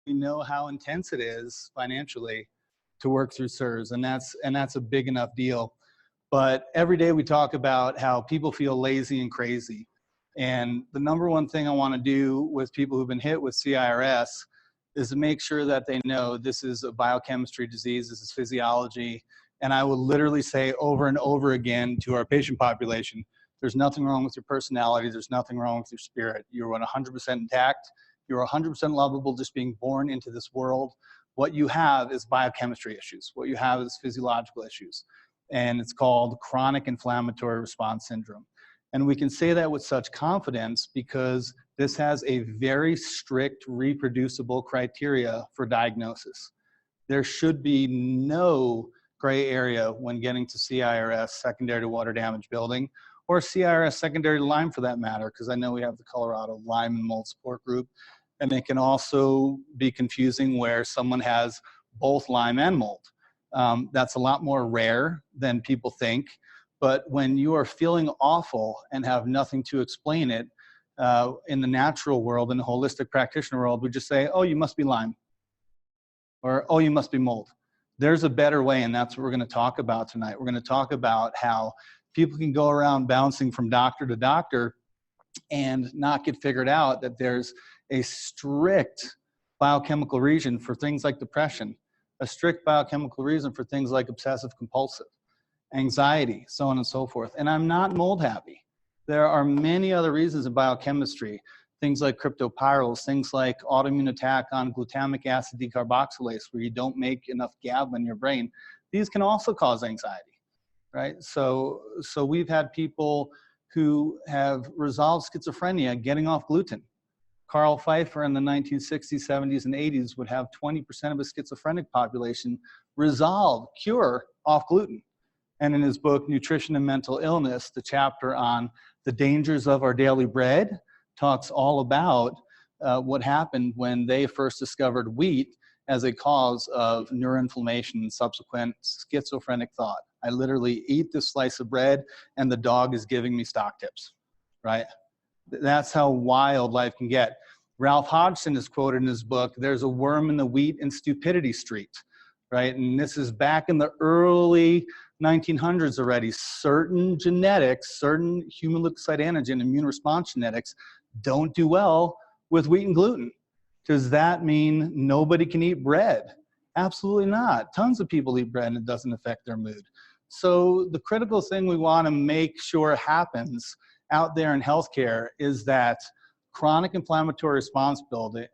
we know how intense it is financially to work through CIRS, and that's a big enough deal. But every day we talk about how people feel lazy and crazy. And the number one thing I want to do with people who've been hit with CIRS is to make sure that they know this is a biochemistry disease, this is physiology. And I will literally say over and over again to our patient population, there's nothing wrong with your personality, there's nothing wrong with your spirit. You're 100% intact, you're 100% lovable just being born into this world. What you have is biochemistry issues. What you have is physiological issues. And it's called chronic inflammatory response syndrome. And we can say that with such confidence because this has a very strict reproducible criteria for diagnosis. There should be no gray area when getting to CIRS, secondary to water damage building, or CIRS secondary to Lyme for that matter, because I know we have the Colorado Lyme and Mold Support Group. And it can also be confusing where someone has both Lyme and mold. That's a lot more rare than people think. But when you are feeling awful and have nothing to explain it, in the natural world, in the holistic practitioner world, we just say, oh, you must be Lyme, or oh, you must be mold. There's a better way, and that's what we're going to talk about tonight. We're going to talk about how people can go around bouncing from doctor to doctor and not get figured out that there's a strict biochemical reason for things like depression, a strict biochemical reason for things like obsessive compulsive, anxiety, so on and so forth. And I'm not mold happy. There are many other reasons in biochemistry, things like cryptopyrroles, things like autoimmune attack on glutamic acid decarboxylase, where you don't make enough GABA in your brain. These can also cause anxiety, right? So we've had people who have resolved schizophrenia getting off gluten. Carl Pfeiffer in the 1960s, 70s, and 80s would have 20% of his schizophrenic population resolve, cure off gluten. And in his book, Nutrition and Mental Illness, the chapter on the dangers of our daily bread talks all about what happened when they first discovered wheat as a cause of neuroinflammation and subsequent schizophrenic thought. I literally eat this slice of bread and the dog is giving me stock tips, right? That's how wild life can get. Ralph Hodgson is quoted in his book, there's a worm in the wheat and stupidity street, right? And this is back in the early 1900s already. Certain genetics, certain human leukocyte antigen immune response genetics don't do well with wheat and gluten. Does that mean nobody can eat bread? Absolutely not. Tons of people eat bread and it doesn't affect their mood. So the critical thing we want to make sure happens out there in healthcare is that chronic inflammatory response building,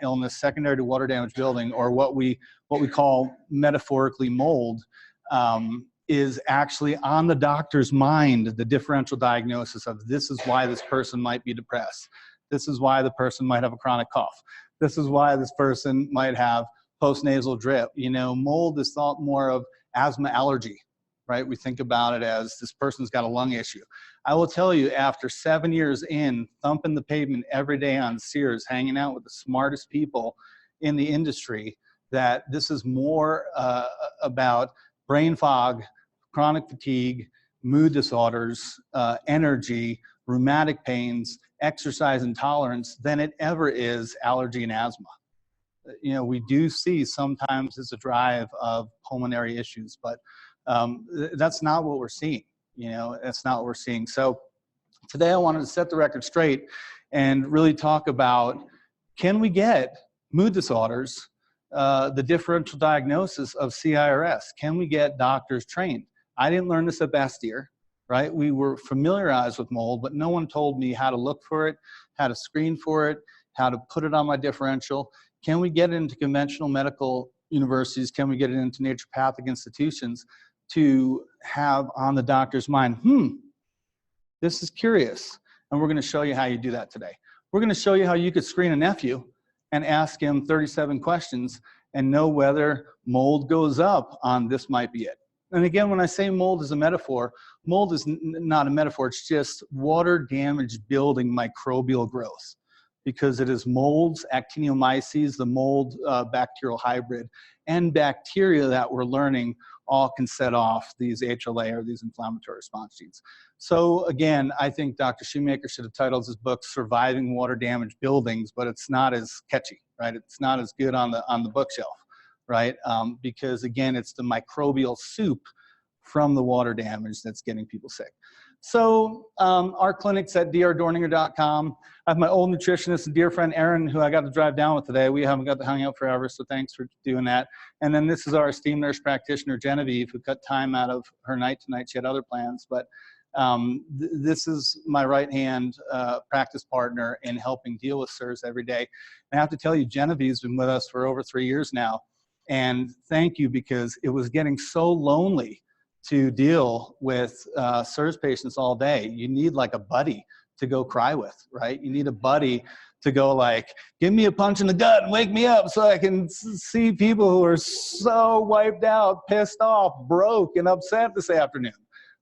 illness secondary to water damage building, or what we call metaphorically mold, is actually on the doctor's mind, the differential diagnosis of this is why this person might be depressed. This is why the person might have a chronic cough. This is why this person might have postnasal drip. You know, mold is thought more of asthma allergy, right? We think about it as this person's got a lung issue. I will tell you, after 7 years in, thumping the pavement every day on CIRS, hanging out with the smartest people in the industry, that this is more about brain fog, chronic fatigue, mood disorders, energy, rheumatic pains, exercise intolerance than it ever is allergy and asthma. You know, we do see sometimes it's a drive of pulmonary issues, but that's not what we're seeing. You know, that's not what we're seeing. So today I wanted to set the record straight and really talk about, can we get mood disorders, the differential diagnosis of CIRS? Can we get doctors trained? I didn't learn this at Bastyr, right? We were familiarized with mold, but no one told me how to look for it, how to screen for it, how to put it on my differential. Can we get it into conventional medical universities? Can we get it into naturopathic institutions to have on the doctor's mind, this is curious. And we're going to show you how you do that today. We're going to show you how you could screen a nephew and ask him 37 questions and know whether mold goes up on this might be it. And again, when I say mold is a metaphor, mold is not a metaphor. It's just water damage building microbial growth, because it is molds, actinomyces, the mold bacterial hybrid, and bacteria that we're learning all can set off these HLA or these inflammatory response genes. So again, I think Dr. Shoemaker should have titled his book Surviving Water Damaged Buildings, but it's not as catchy, right? It's not as good on the bookshelf, right? Because again, it's the microbial soup from the water damage that's getting people sick. So our clinic's at drdorninger.com. I have my old nutritionist and dear friend Erin, who I got to drive down with today. We haven't got to hang out forever, so thanks for doing that. And then this is our esteemed nurse practitioner, Genevieve, who cut time out of her night tonight. She had other plans, but this is my right-hand practice partner in helping deal with CIRS every day. And I have to tell you, Genevieve's been with us for over 3 years now. And thank you, because it was getting so lonely to deal with CIRS patients all day. You need like a buddy to go cry with, right? You need a buddy to go like, give me a punch in the gut and wake me up so I can see people who are so wiped out, pissed off, broke, and upset this afternoon,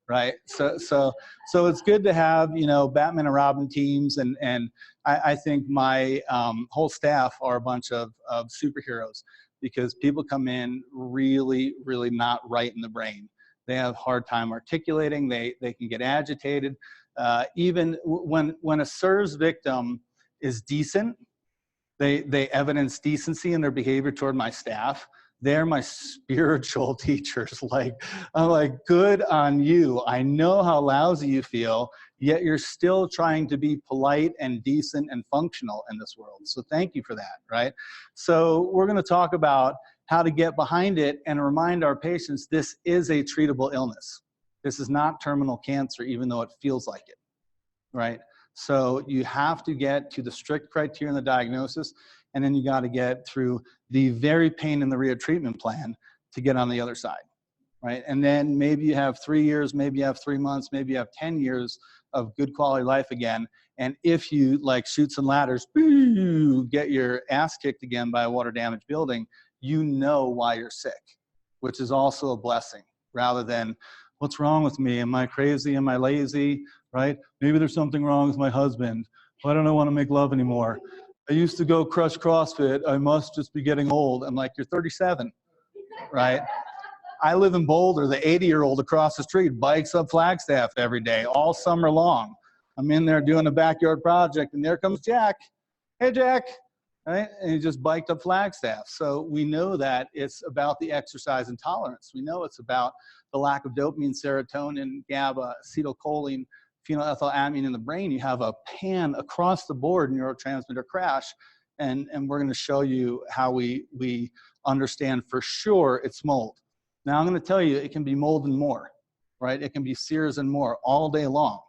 right? So it's good to have, you know, Batman and Robin teams, and I think my whole staff are a bunch of superheroes, because people come in really, really not right in the brain. They have a hard time articulating. They can get agitated. Even when a CIRS victim is decent, they evidence decency in their behavior toward my staff. They're my spiritual teachers. Like, I'm like, good on you. I know how lousy you feel, yet you're still trying to be polite and decent and functional in this world. So thank you for that, right? So we're going to talk about how to get behind it and remind our patients this is a treatable illness. This is not terminal cancer, even though it feels like it, right? So you have to get to the strict criteria in the diagnosis, and then you got to get through the very pain in the retreatment plan to get on the other side, right? And then maybe you have 3 years, maybe you have 3 months, maybe you have 10 years of good quality life again. And if you, like Chutes and Ladders, get your ass kicked again by a water damaged building, you know why you're sick, which is also a blessing, rather than, what's wrong with me? Am I crazy? Am I lazy? Right? Maybe there's something wrong with my husband. Why don't I want to make love anymore? I used to go crush CrossFit. I must just be getting old. I'm like, you're 37, right? I live in Boulder. The 80-year-old across the street bikes up Flagstaff every day, all summer long. I'm in there doing a backyard project, and there comes Jack. Hey, Jack. Right? And he just biked up Flagstaff. So we know that it's about the exercise intolerance. We know it's about the lack of dopamine, serotonin, GABA, acetylcholine, phenylethylamine in the brain. You have a pan across the board neurotransmitter crash, and we're going to show you how we understand for sure it's mold. Now I'm going to tell you it can be mold and more, right? It can be CIRS and more all day long.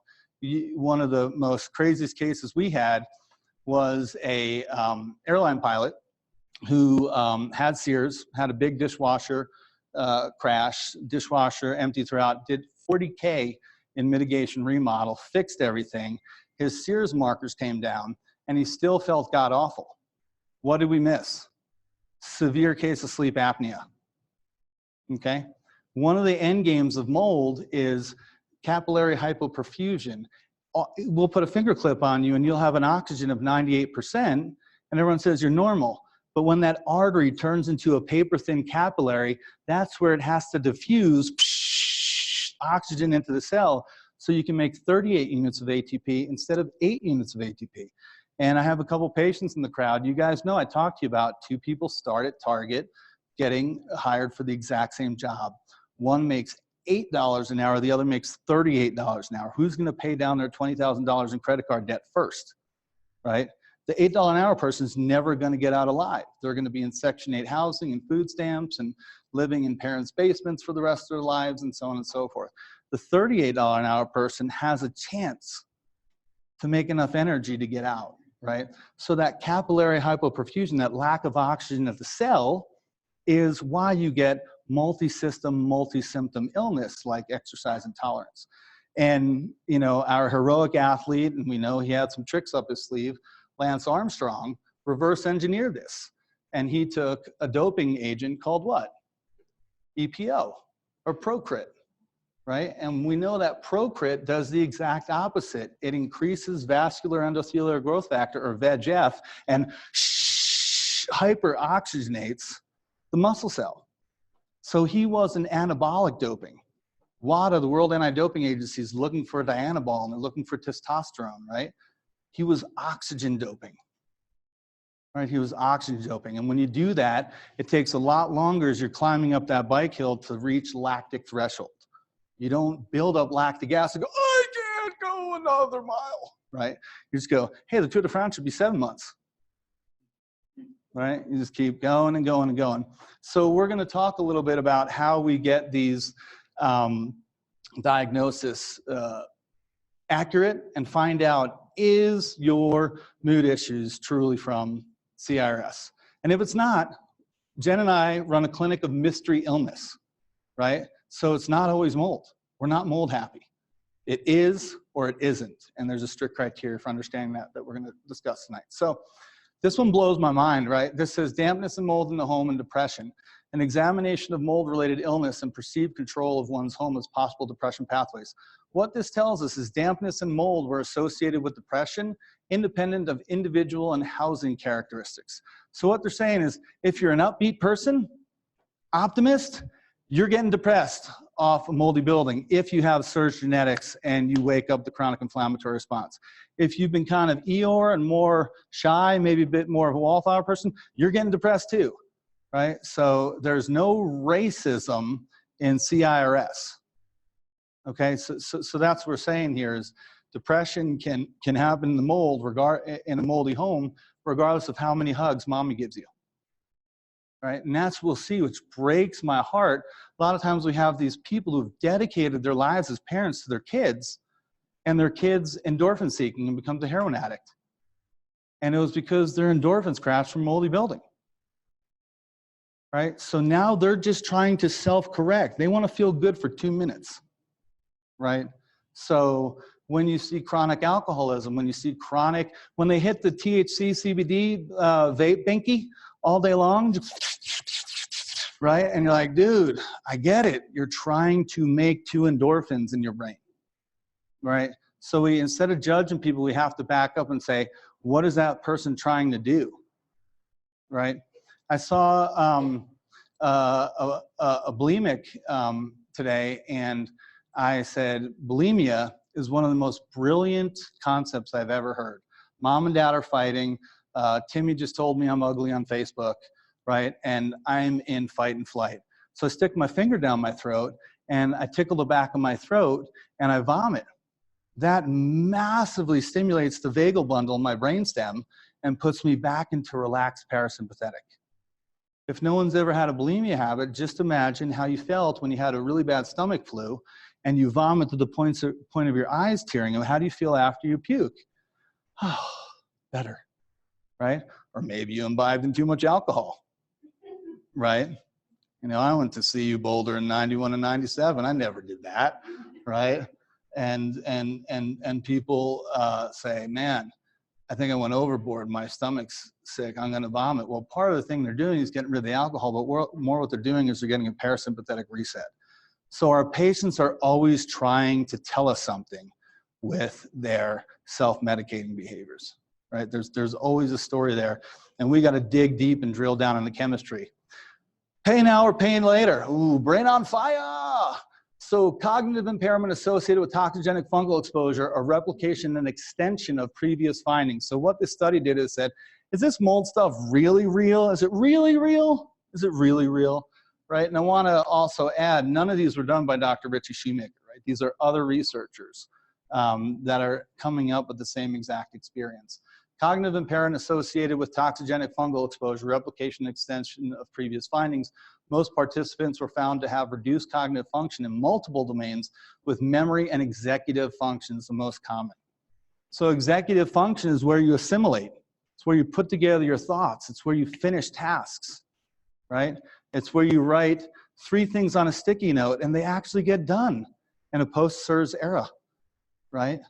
One of the most craziest cases we had was a airline pilot who had CIRS, had a big dishwasher crash, dishwasher empty throughout, did 40K in mitigation remodel, fixed everything. His CIRS markers came down, and he still felt god awful. What did we miss? Severe case of sleep apnea. Okay? One of the end games of mold is capillary hypoperfusion. We'll put a finger clip on you and you'll have an oxygen of 98%, and everyone says you're normal. But when that artery turns into a paper-thin capillary, that's where it has to diffuse oxygen into the cell so you can make 38 units of ATP instead of 8 units of ATP. And I have a couple patients in the crowd. You guys know I talked to you about 2 people start at Target getting hired for the exact same job. One makes $8 an hour, the other makes $38 an hour. Who's going to pay down their $20,000 in credit card debt first, right? The $8 an hour person's never going to get out alive. They're going to be in Section 8 housing and food stamps and living in parents' basements for the rest of their lives and so on and so forth. The $38 an hour person has a chance to make enough energy to get out, right? So that capillary hypoperfusion, that lack of oxygen at the cell, is why you get multi-system, multi-symptom illness like exercise intolerance. And, you know, our heroic athlete, and we know he had some tricks up his sleeve, Lance Armstrong, reverse engineered this. And he took a doping agent called what? EPO, or Procrit, right? And we know that Procrit does the exact opposite. It increases vascular endothelial growth factor, or VEGF, and hyperoxygenates the muscle cell. So he was an anabolic doping. WADA, the World Anti-Doping Agency, is looking for dianabol, and they're looking for testosterone, right? He was oxygen doping. right? He was oxygen doping. And when you do that, it takes a lot longer as you're climbing up that bike hill to reach lactic threshold. You don't build up lactic acid and go, I can't go another mile, right? You just go, hey, the Tour de France should be 7 months, right? You just keep going and going and going. So we're going to talk a little bit about how we get these diagnosis accurate and find out, is your mood issues truly from CIRS? And if it's not, Jen and I run a clinic of mystery illness, right? So it's not always mold. We're not mold happy. It is or it isn't. And there's a strict criteria for understanding that we're going to discuss tonight. So this one blows my mind, right? This says dampness and mold in the home and depression. An examination of mold-related illness and perceived control of one's home as possible depression pathways. What this tells us is dampness and mold were associated with depression, independent of individual and housing characteristics. So what they're saying is, if you're an upbeat person, optimist, you're getting depressed off a moldy building if you have CIRS genetics and you wake up the chronic inflammatory response. If you've been kind of Eeyore and more shy, maybe a bit more of a wallflower person, you're getting depressed too, right? So there's no racism in CIRS. Okay, so that's what we're saying here is depression can happen in the mold, in a moldy home, regardless of how many hugs mommy gives you. Right, and that's what we'll see, which breaks my heart. A lot of times we have these people who've dedicated their lives as parents to their kids, and their kids endorphin seeking and becomes a heroin addict. And it was because their endorphins crashed from a moldy building. Right, so now they're just trying to self-correct. They want to feel good for 2 minutes. Right, so when you see chronic alcoholism, when you see chronic, when they hit the THC, CBD vape binky all day long, right? And you're like, dude, I get it. You're trying to make 2 endorphins in your brain, right? So instead of judging people, we have to back up and say, what is that person trying to do, right? I saw a bulimic today, and I said, bulimia is one of the most brilliant concepts I've ever heard. Mom and dad are fighting. Timmy just told me I'm ugly on Facebook, right? And I'm in fight and flight. So I stick my finger down my throat and I tickle the back of my throat and I vomit. That massively stimulates the vagal bundle in my brainstem and puts me back into relaxed parasympathetic. If no one's ever had a bulimia habit, just imagine how you felt when you had a really bad stomach flu and you vomit to the point of your eyes tearing. And how do you feel after you puke? Oh, better. Right? Or maybe you imbibed in too much alcohol, right? You know, I went to CU Boulder in 91 and 97. I never did that, right? And people say, man, I think I went overboard. My stomach's sick. I'm going to vomit. Well, part of the thing they're doing is getting rid of the alcohol, but more what they're doing is they're getting a parasympathetic reset. So our patients are always trying to tell us something with their self-medicating behaviors. Right? There's always a story there, and we got to dig deep and drill down in the chemistry. Pain now or pain later? Ooh, brain on fire! So cognitive impairment associated with toxigenic fungal exposure, a replication and extension of previous findings. So what this study did is said, is this mold stuff really real? Is it really real? Is it really real? Right? And I want to also add, none of these were done by Dr. Richie Shoemaker. Right? These are other researchers that are coming up with the same exact experience. Cognitive impairment associated with toxigenic fungal exposure, replication and extension of previous findings. Most participants were found to have reduced cognitive function in multiple domains, with memory and executive functions the most common. So executive function is where you assimilate. It's where you put together your thoughts. It's where you finish tasks, right? It's where you write 3 things on a sticky note and they actually get done in a post-CIRS era, right?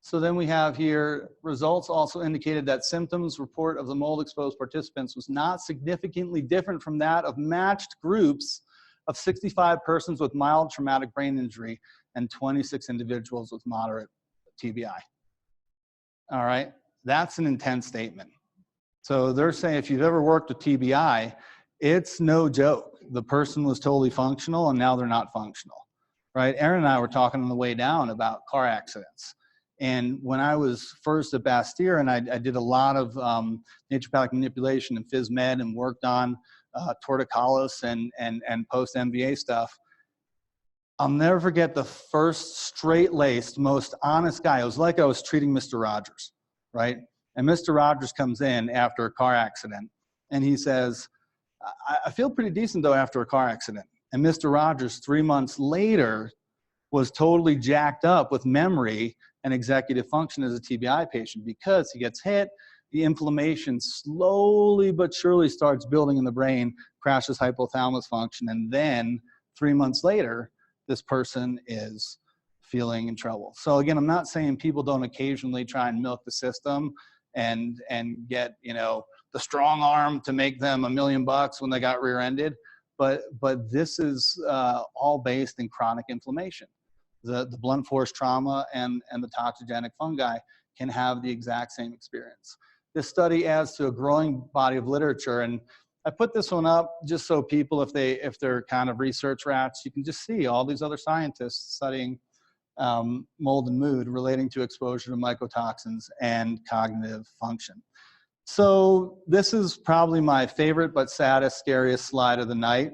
So then we have here, results also indicated that symptoms report of the mold-exposed participants was not significantly different from that of matched groups of 65 persons with mild traumatic brain injury and 26 individuals with moderate TBI. All right, that's an intense statement. So they're saying if you've ever worked with TBI, it's no joke. The person was totally functional and now they're not functional, right? Aaron and I were talking on the way down about car accidents. And when I was first at Bastyr, and I did a lot of naturopathic manipulation and phys med and worked on torticollis and post MBA stuff, I'll never forget the first straight-laced, most honest guy. It was like I was treating Mr. Rogers, right? And Mr. Rogers comes in after a car accident, and he says, I feel pretty decent, though, after a car accident. And Mr. Rogers, 3 months later, was totally jacked up with memory and executive function as a TBI patient because he gets hit, the inflammation slowly but surely starts building in the brain, crashes hypothalamus function, and then 3 months later, this person is feeling in trouble. So again, I'm not saying people don't occasionally try and milk the system and get, you know, the strong arm to make them $1 million when they got rear-ended, but this is all based in chronic inflammation. The blunt force trauma and the toxigenic fungi can have the exact same experience. This study adds to a growing body of literature, and I put this one up just so people, if they're kind of research rats, you can just see all these other scientists studying mold and mood relating to exposure to mycotoxins and cognitive function. So this is probably my favorite but saddest, scariest slide of the night.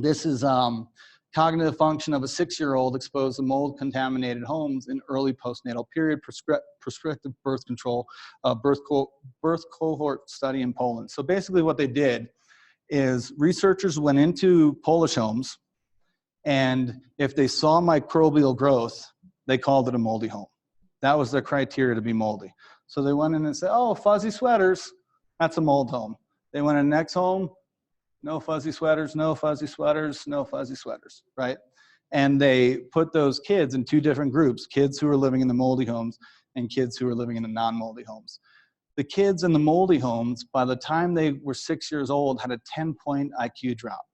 This is cognitive function of a 6-year-old exposed to mold-contaminated homes in early postnatal period, prescriptive birth control, birth cohort study in Poland. So basically what they did is researchers went into Polish homes, and if they saw microbial growth, they called it a moldy home. That was their criteria to be moldy. So they went in and said, oh, fuzzy sweaters, that's a mold home. They went in the next home, no fuzzy sweaters, no fuzzy sweaters, no fuzzy sweaters, right? And they put those kids in 2 different groups, kids who were living in the moldy homes and kids who were living in the non-moldy homes. The kids in the moldy homes, by the time they were 6 years old, had a 10-point IQ drop.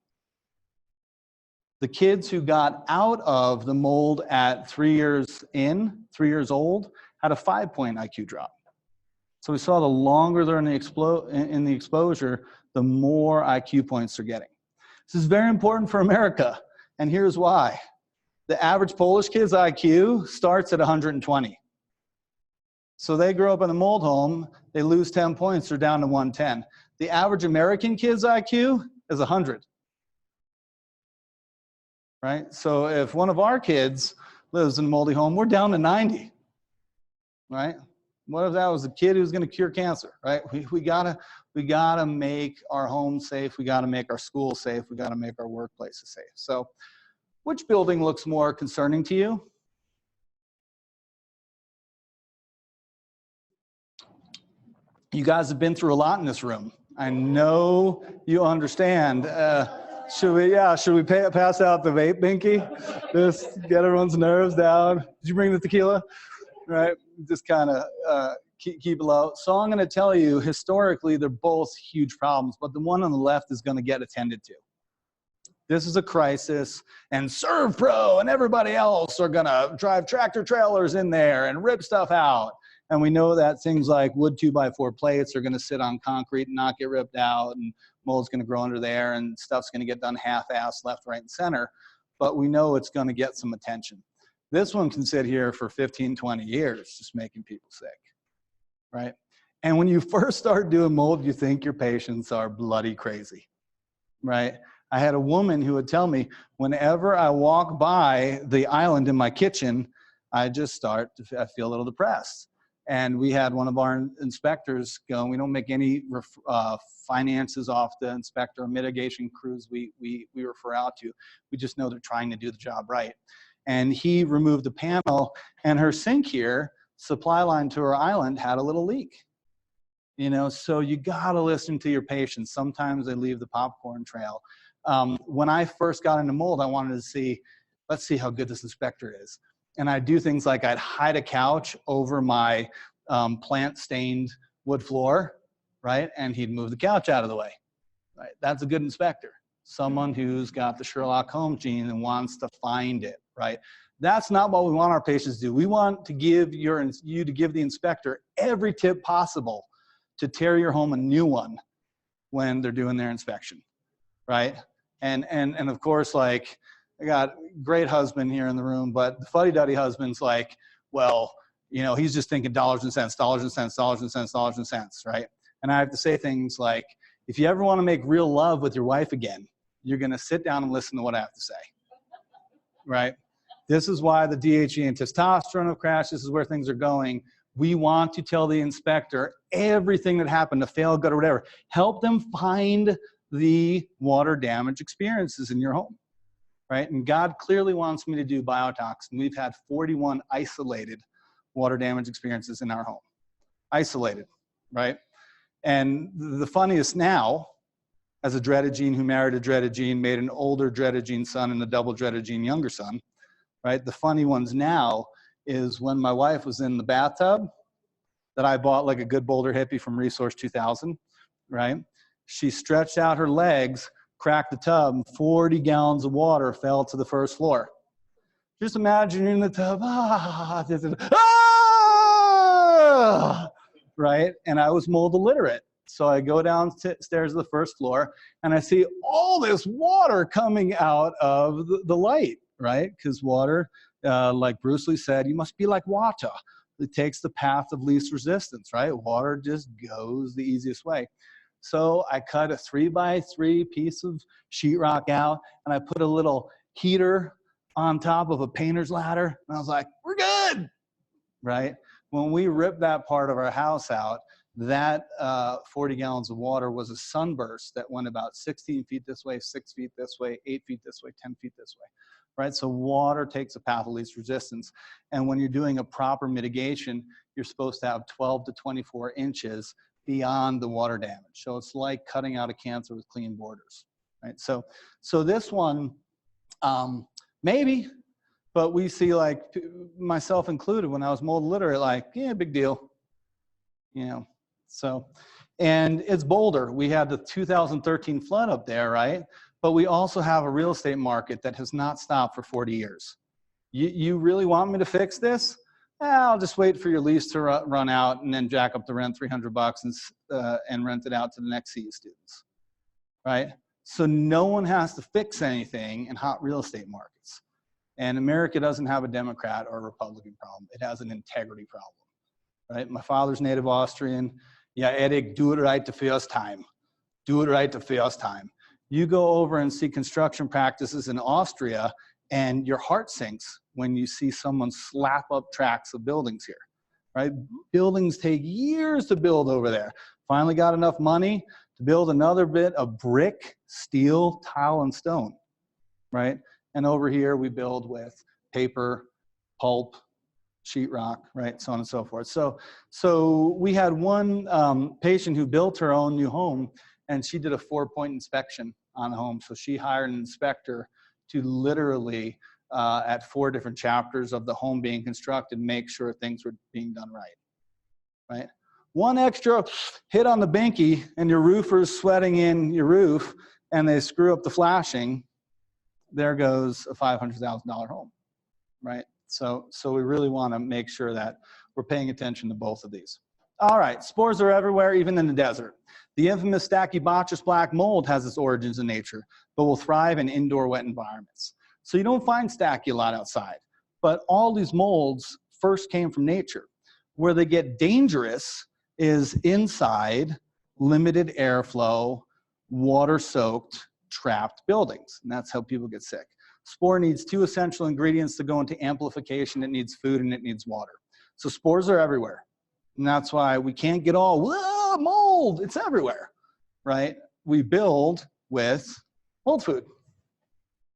The kids who got out of the mold at 3 years old, had a 5-point IQ drop. So we saw the longer they're in the exposure, the more IQ points they're getting. This is very important for America, and here's why. The average Polish kid's IQ starts at 120. So they grow up in a mold home, they lose 10 points, they're down to 110. The average American kid's IQ is 100. Right? So if one of our kids lives in a moldy home, we're down to 90. Right? What if that was a kid who's going to cure cancer? Right? We gotta make our homes safe. We gotta make our schools safe. We gotta make our workplaces safe. So, which building looks more concerning to you? You guys have been through a lot in this room. I know you understand. Should we pass out the vape binky? Just get everyone's nerves down. Did you bring the tequila? Right? Just kind of keep it low. So I'm going to tell you, historically, they're both huge problems, but the one on the left is going to get attended to. This is a crisis, and ServPro and everybody else are going to drive tractor trailers in there and rip stuff out. And we know that things like wood 2x4 plates are going to sit on concrete and not get ripped out, and mold's going to grow under there, and stuff's going to get done half-assed left, right, and center. But we know it's going to get some attention. This one can sit here for 15, 20 years just making people sick, right? And when you first start doing mold, you think your patients are bloody crazy, right? I had a woman who would tell me, whenever I walk by the island in my kitchen, I just I feel a little depressed. And we had one of our inspectors go, we don't make any finances off the inspector or mitigation crews we refer out to. We just know they're trying to do the job right. And he removed the panel, and her sink here, supply line to her island, had a little leak. You know, so you gotta listen to your patients. Sometimes they leave the popcorn trail. When I first got into mold, I wanted to see, let's see how good this inspector is. And I'd do things like I'd hide a couch over my plant-stained wood floor, right? And he'd move the couch out of the way, right? That's a good inspector. Someone who's got the Sherlock Holmes gene and wants to find it, right? That's not what we want our patients to do. We want to give you to give the inspector every tip possible to tear your home a new one when they're doing their inspection, right? And of course, like, I got a great husband here in the room, but the fuddy-duddy husband's like, well, You know, he's just thinking dollars and cents, dollars and cents, dollars and cents, dollars and cents, right? And I have to say things like, if you ever want to make real love with your wife again, you're going to sit down and listen to what I have to say, right? This is why the DHE and testosterone have crashed. This is where things are going. We want to tell the inspector everything that happened, a fail, good, or whatever. Help them find the water damage experiences in your home, right? And God clearly wants me to do biotoxin. We've had 41 isolated water damage experiences in our home. Isolated, right? And the funniest now, as a dreaded gene who married a dreaded gene, made an older dreaded gene son and a double dreaded gene younger son, right? The funny ones now is when my wife was in the bathtub that I bought like a good Boulder hippie from Resource 2000, right? She stretched out her legs, cracked the tub, and 40 gallons of water fell to the first floor. Just imagine you're in the tub, right? And I was mold illiterate. So I go downstairs to the first floor and I see all this water coming out of the light, right? Because water, like Bruce Lee said, you must be like water. It takes the path of least resistance, right? Water just goes the easiest way. So I cut a 3x3 piece of sheetrock out and I put a little heater on top of a painter's ladder. And I was like, we're good, right? When we ripped that part of our house out, that 40 gallons of water was a sunburst that went about 16 feet this way, 6 feet this way, 8 feet this way, 10 feet this way, right? So water takes a path of least resistance. And when you're doing a proper mitigation, you're supposed to have 12 to 24 inches beyond the water damage. So it's like cutting out a cancer with clean borders, right? So this one, maybe, but we see, like, myself included, when I was mold illiterate, like, yeah, big deal, you know. So, and it's Boulder. We had the 2013 flood up there, right? But we also have a real estate market that has not stopped for 40 years. You really want me to fix this? I'll just wait for your lease to run out and then jack up the rent $300 and rent it out to the next CE students, right? So no one has to fix anything in hot real estate markets. And America doesn't have a Democrat or a Republican problem. It has an integrity problem, right? My father's native Austrian. Yeah, Erik, do it right the first time. Do it right the first time. You go over and see construction practices in Austria and your heart sinks when you see someone slap up tracks of buildings here, right? Buildings take years to build over there. Finally got enough money to build another bit of brick, steel, tile, and stone, right? And over here we build with paper, pulp, sheetrock, right, so on and so forth. So we had one patient who built her own new home, and she did a 4-point inspection on the home. So she hired an inspector to literally, at 4 different chapters of the home being constructed, make sure things were being done right, right? One extra hit on the binky and your roofer's sweating in your roof and they screw up the flashing, there goes a $500,000 home, right? So we really want to make sure that we're paying attention to both of these. All right, spores are everywhere, even in the desert. The infamous Stachybotrys black mold has its origins in nature, but will thrive in indoor wet environments. So you don't find Stachy a lot outside, but all these molds first came from nature. Where they get dangerous is inside limited airflow, water-soaked, trapped buildings, and that's how people get sick. Spore needs 2 essential ingredients to go into amplification. It needs food and it needs water. So spores are everywhere. And that's why we can't get all, whoa, mold, it's everywhere, right? We build with mold food,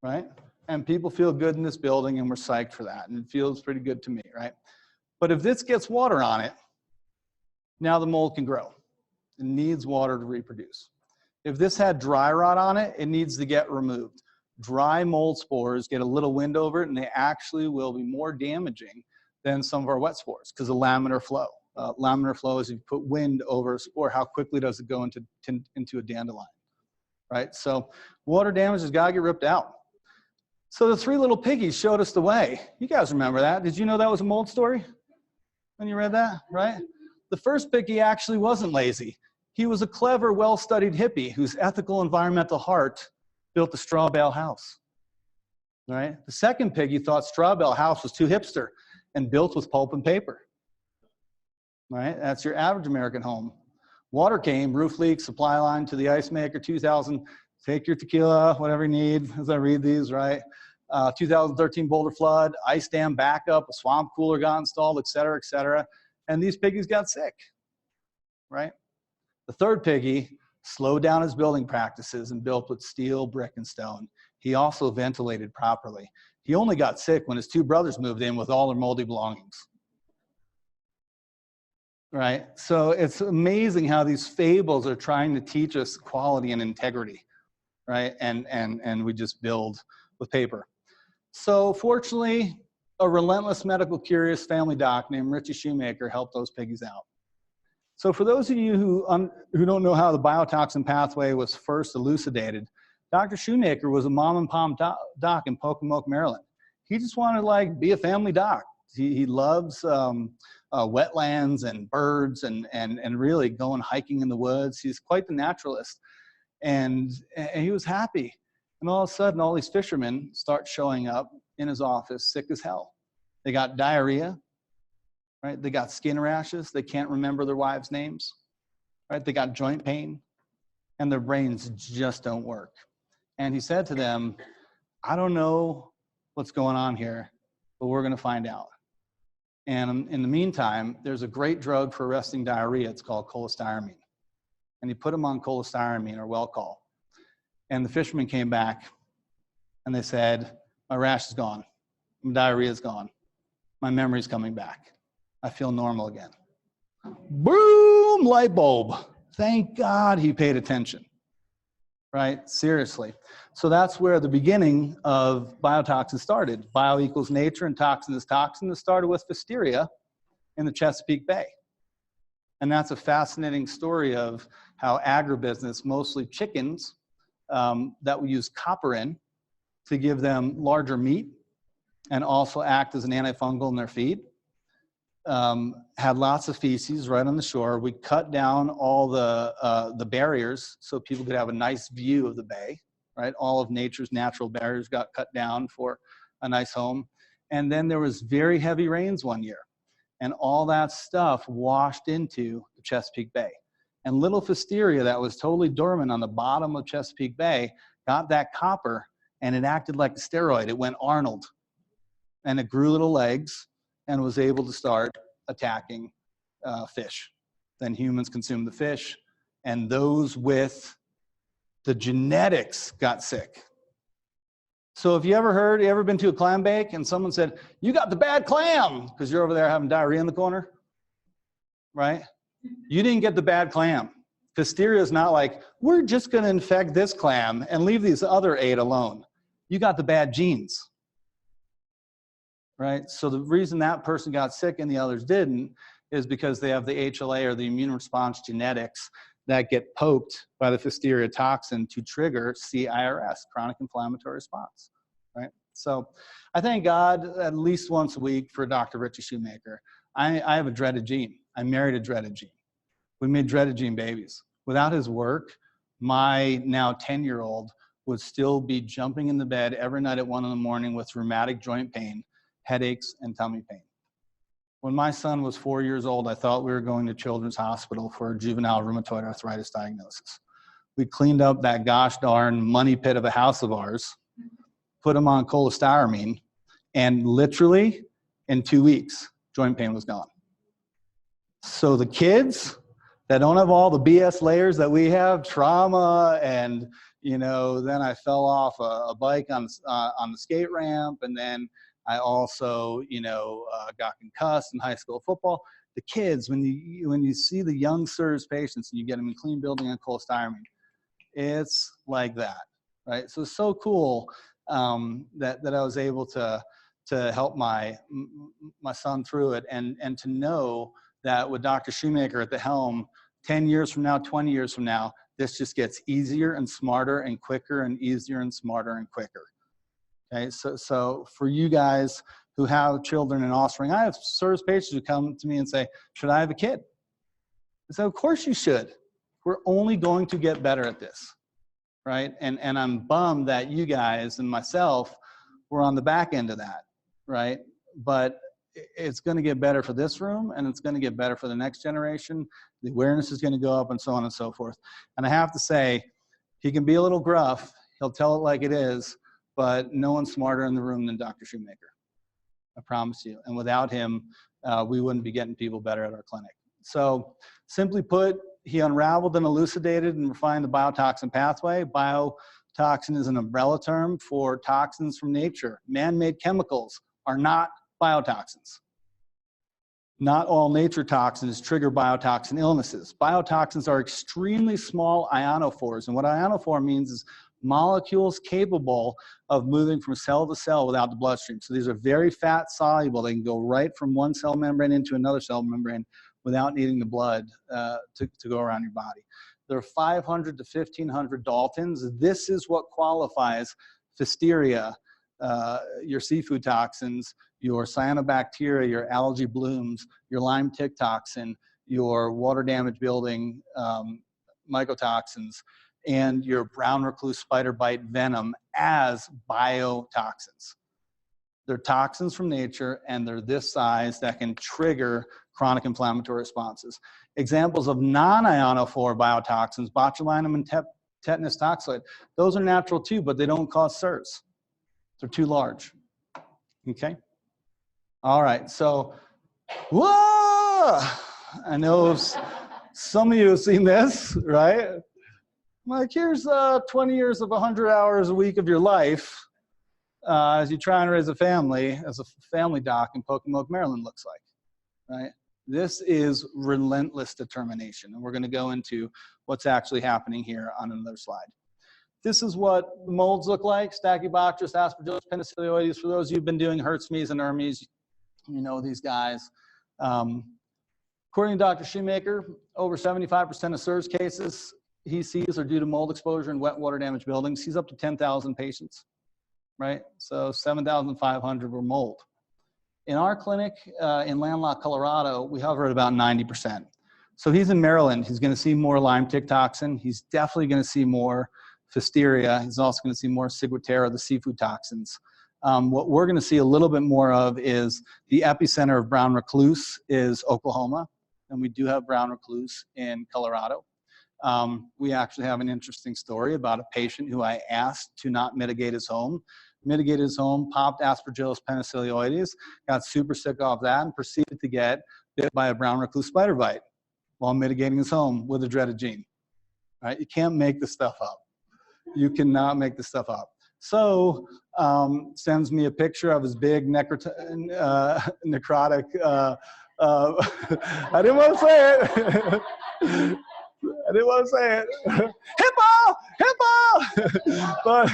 right? And people feel good in this building and we're psyched for that. And it feels pretty good to me, right? But if this gets water on it, now the mold can grow. It needs water to reproduce. If this had dry rot on it, it needs to get removed. Dry mold spores get a little wind over it and they actually will be more damaging than some of our wet spores because of laminar flow. Laminar flow is if you put wind over a spore, how quickly does it go into a dandelion, right? So water damage has got to get ripped out. So the 3 little piggies showed us the way. You guys remember that? Did you know that was a mold story when you read that, right? The first piggy actually wasn't lazy. He was a clever, well-studied hippie whose ethical environmental heart built the straw bale house, right? The second piggy thought straw bale house was too hipster and built with pulp and paper, right? That's your average American home. Water came, roof leak, supply line to the ice maker, 2000, take your tequila, whatever you need, as I read these, right? 2013 Boulder flood, ice dam backup, a swamp cooler got installed, et cetera, et cetera. And these piggies got sick, right? The third piggy slowed down his building practices and built with steel, brick, and stone. He also ventilated properly. He only got sick when his two brothers moved in with all their moldy belongings. Right? So it's amazing how these fables are trying to teach us quality and integrity, right? And we just build with paper. So fortunately, a relentless medical curious family doc named Richie Shoemaker helped those piggies out. So for those of you who don't know how the biotoxin pathway was first elucidated, Dr. Shoemaker was a mom and pop doc in Pocomoke, Maryland. He just wanted to like be a family doc. He loves wetlands and birds and really going hiking in the woods. He's quite the naturalist. And he was happy. And all of a sudden, all these fishermen start showing up in his office sick as hell. They got diarrhea, right? They got skin rashes. They can't remember their wives' names, right? They got joint pain, and their brains just don't work. And he said to them, I don't know what's going on here, but we're going to find out. And in the meantime, there's a great drug for arresting diarrhea. It's called cholestyramine. And he put them on cholestyramine or Welchol. And the fishermen came back and they said, my rash is gone. My diarrhea is gone. My memory's coming back. I feel normal again. Boom, light bulb. Thank God he paid attention, right? Seriously. So that's where the beginning of biotoxin started. Bio equals nature and toxin is toxin. It started with Pfiesteria in the Chesapeake Bay. And that's a fascinating story of how agribusiness, mostly chickens, that we use copper in to give them larger meat and also act as an antifungal in their feed. Had lots of feces right on the shore. We cut down all the barriers so people could have a nice view of the bay, right? All of nature's natural barriers got cut down for a nice home. And then there was very heavy rains one year, and all that stuff washed into the Chesapeake Bay. And little Pfiesteria that was totally dormant on the bottom of Chesapeake Bay got that copper, and it acted like a steroid. It went Arnold, and it grew little legs and was able to start attacking fish. Then humans consumed the fish, and those with the genetics got sick. So if you ever been to a clam bake and someone said, you got the bad clam, because you're over there having diarrhea in the corner, right? You didn't get the bad clam. Pfiesteria is not like, we're just going to infect this clam and leave these other 8 alone. You got the bad genes, right? So the reason that person got sick and the others didn't is because they have the HLA or the immune response genetics that get poked by the Pfiesteria toxin to trigger CIRS, chronic inflammatory response, right? So I thank God at least once a week for Dr. Richie Shoemaker. I have a dreaded gene. I married a dreaded gene. We made dreaded gene babies. Without his work, my now 10-year-old would still be jumping in the bed every night at 1 in the morning with rheumatic joint pain, headaches, and tummy pain. When my son was 4 years old, I thought we were going to Children's Hospital for a juvenile rheumatoid arthritis diagnosis. We cleaned up that gosh darn money pit of a house of ours, put him on cholestyramine, and literally in 2 weeks, joint pain was gone. So the kids that don't have all the BS layers that we have, trauma, and then I fell off a bike on the skate ramp, and then I also got concussed in high school football. The kids, when you see the young CIRS patients and you get them in clean building and cholestyramine, it's like that, right? So it's so cool that I was able to help my son through it, and to know that with Dr. Shoemaker at the helm, 10 years from now, 20 years from now, this just gets easier and smarter and quicker and easier and smarter and quicker. Okay, so for you guys who have children and offspring, I have CIRS patients who come to me and say, should I have a kid? I say, of course you should. We're only going to get better at this, right? And I'm bummed that you guys and myself were on the back end of that, right? But it's going to get better for this room, and it's going to get better for the next generation. The awareness is going to go up, and so on and so forth. And I have to say, he can be a little gruff. He'll tell it like it is, but no one's smarter in the room than Dr. Shoemaker. I promise you. And without him, we wouldn't be getting people better at our clinic. So simply put, he unraveled and elucidated and refined the biotoxin pathway. Biotoxin is an umbrella term for toxins from nature. Man-made chemicals are not biotoxins. Not all nature toxins trigger biotoxin illnesses. Biotoxins are extremely small ionophores, and what ionophore means is molecules capable of moving from cell to cell without the bloodstream. So these are very fat soluble. They can go right from one cell membrane into another cell membrane without needing the blood to go around your body. There are 500 to 1,500 Daltons. This is what qualifies Pfiesteria, your seafood toxins, your cyanobacteria, your algae blooms, your Lyme tick toxin, your water damage building mycotoxins, and your brown recluse spider bite venom as biotoxins. They're toxins from nature, and they're this size that can trigger chronic inflammatory responses. Examples of non-ionophore biotoxins, botulinum and tetanus toxoid. Those are natural too, but they don't cause CIRS. They're too large. Okay? All right, so, whoa! I know some of you have seen this, right? Like, here's 20 years of 100 hours a week of your life as you try and raise a family, as a family doc in Pocomoke, Maryland looks like, right? This is relentless determination, and we're going to go into what's actually happening here on another slide. This is what the molds look like, Stachybotrys, Aspergillus, penicillioides. For those of you who've been doing Hertzmees and Ermies, you know these guys. According to Dr. Shoemaker, over 75% of CIRS cases he sees are due to mold exposure in wet water damaged buildings. He's up to 10,000 patients, right? So 7,500 were mold. In our clinic in landlocked Colorado, we hover at about 90%. So he's in Maryland. He's going to see more Lyme tick toxin. He's definitely going to see more Pfiesteria. He's also going to see more Ciguatera, the seafood toxins. What we're going to see a little bit more of is the epicenter of brown recluse is Oklahoma, and we do have brown recluse in Colorado. We actually have an interesting story about a patient who I asked to not mitigate his home. Mitigated his home, popped Aspergillus penicillioides, got super sick off that, and proceeded to get bit by a brown recluse spider bite while mitigating his home with a dreaded gene. Right? You can't make this stuff up. You cannot make this stuff up. So sends me a picture of his big necrotic. I didn't want to say it. I didn't want to say it. Hippo! Hippo! But,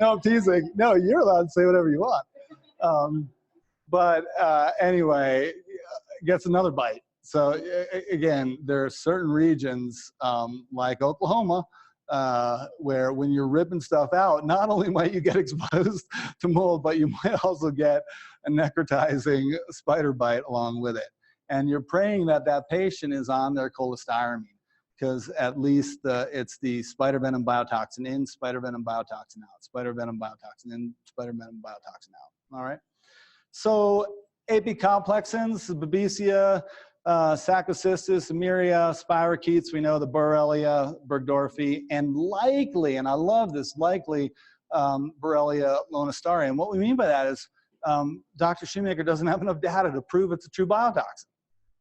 no, I'm teasing. No, you're allowed to say whatever you want. Anyway, gets another bite. So again, there are certain regions like Oklahoma where when you're ripping stuff out, not only might you get exposed to mold, but you might also get a necrotizing spider bite along with it. And you're praying that that patient is on their cholestyramine, because at least it's the spider venom biotoxin in, spider venom biotoxin out, spider venom biotoxin in, spider venom biotoxin out. All right. So apicomplexins, Babesia, Sacocystis, Myriad, spirochetes, we know the Borrelia burgdorferi, and likely, and I love this, likely Borrelia lownestari. And what we mean by that is Dr. Shoemaker doesn't have enough data to prove it's a true biotoxin,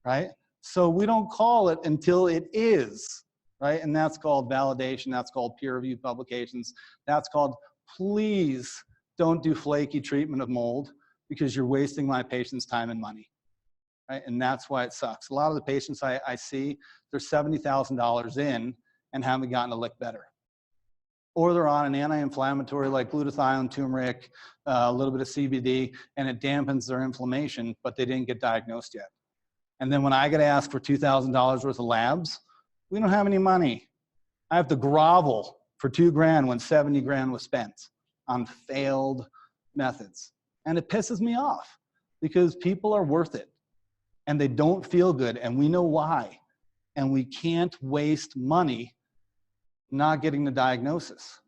right? So we don't call it until it is, right? And that's called validation. That's called peer-reviewed publications. That's called, please don't do flaky treatment of mold because you're wasting my patients' time and money, right? And that's why it sucks. A lot of the patients I see, they're $70,000 in and haven't gotten a lick better. Or they're on an anti-inflammatory like glutathione, turmeric, a little bit of CBD, and it dampens their inflammation, but they didn't get diagnosed yet. And then when I get asked for $2,000 worth of labs, we don't have any money. I have to grovel for $2,000 when 70 grand was spent on failed methods. And it pisses me off because people are worth it and they don't feel good, and we know why. And we can't waste money not getting the diagnosis,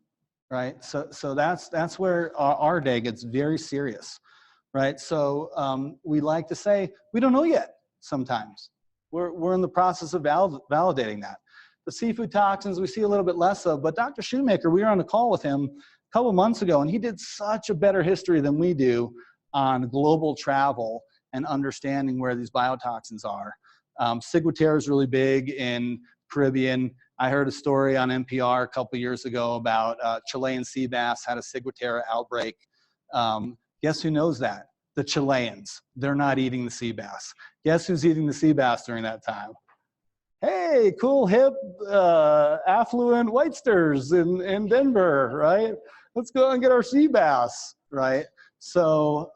right? So that's where our day gets very serious, right? So we like to say, we don't know yet sometimes. We're in the process of validating that. The seafood toxins we see a little bit less of, but Dr. Shoemaker, we were on a call with him a couple months ago, and he did such a better history than we do on global travel and understanding where these biotoxins are. Ciguatera is really big in Caribbean. I heard a story on NPR a couple years ago about Chilean sea bass had a ciguatera outbreak. Guess who knows that? The Chileans. They're not eating the sea bass. Guess who's eating the sea bass during that time? Hey, cool, hip, affluent whitesters in Denver, right? Let's go and get our sea bass, right? So,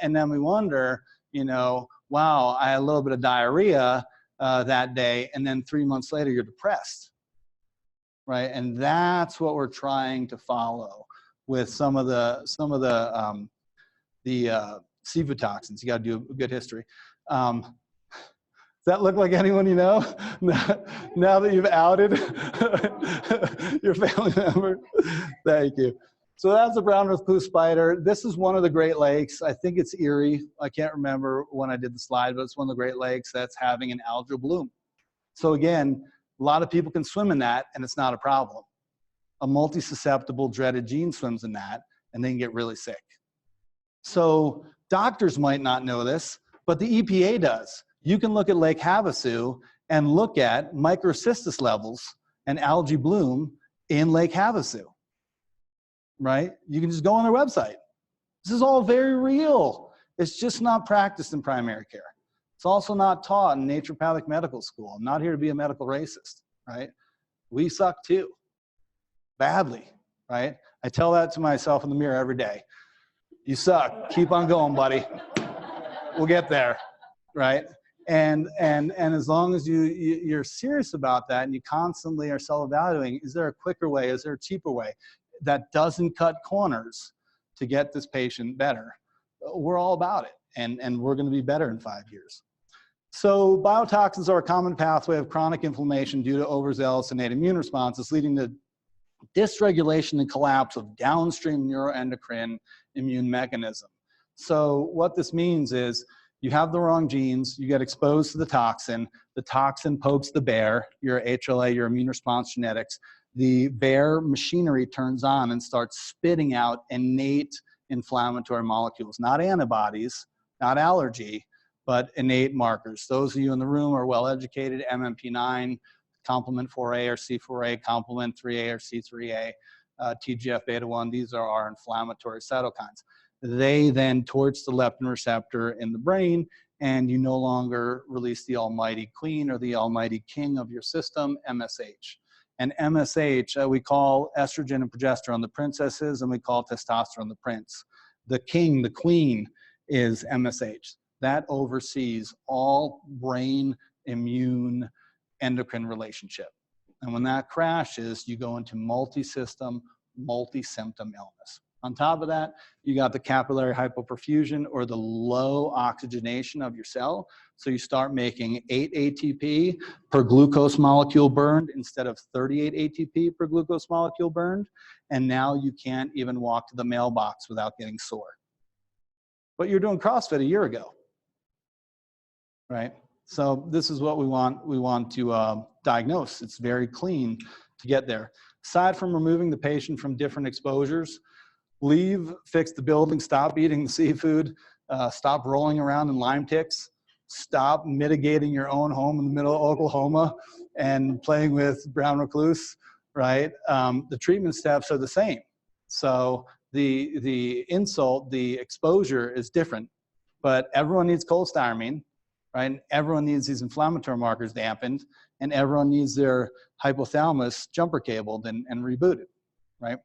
and then we wonder, you know, wow, I had a little bit of diarrhea that day, and then 3 months later, you're depressed, right? And that's what we're trying to follow with some of the seafood toxins. You got to do a good history. Does that look like anyone you know? Now that you've outed your family member? Thank you. So that's a brown recluse spider. This is one of the Great Lakes. I think it's Erie. I can't remember when I did the slide, but it's one of the Great Lakes that's having an algal bloom. So again, a lot of people can swim in that, and it's not a problem. A multi-susceptible dreaded gene swims in that, and they can get really sick. So doctors might not know this, but the EPA does. You can look at Lake Havasu and look at microcystis levels and algae bloom in Lake Havasu, right? You can just go on their website. This is all very real. It's just not practiced in primary care. It's also not taught in naturopathic medical school. I'm not here to be a medical racist, right? We suck too, badly, right? I tell that to myself in the mirror every day. You suck, keep on going, buddy. We'll get there, right? And as long as you're serious about that and you constantly are self-evaluating, is there a quicker way? Is there a cheaper way that doesn't cut corners to get this patient better? We're all about it, and we're going to be better in 5 years. So biotoxins are a common pathway of chronic inflammation due to overzealous innate immune responses, leading to dysregulation and collapse of downstream neuroendocrine immune mechanism. So what this means is you have the wrong genes, you get exposed to the toxin pokes the bear, your HLA, your immune response genetics, the bear machinery turns on and starts spitting out innate inflammatory molecules, not antibodies, not allergy, but innate markers. Those of you in the room are well educated, MMP9, complement 4A or C4A, complement 3A or C3A, TGF beta 1, these are our inflammatory cytokines. They then torch the leptin receptor in the brain, and you no longer release the almighty queen or the almighty king of your system, MSH. And MSH, we call estrogen and progesterone the princesses, and we call testosterone the prince. The king, the queen, is MSH. That oversees all brain, immune, endocrine relationship. And when that crashes, you go into multi-system, multi-symptom illness. On top of that, you got the capillary hypoperfusion or the low oxygenation of your cell. So you start making 8 ATP per glucose molecule burned instead of 38 ATP per glucose molecule burned. And now you can't even walk to the mailbox without getting sore. But you're doing CrossFit a year ago, right? So this is what we want to diagnose. It's very clean to get there. Aside from removing the patient from different exposures, leave, fix the building, stop eating the seafood, stop rolling around in Lyme ticks, stop mitigating your own home in the middle of Oklahoma and playing with brown recluse, right? The treatment steps are the same. So the insult, the exposure is different, but everyone needs cholestyramine, right? And everyone needs these inflammatory markers dampened, and everyone needs their hypothalamus jumper cabled and rebooted, right?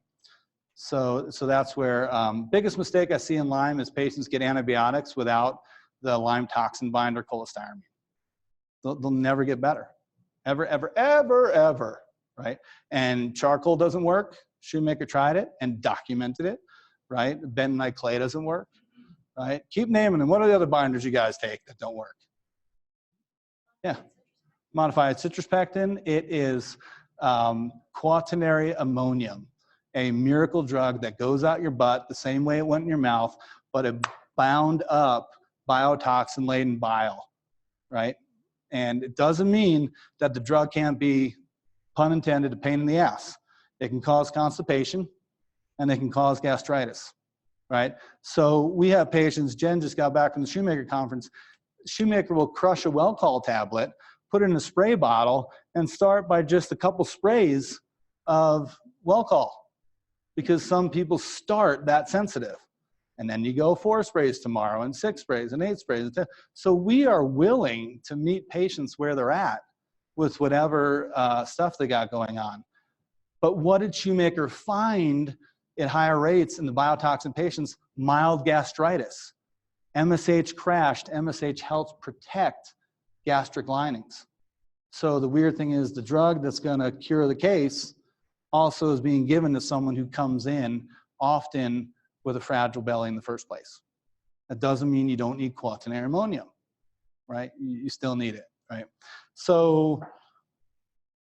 So that's where biggest mistake I see in Lyme is patients get antibiotics without the Lyme toxin binder cholestyramine. They'll never get better, ever, ever, ever, ever, right? And charcoal doesn't work. Shoemaker tried it and documented it, right? Bentonite clay doesn't work, right? Keep naming them. What are the other binders you guys take that don't work? Yeah, modified citrus pectin. It is quaternary ammonium, a miracle drug that goes out your butt the same way it went in your mouth, but it bound up biotoxin-laden bile, right? And it doesn't mean that the drug can't be, pun intended, a pain in the ass. It can cause constipation and it can cause gastritis, right? So we have patients, Jen just got back from the Shoemaker conference. Shoemaker will crush a Welchol tablet, put it in a spray bottle, and start by just a couple sprays of Welchol, because some people start that sensitive. And then you go 4 sprays tomorrow, and 6 sprays, and 8 sprays. So we are willing to meet patients where they're at with whatever stuff they got going on. But what did Shoemaker find at higher rates in the biotoxin patients? Mild gastritis. MSH crashed. MSH helps protect gastric linings. So the weird thing is the drug that's going to cure the case also is being given to someone who comes in often with a fragile belly in the first place. That doesn't mean you don't need quaternary ammonium, right? You still need it, right? So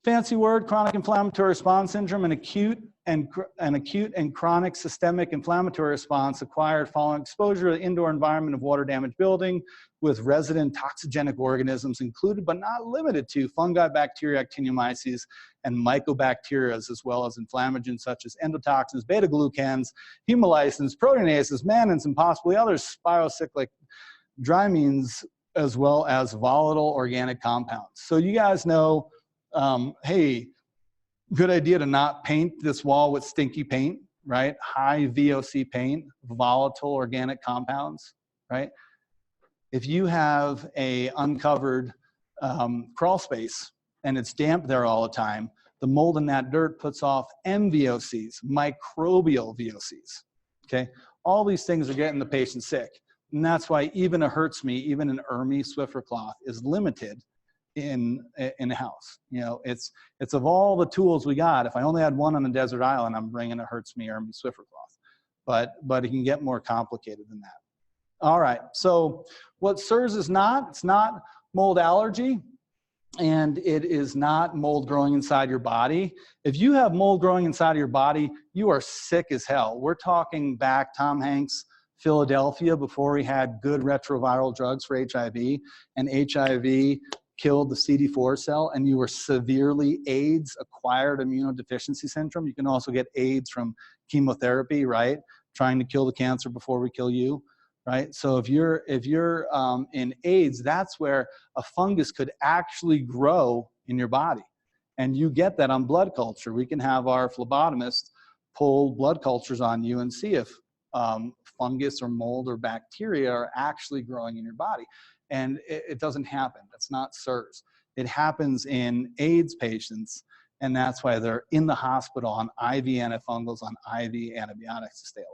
fancy word, chronic inflammatory response syndrome, an acute and chronic systemic inflammatory response acquired following exposure to the indoor environment of water damaged building with resident toxigenic organisms included but not limited to fungi, bacteria, actinomyces, and mycobacteria, as well as inflammagens such as endotoxins, beta-glucans, hemolysis, proteinases, mannins, and possibly others, spirocyclic dramines, as well as volatile organic compounds. So you guys know, hey, good idea to not paint this wall with stinky paint, right? High VOC paint, volatile organic compounds, right? If you have a uncovered crawl space and it's damp there all the time, the mold in that dirt puts off MVOCs, microbial VOCs, okay? All these things are getting the patient sick. And that's why even a Hurts Me, even an Ermi Swiffer cloth is limited in a house. You know, it's of all the tools we got, if I only had one on a desert island, I'm bringing a Hurts Me Ermi Swiffer cloth. But it can get more complicated than that. All right, so what CIRS is not, it's not mold allergy, and it is not mold growing inside your body. If you have mold growing inside of your body, you are sick as hell. We're talking back Tom Hanks, Philadelphia, before we had good retroviral drugs for HIV, and HIV killed the CD4 cell, and you were severely AIDS, acquired immunodeficiency syndrome. You can also get AIDS from chemotherapy, right? Trying to kill the cancer before we kill you, right? So if you're in AIDS, that's where a fungus could actually grow in your body. And you get that on blood culture. We can have our phlebotomist pull blood cultures on you and see if fungus or mold or bacteria are actually growing in your body. And it doesn't happen. That's not CIRS. It happens in AIDS patients, and that's why they're in the hospital on IV antifungals, on IV antibiotics to stay alive.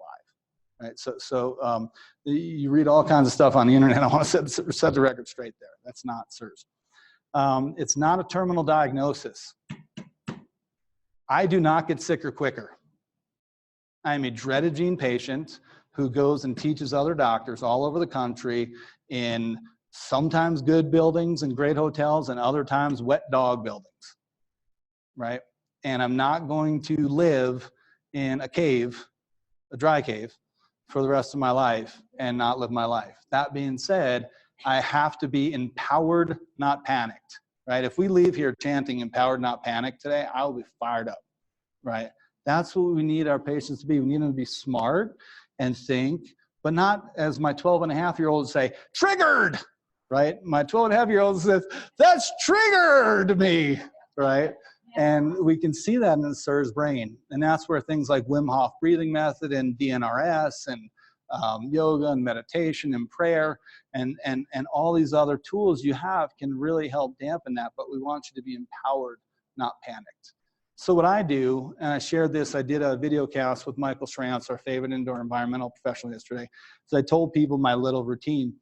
Right? So you read all kinds of stuff on the internet. I want to set the record straight there. That's not CIRS. It's not a terminal diagnosis. I do not get sicker quicker. I am a dreaded gene patient who goes and teaches other doctors all over the country in sometimes good buildings and great hotels, and other times wet dog buildings, right? And I'm not going to live in a cave, a dry cave, for the rest of my life and not live my life. That being said, I have to be empowered, not panicked, right? If we leave here chanting empowered, not panicked today, I'll be fired up, right? That's what we need our patients to be. We need them to be smart and think, but not as my 12-and-a-half-year-old say, triggered, right? My 12-and-a-half-year-old says, that's triggered me, right? And we can see that in the CIRS brain. And that's where things like Wim Hof breathing method and DNRS and yoga and meditation and prayer and all these other tools you have can really help dampen that. But we want you to be empowered, not panicked. So what I do, and I shared this, I did a video cast with Michael Schrantz, our favorite indoor environmental professional yesterday. So I told people my little routine.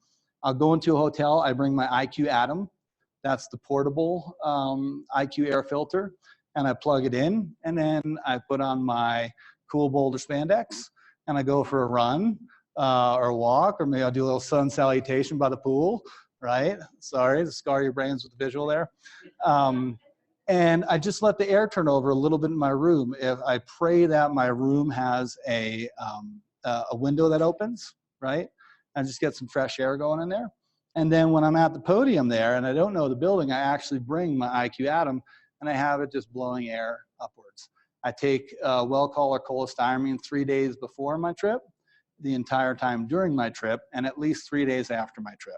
I'll go into a hotel, I bring my IQ Atom. That's the portable IQ air filter, and I plug it in, and then I put on my cool Boulder spandex, and I go for a run or a walk, or maybe I'll do a little sun salutation by the pool, right? Sorry to scar your brains with the visual there. And I just let the air turn over a little bit in my room. If I pray that my room has a window that opens, right? and just get some fresh air going in there. And then when I'm at the podium there and I don't know the building, I actually bring my IQ Atom and I have it just blowing air upwards. I take Welchol or cholestyramine 3 days before my trip, the entire time during my trip, and at least 3 days after my trip.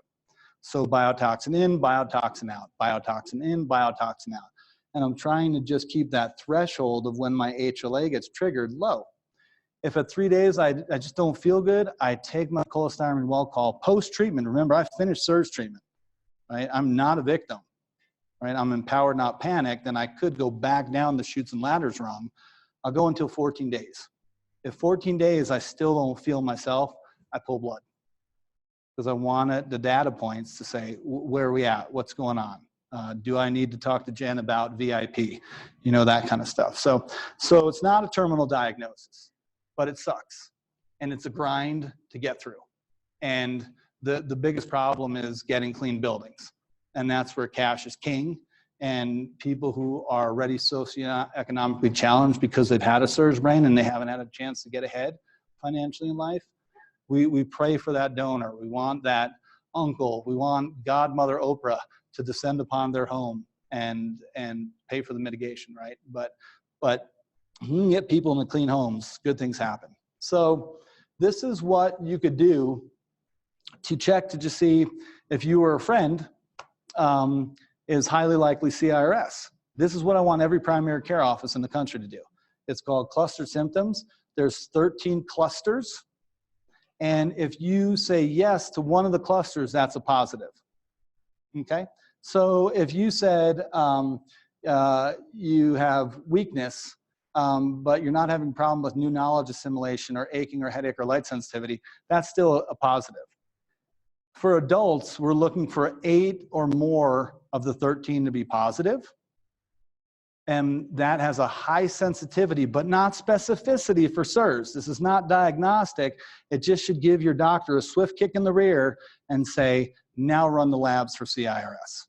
So biotoxin in, biotoxin out, biotoxin in, biotoxin out. And I'm trying to just keep that threshold of when my HLA gets triggered low. If at 3 days I just don't feel good, I take my cholestyramine Welchol post-treatment. Remember, I finished CIRS treatment, right? I'm not a victim, right? I'm empowered, not panicked, and I could go back down the chutes and ladders rung. I'll go until 14 days. If 14 days I still don't feel myself, I pull blood. Because I wanted the data points to say, where are we at? What's going on? Do I need to talk to Jen about VIP? You know, that kind of stuff. So it's not a terminal diagnosis, but it sucks. And it's a grind to get through. And the biggest problem is getting clean buildings. And that's where cash is king. And people who are already socioeconomically challenged because they've had a CIRS brain and they haven't had a chance to get ahead financially in life, we pray for that donor. We want that uncle. We want Godmother Oprah to descend upon their home and pay for the mitigation, right? But you can get people into clean homes, good things happen. So this is what you could do to check to just see if you or a friend is highly likely CIRS. This is what I want every primary care office in the country to do. It's called clustered symptoms. There's 13 clusters. And if you say yes to one of the clusters, that's a positive. Okay? So if you said you have weakness, but you're not having a problem with new knowledge assimilation or aching or headache or light sensitivity, that's still a positive. For adults, we're looking for 8 or more of the 13 to be positive. And that has a high sensitivity, but not specificity for CIRS. This is not diagnostic. It just should give your doctor a swift kick in the rear and say, now run the labs for CIRS.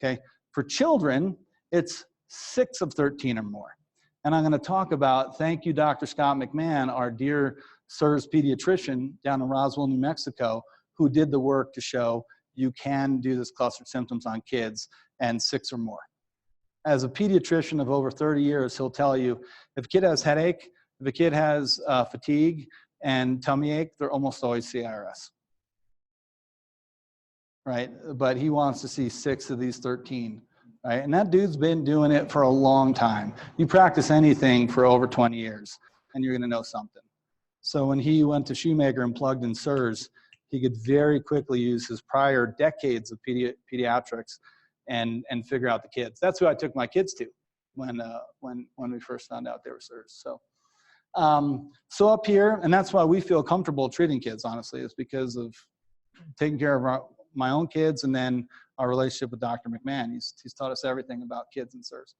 Okay? For children, it's 6 of 13 or more. And I'm going to talk about, thank you, Dr. Scott McMahon, our dear CIRS pediatrician down in Roswell, New Mexico, who did the work to show you can do this clustered symptoms on kids and 6 or more. As a pediatrician of over 30 years, he'll tell you, if a kid has headache, if a kid has fatigue and tummy ache, they're almost always CIRS. Right? But he wants to see 6 of these 13. Right? And that dude's been doing it for a long time. You practice anything for over 20 years, and you're going to know something. So when he went to Shoemaker and plugged in CIRS, he could very quickly use his prior decades of pediatrics and figure out the kids. That's who I took my kids to when we first found out they were CIRS. So up here, and that's why we feel comfortable treating kids, honestly, is because of taking care of my own kids and then our relationship with Dr. McMahon. He's taught us everything about kids and CIRS.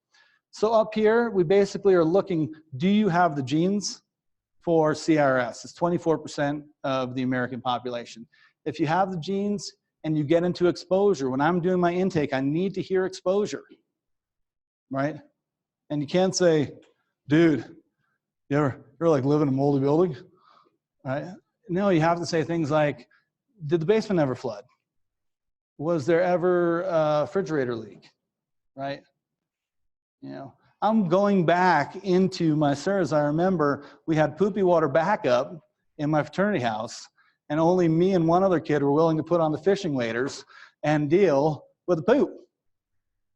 So up here, we basically are looking, do you have the genes for CIRS? It's 24% of the American population. If you have the genes, and you get into exposure. When I'm doing my intake, I need to hear exposure, right? And you can't say, dude, you ever like live in a moldy building, right? No, you have to say things like, did the basement ever flood? Was there ever a refrigerator leak, right? You know, I'm going back into my CIRS. I remember we had poopy water backup in my fraternity house, and only me and one other kid were willing to put on the fishing waders and deal with the poop,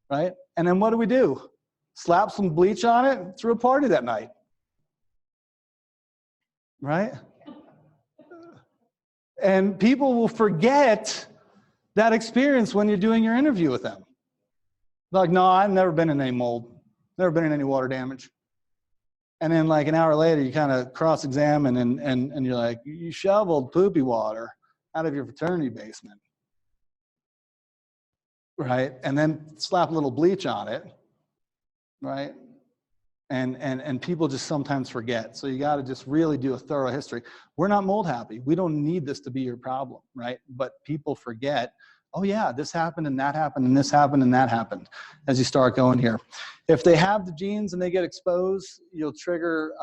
right? And then what do? Slap some bleach on it, threw a party that night, right? And people will forget that experience when you're doing your interview with them. Like, no, I've never been in any mold, never been in any water damage. And then like an hour later, you kind of cross-examine and you're like, you shoveled poopy water out of your fraternity basement, right? And then slap a little bleach on it, right? And people just sometimes forget. So you got to just really do a thorough history. We're not mold happy. We don't need this to be your problem, right? But people forget, oh yeah, this happened and that happened and this happened and that happened as you start going here. If they have the genes and they get exposed, you'll trigger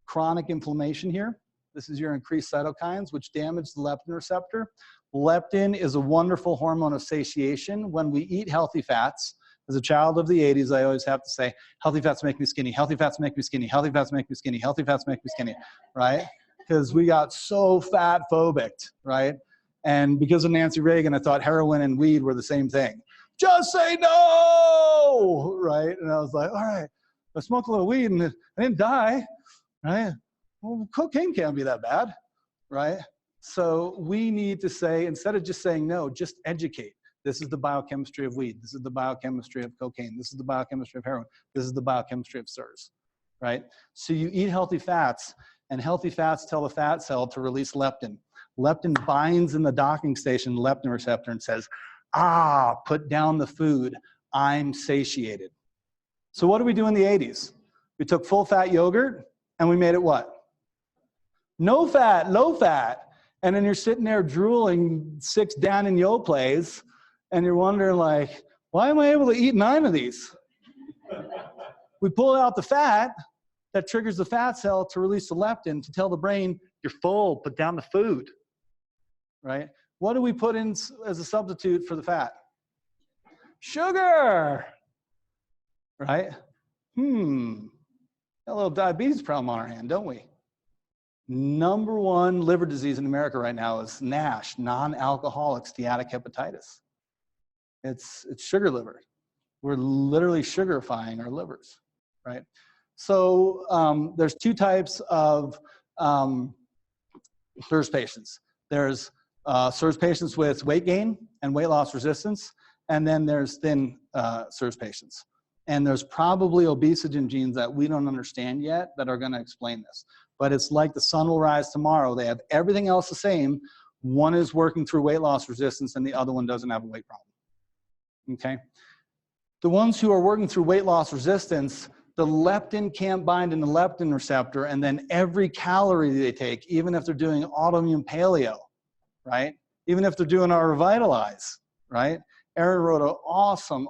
chronic inflammation here. This is your increased cytokines, which damage the leptin receptor. Leptin is a wonderful hormone of satiation. When we eat healthy fats, as a child of the 80s, I always have to say, healthy fats make me skinny, healthy fats make me skinny, healthy fats make me skinny, healthy fats make me skinny, right? Because we got so fat phobic, right? And because of Nancy Reagan, I thought heroin and weed were the same thing. Just say no, right? And I was like, all right, I smoked a little weed and I didn't die, right? Well, cocaine can't be that bad, right? So we need to say, instead of just saying no, just educate. This is the biochemistry of weed. This is the biochemistry of cocaine. This is the biochemistry of heroin. This is the biochemistry of CIRS, right? So you eat healthy fats, and healthy fats tell the fat cell to release leptin. Leptin binds in the docking station leptin receptor and says, ah, put down the food. I'm satiated. So what did we do in the 80s? We took full-fat yogurt, and we made it what? No fat, low fat. And then you're sitting there drooling 6 Dan and Yo plays, and you're wondering like, why am I able to eat 9 of these? We pull out the fat, that triggers the fat cell to release the leptin to tell the brain, you're full, put down the food, right? What do we put in as a substitute for the fat? Sugar, right? Got a little diabetes problem on our hand, don't we? #1 liver disease in America right now is NASH, non-alcoholic steatic hepatitis. It's sugar liver. We're literally sugarifying our livers, right? So there's 2 types of CIRS patients. There's CIRS patients with weight gain and weight loss resistance, and then there's thin CIRS patients. And there's probably obesogen genes that we don't understand yet that are going to explain this. But it's like the sun will rise tomorrow. They have everything else the same. One is working through weight loss resistance, and the other one doesn't have a weight problem. Okay? The ones who are working through weight loss resistance, the leptin can't bind in the leptin receptor, and then every calorie they take, even if they're doing autoimmune paleo, right? Even if they're doing our Revitalize, right? Aaron wrote an awesome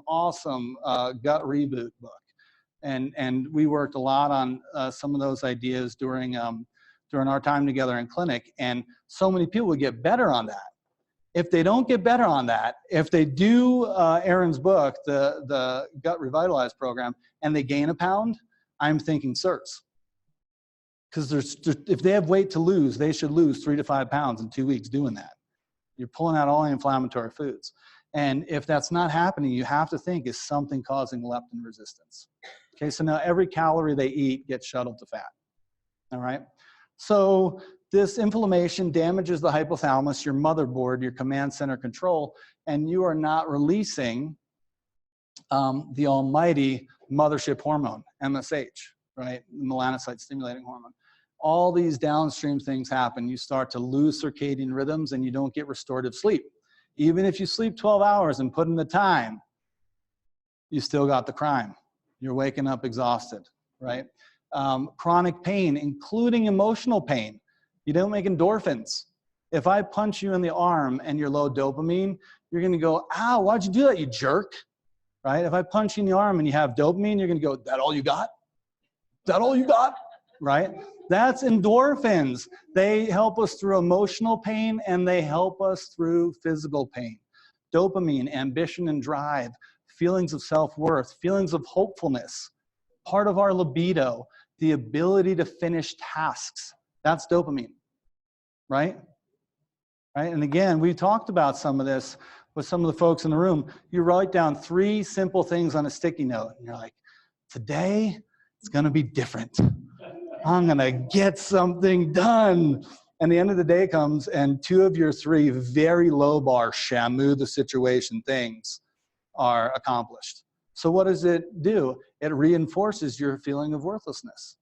gut reboot book. And we worked a lot on some of those ideas during our time together in clinic, and so many people would get better on that. If they don't get better on that, if they do Aaron's book, the Gut Revitalize program, and they gain a pound, I'm thinking CIRS. Because if they have weight to lose, they should lose 3 to 5 pounds in 2 weeks doing that. You're pulling out all the inflammatory foods. And if that's not happening, you have to think, is something causing leptin resistance? Okay, so now every calorie they eat gets shuttled to fat. All right? So this inflammation damages the hypothalamus, your motherboard, your command center control, and you are not releasing the almighty mothership hormone, MSH, right? The melanocyte stimulating hormone. All these downstream things happen. You start to lose circadian rhythms and you don't get restorative sleep. Even if you sleep 12 hours and put in the time, you still got the crime. You're waking up exhausted, right? Chronic pain, including emotional pain. You don't make endorphins. If I punch you in the arm and you're low dopamine, you're gonna go, ow, why'd you do that, you jerk? Right? If I punch you in the arm and you have dopamine, you're gonna go, that all you got? That all you got? Right? That's endorphins. They help us through emotional pain and they help us through physical pain. Dopamine, ambition and drive, feelings of self-worth, feelings of hopefulness, part of our libido, the ability to finish tasks. That's dopamine, right? Right? And again, we talked about some of this with some of the folks in the room. You write down 3 simple things on a sticky note and you're like, today it's gonna be different. I'm gonna get something done. And the end of the day comes and 2 of your 3 very low bar shamu the situation things are accomplished. So what does it do? It reinforces your feeling of worthlessness,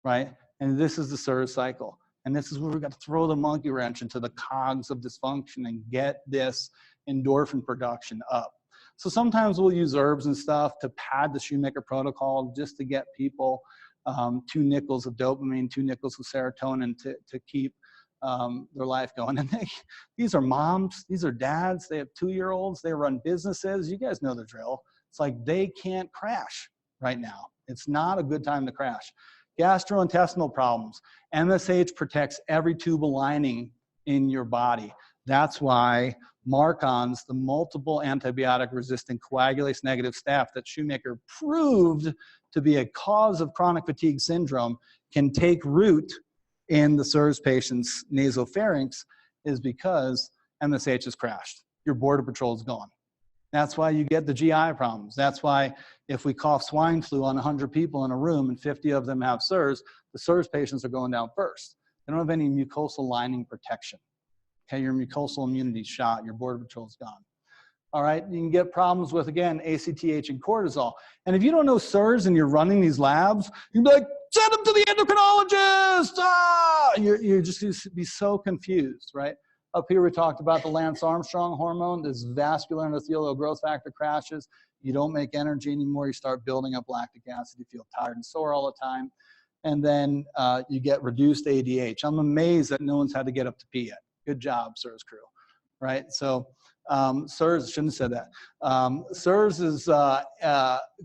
right? And this is the CIRS cycle. And this is where we've got to throw the monkey wrench into the cogs of dysfunction and get this endorphin production up. So sometimes we'll use herbs and stuff to pad the Shoemaker protocol just to get people 2 nickels of dopamine, 2 nickels of serotonin to keep their life going. And these are moms, these are dads, they have 2-year-olds, they run businesses. You guys know the drill. It's like they can't crash right now. It's not a good time to crash. Gastrointestinal problems. MSH protects every tubal lining in your body. That's why Marcon's, the multiple antibiotic-resistant coagulase-negative staph that Shoemaker proved to be a cause of chronic fatigue syndrome, can take root in the CIRS patient's nasopharynx, is because MSH has crashed. Your border patrol is gone. That's why you get the GI problems. That's why if we cough swine flu on 100 people in a room and 50 of them have CIRS, the CIRS patients are going down first. They don't have any mucosal lining protection. Okay, your mucosal immunity is shot, your border patrol is gone. All right, you can get problems with, again, ACTH and cortisol. And if you don't know CIRS and you're running these labs, you'd be like, send them to the endocrinologist! Ah! You're just going to be so confused, right? Up here we talked about the Lance Armstrong hormone. This vascular endothelial growth factor crashes. You don't make energy anymore. You start building up lactic acid. You feel tired and sore all the time. And then you get reduced ADH. I'm amazed that no one's had to get up to pee yet. Good job, CIRS crew, right? So CIRS, shouldn't have said that. CIRS is,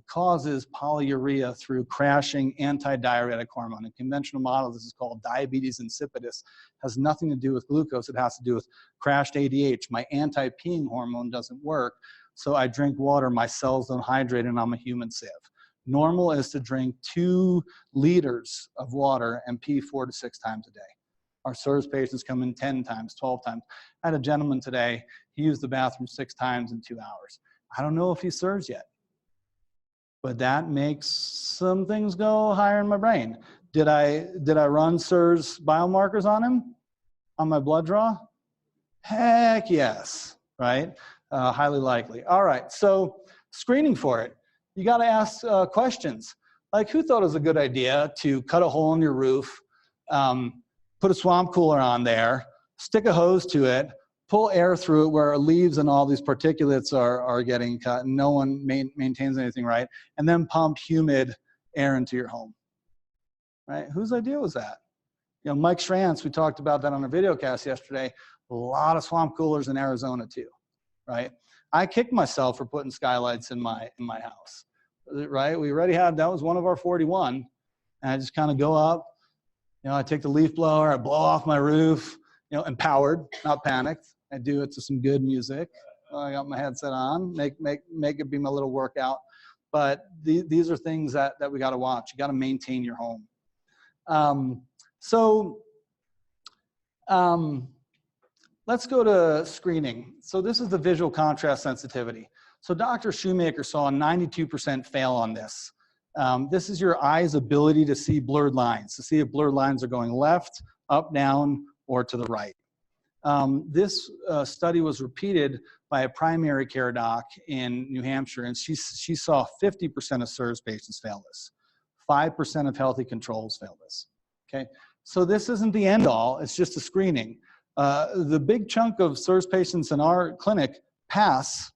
causes polyuria through crashing antidiuretic hormone. In conventional models, this is called diabetes insipidus. Has nothing to do with glucose. It has to do with crashed ADH. My anti-peeing hormone doesn't work, so I drink water. My cells don't hydrate, and I'm a human sieve. Normal is to drink 2 liters of water and pee 4 to 6 times a day. Our CIRS patients come in 10 times, 12 times. I had a gentleman today, he used the bathroom 6 times in 2 hours. I don't know if he's CIRS yet, but that makes some things go higher in my brain. Did I run CIRS biomarkers on him, on my blood draw? Heck yes, right? Highly likely. All right, so screening for it. You gotta ask questions. Like, who thought it was a good idea to cut a hole in your roof, put a swamp cooler on there, stick a hose to it, pull air through it where leaves and all these particulates are getting cut and no one maintains anything right, and then pump humid air into your home, right? Whose idea was that? You know, Mike Schrantz, we talked about that on our video cast yesterday, a lot of swamp coolers in Arizona too, right? I kicked myself for putting skylights in my house, right? We already had, that was one of our 41, and I just kind of go up, you know, I take the leaf blower, I blow off my roof, you know, empowered, not panicked. I do it to some good music. I got my headset on, make it be my little workout. But these are things that we got to watch. You got to maintain your home. Let's go to screening. So this is the visual contrast sensitivity. So Dr. Shoemaker saw a 92% fail on this. This is your eye's ability to see blurred lines, to see if blurred lines are going left, up, down, or to the right. This study was repeated by a primary care doc in New Hampshire, and she saw 50% of CIRS patients fail this. 5% of healthy controls fail this, okay? So this isn't the end all, it's just a screening. The big chunk of CIRS patients in our clinic pass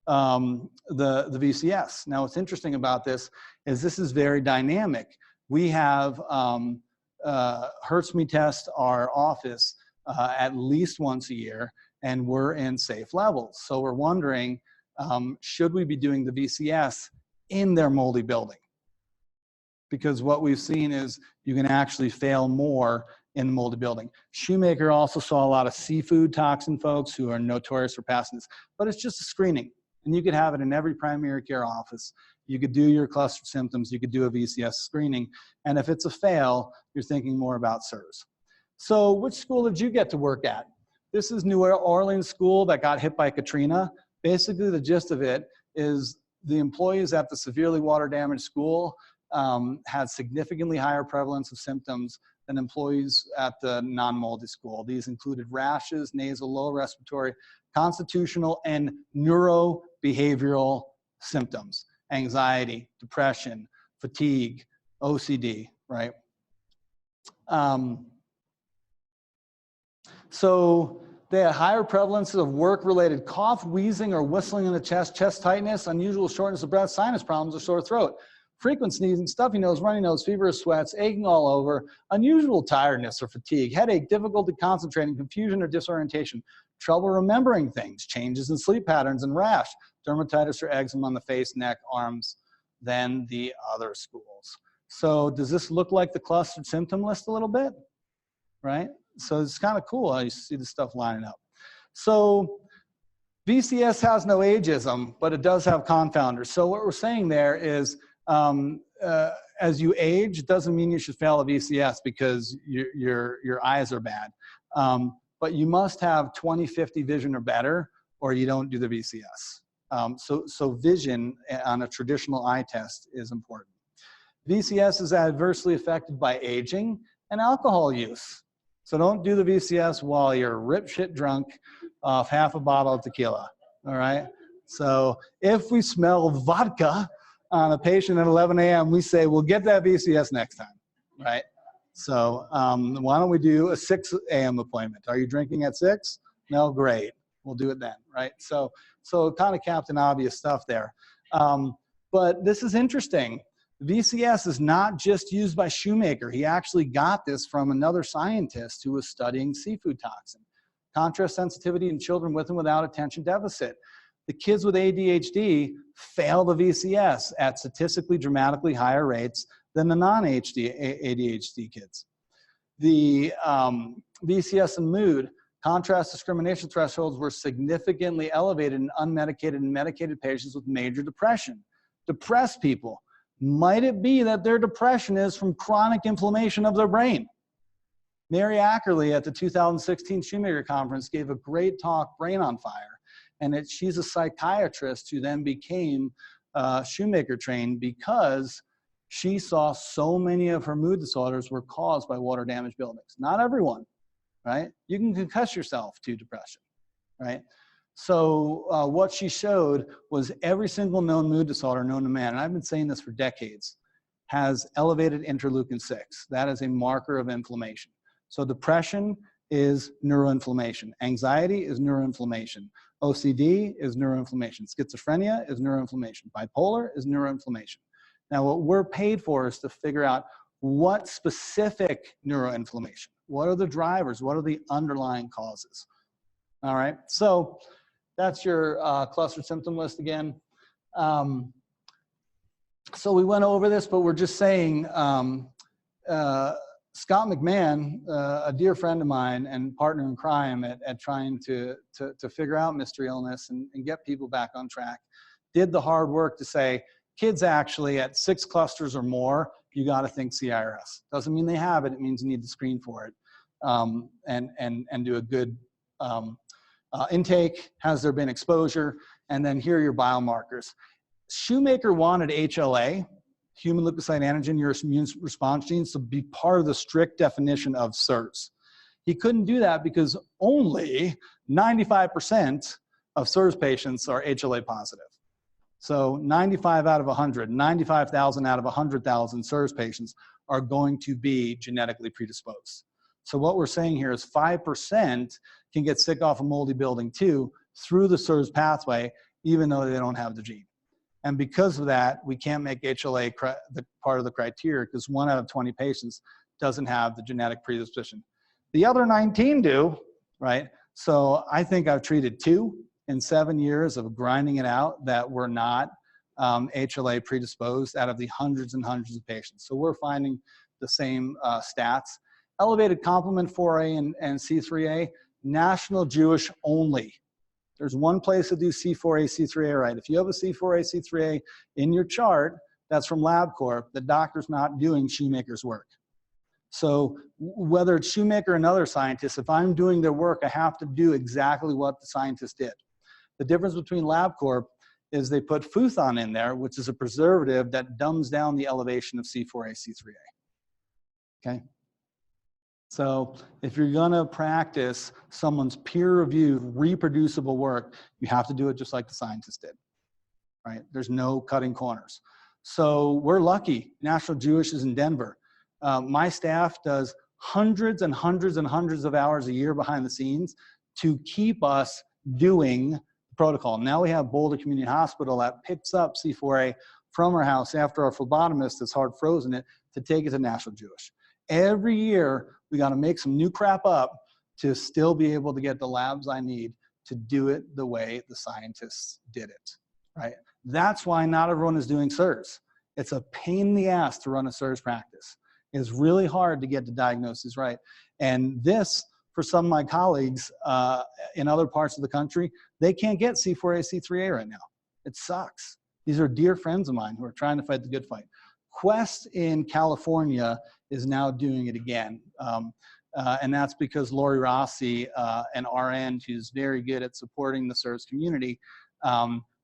the VCS. Now, what's interesting about this is very dynamic. We have Hertz me test our office at least once a year, and we're in safe levels. So we're wondering, should we be doing the VCS in their moldy building? Because what we've seen is you can actually fail more in the moldy building. Shoemaker also saw a lot of seafood toxin folks who are notorious for passing this, but it's just a screening. And you could have it in every primary care office. You could do your cluster symptoms, you could do a VCS screening, and if it's a fail, you're thinking more about CIRS. So which school did you get to work at? This is New Orleans school that got hit by Katrina. Basically, the gist of it is the employees at the severely water damaged school had significantly higher prevalence of symptoms than employees at the non-moldy school. These included rashes, nasal, lower respiratory, constitutional, and neurobehavioral symptoms, anxiety, depression, fatigue, OCD, right? So they had higher prevalence of work-related cough, wheezing, or whistling in the chest, chest tightness, unusual shortness of breath, sinus problems, or sore throat. Frequent sneezing, stuffy nose, runny nose, feverish sweats, aching all over, unusual tiredness or fatigue, headache, difficulty concentrating, confusion or disorientation, trouble remembering things, changes in sleep patterns, and rash, dermatitis or eczema on the face, neck, arms, than the other schools. So does this look like the clustered symptom list a little bit? Right? So it's kind of cool how you see the stuff lining up. So VCS has no ageism, but it does have confounders. So what we're saying there is as you age, it doesn't mean you should fail a VCS because your eyes are bad. But you must have 20/50 vision or better, or you don't do the VCS. So vision on a traditional eye test is important. VCS is adversely affected by aging and alcohol use. So don't do the VCS while you're rip shit drunk off half a bottle of tequila, all right? So if we smell vodka on a patient at 11 a.m., we say, we'll get that VCS next time, right? So why don't we do a 6 a.m. appointment? Are you drinking at 6? No, great. We'll do it then, right? So kind of Captain Obvious stuff there. But this is interesting. VCS is not just used by Shoemaker. He actually got this from another scientist who was studying seafood toxin. Contrast sensitivity in children with and without attention deficit. The kids with ADHD fail the VCS at statistically dramatically higher rates than the non-ADHD kids. The VCS and mood, contrast discrimination thresholds were significantly elevated in unmedicated and medicated patients with major depression. Depressed people, might it be that their depression is from chronic inflammation of their brain? Mary Ackerley at the 2016 Shoemaker Conference gave a great talk, Brain on Fire, and she's a psychiatrist who then became Shoemaker trained because she saw so many of her mood disorders were caused by water damaged buildings. Not everyone, right? You can concuss yourself to depression, right? So what she showed was every single known mood disorder known to man, and I've been saying this for decades, has elevated interleukin-6. That is a marker of inflammation. So depression is neuroinflammation. Anxiety is neuroinflammation. OCD is neuroinflammation. Schizophrenia is neuroinflammation. Bipolar is neuroinflammation. Now what we're paid for is to figure out what specific neuroinflammation, what are the drivers, what are the underlying causes. All right, so that's your cluster symptom list again. So we went over this, but we're just saying, Scott McMahon, a dear friend of mine and partner in crime at trying to figure out mystery illness and get people back on track, did the hard work to say, kids actually at 6 clusters or more, you got to think CIRS. Doesn't mean they have it, it means you need to screen for it and do a good intake. Has there been exposure? And then here are your biomarkers. Shoemaker wanted HLA, human leukocyte antigen, your immune response genes, to be part of the strict definition of CIRS. He couldn't do that because only 95% of CIRS patients are HLA positive. So 95 out of 100, 95,000 out of 100,000 CIRS patients are going to be genetically predisposed. So what we're saying here is 5% can get sick off a moldy building too through the CIRS pathway, even though they don't have the gene. And because of that, we can't make HLA the part of the criteria because 1 out of 20 patients doesn't have the genetic predisposition. The other 19 do, right? So I think I've treated 2 in 7 years of grinding it out that were not HLA predisposed out of the hundreds and hundreds of patients. So we're finding the same stats. Elevated complement 4A and C3A, National Jewish only. There's one place to do C4A, C3A right. If you have a C4A, C3A in your chart, that's from LabCorp, the doctor's not doing Shoemaker's work. So whether it's Shoemaker or another scientist, if I'm doing their work, I have to do exactly what the scientist did. The difference between LabCorp is they put Futhon in there, which is a preservative that dumbs down the elevation of C4A, C3A. Okay? So if you're gonna practice someone's peer-reviewed, reproducible work, you have to do it just like the scientist did, right? There's no cutting corners. So we're lucky. National Jewish is in Denver. My staff does hundreds and hundreds and hundreds of hours a year behind the scenes to keep us doing the protocol. Now we have Boulder Community Hospital that picks up C4A from our house after our phlebotomist has hard frozen it to take it to National Jewish. Every year, we got to make some new crap up to still be able to get the labs I need to do it the way the scientists did it, right? That's why not everyone is doing CIRS. It's a pain in the ass to run a CIRS practice. It's really hard to get the diagnosis right. And this, for some of my colleagues in other parts of the country, they can't get C4A, C3A right now. It sucks. These are dear friends of mine who are trying to fight the good fight. Quest in California is now doing it again. And that's because Lori Rossi, an RN who's very good at supporting the CIRS community,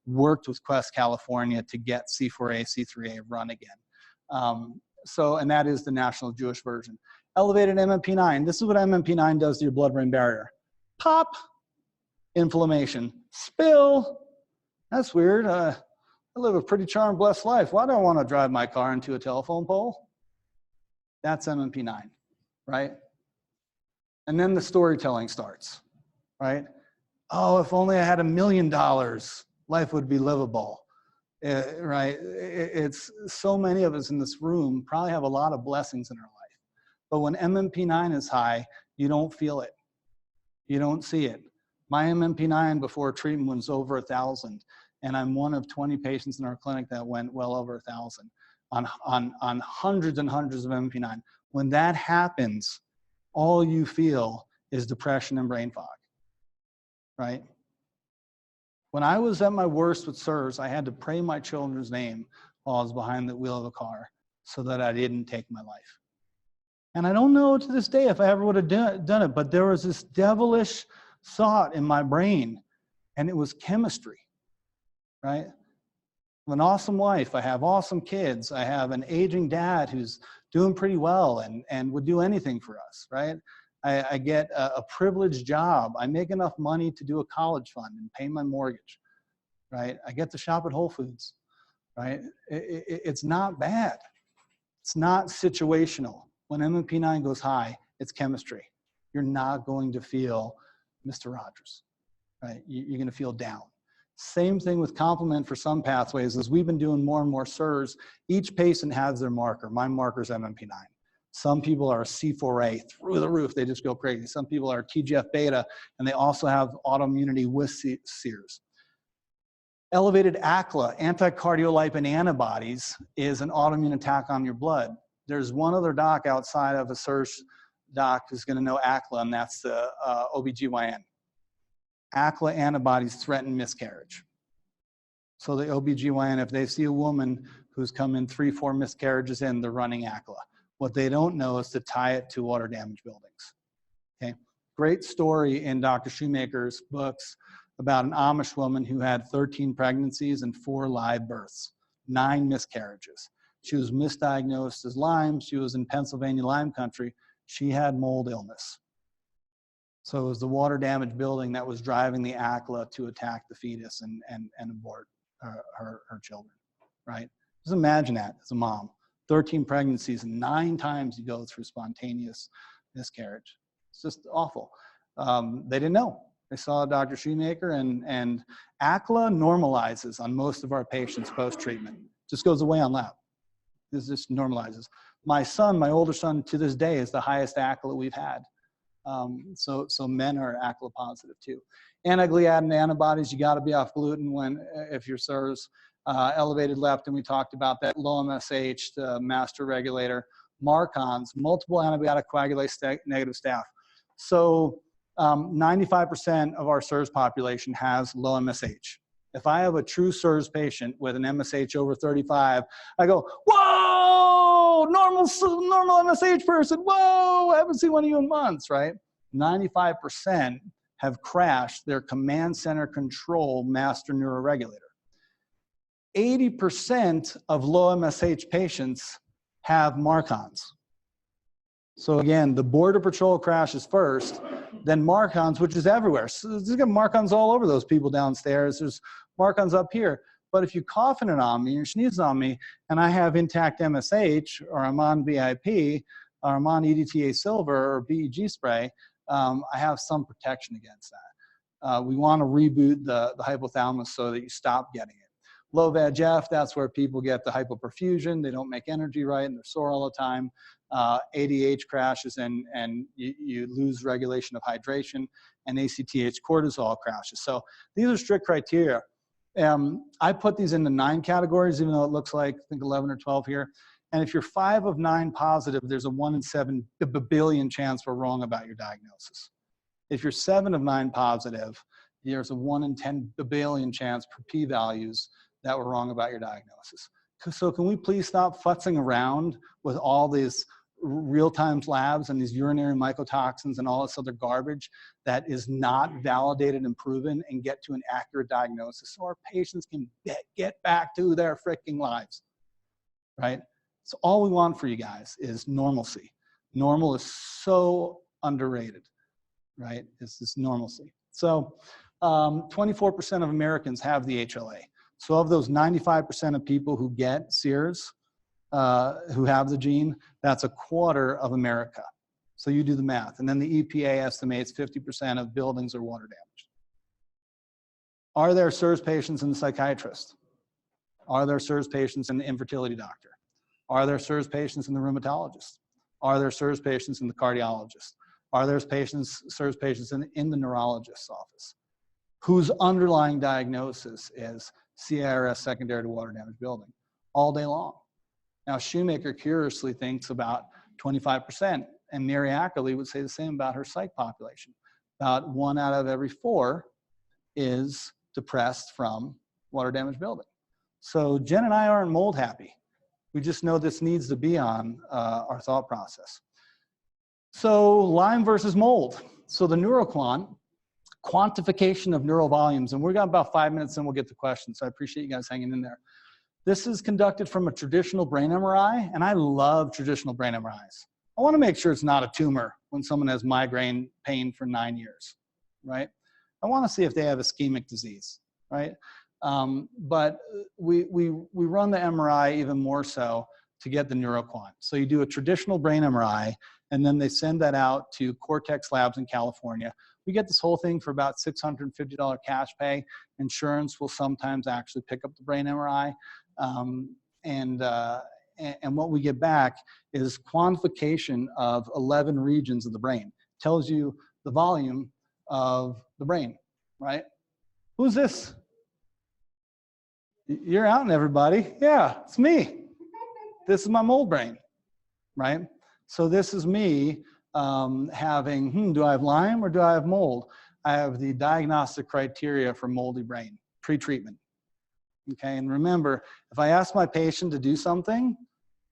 worked with Quest California to get C4A, C3A run again. And that is the national Jewish version. Elevated MMP9. This is what MMP9 does to your blood-brain barrier. Pop, inflammation. Spill. That's weird. I live a pretty charmed, blessed life. Why do I want to drive my car into a telephone pole? That's MMP9, right? And then the storytelling starts, right? Oh, if only I had $1 million, life would be livable, right? It's so many of us in this room probably have a lot of blessings in our life. But when MMP9 is high, you don't feel it. You don't see it. My MMP9 before treatment was over 1,000, and I'm one of 20 patients in our clinic that went well over 1,000 on hundreds and hundreds of MMP9. When that happens, all you feel is depression and brain fog, right? When I was at my worst with CIRS, I had to pray my children's name while I was behind the wheel of a car so that I didn't take my life. And I don't know to this day if I ever would have done it, but there was this devilish thought in my brain, and it was chemistry, right? I have an awesome wife, I have awesome kids, I have an aging dad who's doing pretty well and would do anything for us, right? I get a privileged job. I make enough money to do a college fund and pay my mortgage, right? I get to shop at Whole Foods, right? It's not bad. It's not situational. When MMP9 goes high, it's chemistry. You're not going to feel Mr. Rogers, right? You're going to feel down. Same thing with complement for some pathways. As we've been doing more and more CIRS, each patient has their marker. My marker is MMP9. Some people are C4A through the roof. They just go crazy. Some people are TGF-beta, and they also have autoimmunity with CIRS. Elevated ACLA, anticardiolipin antibodies, is an autoimmune attack on your blood. There's one other doc outside of a CIRS doc who's going to know ACLA, and that's the OBGYN. ACLA antibodies threaten miscarriage. So the OBGYN, if they see a woman who's come in 3-4 miscarriages in, they're running ACLA. What they don't know is to tie it to water damage buildings. Okay, great story in Dr. Shoemaker's books about an Amish woman who had 13 pregnancies and 4 live births, 9 miscarriages. She was misdiagnosed as Lyme. She was in Pennsylvania Lyme country. She had mold illness. So it was the water damage building that was driving the ACLA to attack the fetus and abort her children, right? Just imagine that as a mom. 13 pregnancies and 9 times you go through spontaneous miscarriage. It's just awful. They didn't know. They saw Dr. Shoemaker, and ACLA normalizes on most of our patients post-treatment. Just goes away on lab. This just normalizes. My son, my older son, to this day is the highest ACLA we've had. So men are ACLA positive too. Antigliadin antibodies, you got to be off gluten if you're CIRS. Elevated leptin, we talked about that. Low MSH, the master regulator. Marcons, multiple antibiotic coagulase negative staph. So 95% of our CIRS population has low MSH. If I have a true CIRS patient with an MSH over 35, I go, whoa, normal MSH person, whoa, I haven't seen one of you in months, right? 95% have crashed their command center control master neuroregulator. 80% of low MSH patients have Marcons. So again, the Border Patrol crashes first, then Marcons, which is everywhere. So there's got Marcons all over those people downstairs. There's Marcons up here. But if you coughing it on me or sneezing on me and I have intact MSH, or I'm on VIP, or I'm on EDTA silver or BEG spray, I have some protection against that. We want to reboot the hypothalamus so that you stop getting it. Low VEGF, that's where people get the hypoperfusion. They don't make energy right and they're sore all the time. ADH crashes and you lose regulation of hydration, and ACTH cortisol crashes. So these are strict criteria. I put these into 9 categories, even though it looks like, I think 11 or 12 here. And if you're 5 of 9 positive, there's a 1 in 7 billion chance we're wrong about your diagnosis. If you're 7 of 9 positive, there's a 1 in 10 billion chance per p-values that we're wrong about your diagnosis. So can we please stop futzing around with all these real-time labs and these urinary mycotoxins and all this other garbage that is not validated and proven, and get to an accurate diagnosis so our patients can get back to their freaking lives, right? So all we want for you guys is normalcy. Normal is so underrated, right? It's this normalcy. So 24% of Americans have the HLA. So of those 95% of people who get CIRS, who have the gene, that's 1/4 of America. So you do the math. And then the EPA estimates 50% of buildings are water damaged. Are there CIRS patients in the psychiatrist? Are there CIRS patients in the infertility doctor? Are there CIRS patients in the rheumatologist? Are there CIRS patients in the cardiologist? Are there CIRS patients in the neurologist's office whose underlying diagnosis is CIRS secondary to water damage building all day long? Now, Shoemaker curiously thinks about 25%, and Mary Ackerley would say the same about her psych population. About 1 out of every 4 is depressed from water damage building. So Jen and I aren't mold happy. We just know this needs to be on our thought process. So Lyme versus mold. So the NeuroQuant, quantification of neural volumes, and we've got about 5 minutes and we'll get to questions, so I appreciate you guys hanging in there. This is conducted from a traditional brain MRI, and I love traditional brain MRIs. I want to make sure it's not a tumor when someone has migraine pain for 9 years, right? I want to see if they have ischemic disease, right? But we run the MRI even more so to get the NeuroQuant. So you do a traditional brain MRI, and then they send that out to Cortex Labs in California. We get this whole thing for about $650 cash pay. Insurance will sometimes actually pick up the brain MRI. And what we get back is quantification of 11 regions of the brain. Tells you the volume of the brain, right? Who's this? You're out, everybody. Yeah, it's me. This is my mold brain, right? So this is me having, do I have Lyme or do I have mold? I have the diagnostic criteria for moldy brain, pre-treatment. Okay, and remember, if I ask my patient to do something,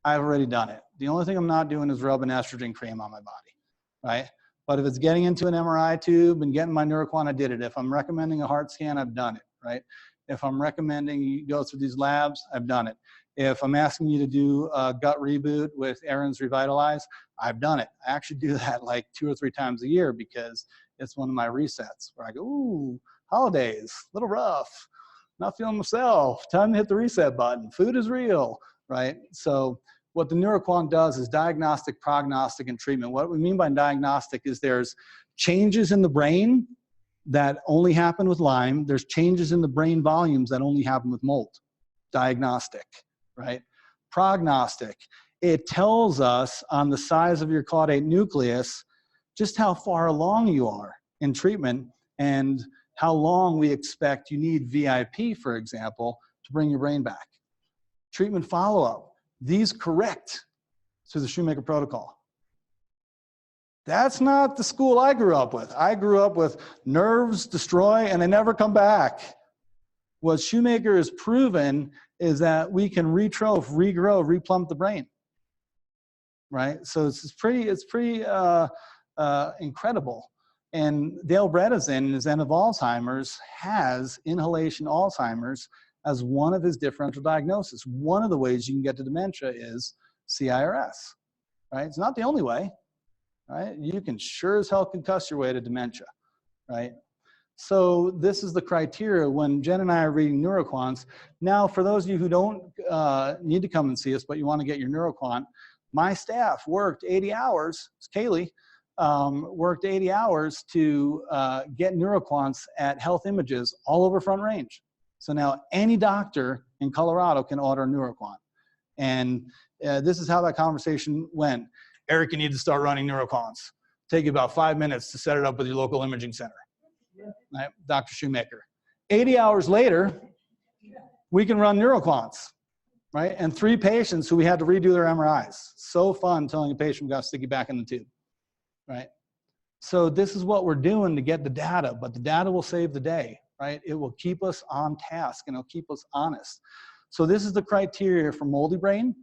I've already done it. The only thing I'm not doing is rubbing estrogen cream on my body, right? But if it's getting into an MRI tube and getting my NeuroQuant, I did it. If I'm recommending a heart scan, I've done it, right? If I'm recommending you go through these labs, I've done it. If I'm asking you to do a gut reboot with Aaron's Revitalize, I've done it. I actually do that like 2 or 3 times a year because it's one of my resets where I go, ooh, holidays, a little rough. Not feeling myself, time to hit the reset button. Food is real, right? So what the NeuroQuant does is diagnostic, prognostic, and treatment. What we mean by diagnostic is there's changes in the brain that only happen with Lyme. There's changes in the brain volumes that only happen with mold. Diagnostic, right? Prognostic, it tells us on the size of your caudate nucleus just how far along you are in treatment and how long we expect you need VIP, for example, to bring your brain back. Treatment follow-up, these correct through the Shoemaker protocol. That's not the school I grew up with. I grew up with nerves destroy and they never come back. What Shoemaker has proven is that we can retroph, regrow, replump the brain, right? So it's pretty incredible. And Dale Bredesen, in his End of Alzheimer's, has inhalation Alzheimer's as one of his differential diagnoses. One of the ways you can get to dementia is CIRS, right? It's not the only way, right? You can sure as hell concuss your way to dementia, right? So this is the criteria when Jen and I are reading NeuroQuants. Now, for those of you who don't need to come and see us, but you want to get your NeuroQuant, my staff worked 80 hours, it's Kaylee, worked 80 hours to get NeuroQuants at Health Images all over Front Range. So now any doctor in Colorado can order a NeuroQuant. And this is how that conversation went. Eric, you need to start running NeuroQuants. Take you about 5 minutes to set it up with your local imaging center. Right? Dr. Shoemaker. 80 hours later, we can run neuroquants, right? And 3 patients who we had to redo their MRIs. So fun telling a patient we got to stick you back in the tube, right? So this is what we're doing to get the data, but the data will save the day, right? It will keep us on task and it'll keep us honest. So this is the criteria for moldy brain.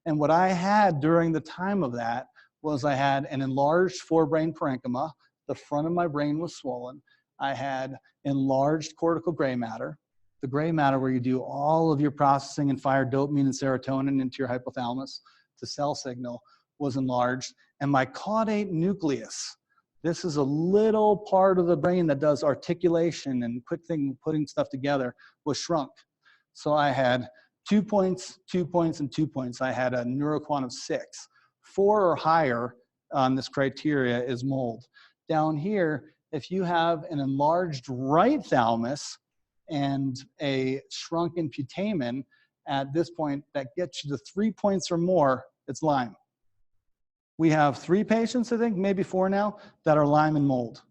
And what I had during the time of that was I had an enlarged forebrain parenchyma. The front of my brain was swollen. I had enlarged cortical gray matter. The gray matter where you do all of your processing and fire dopamine and serotonin into your hypothalamus to cell signal was enlarged. And my caudate nucleus, this is a little part of the brain that does articulation and quick thing, putting stuff together, was shrunk. So I had 2 points, 2 points, and 2 points. I had a neuroquant of 6. 4 or higher on this criteria is mold. Down here, if you have an enlarged right thalamus and a shrunken putamen, at this point, that gets you to 3 points or more, it's Lyme. We have 3 patients, I think, maybe 4 now, that are Lyme and mold.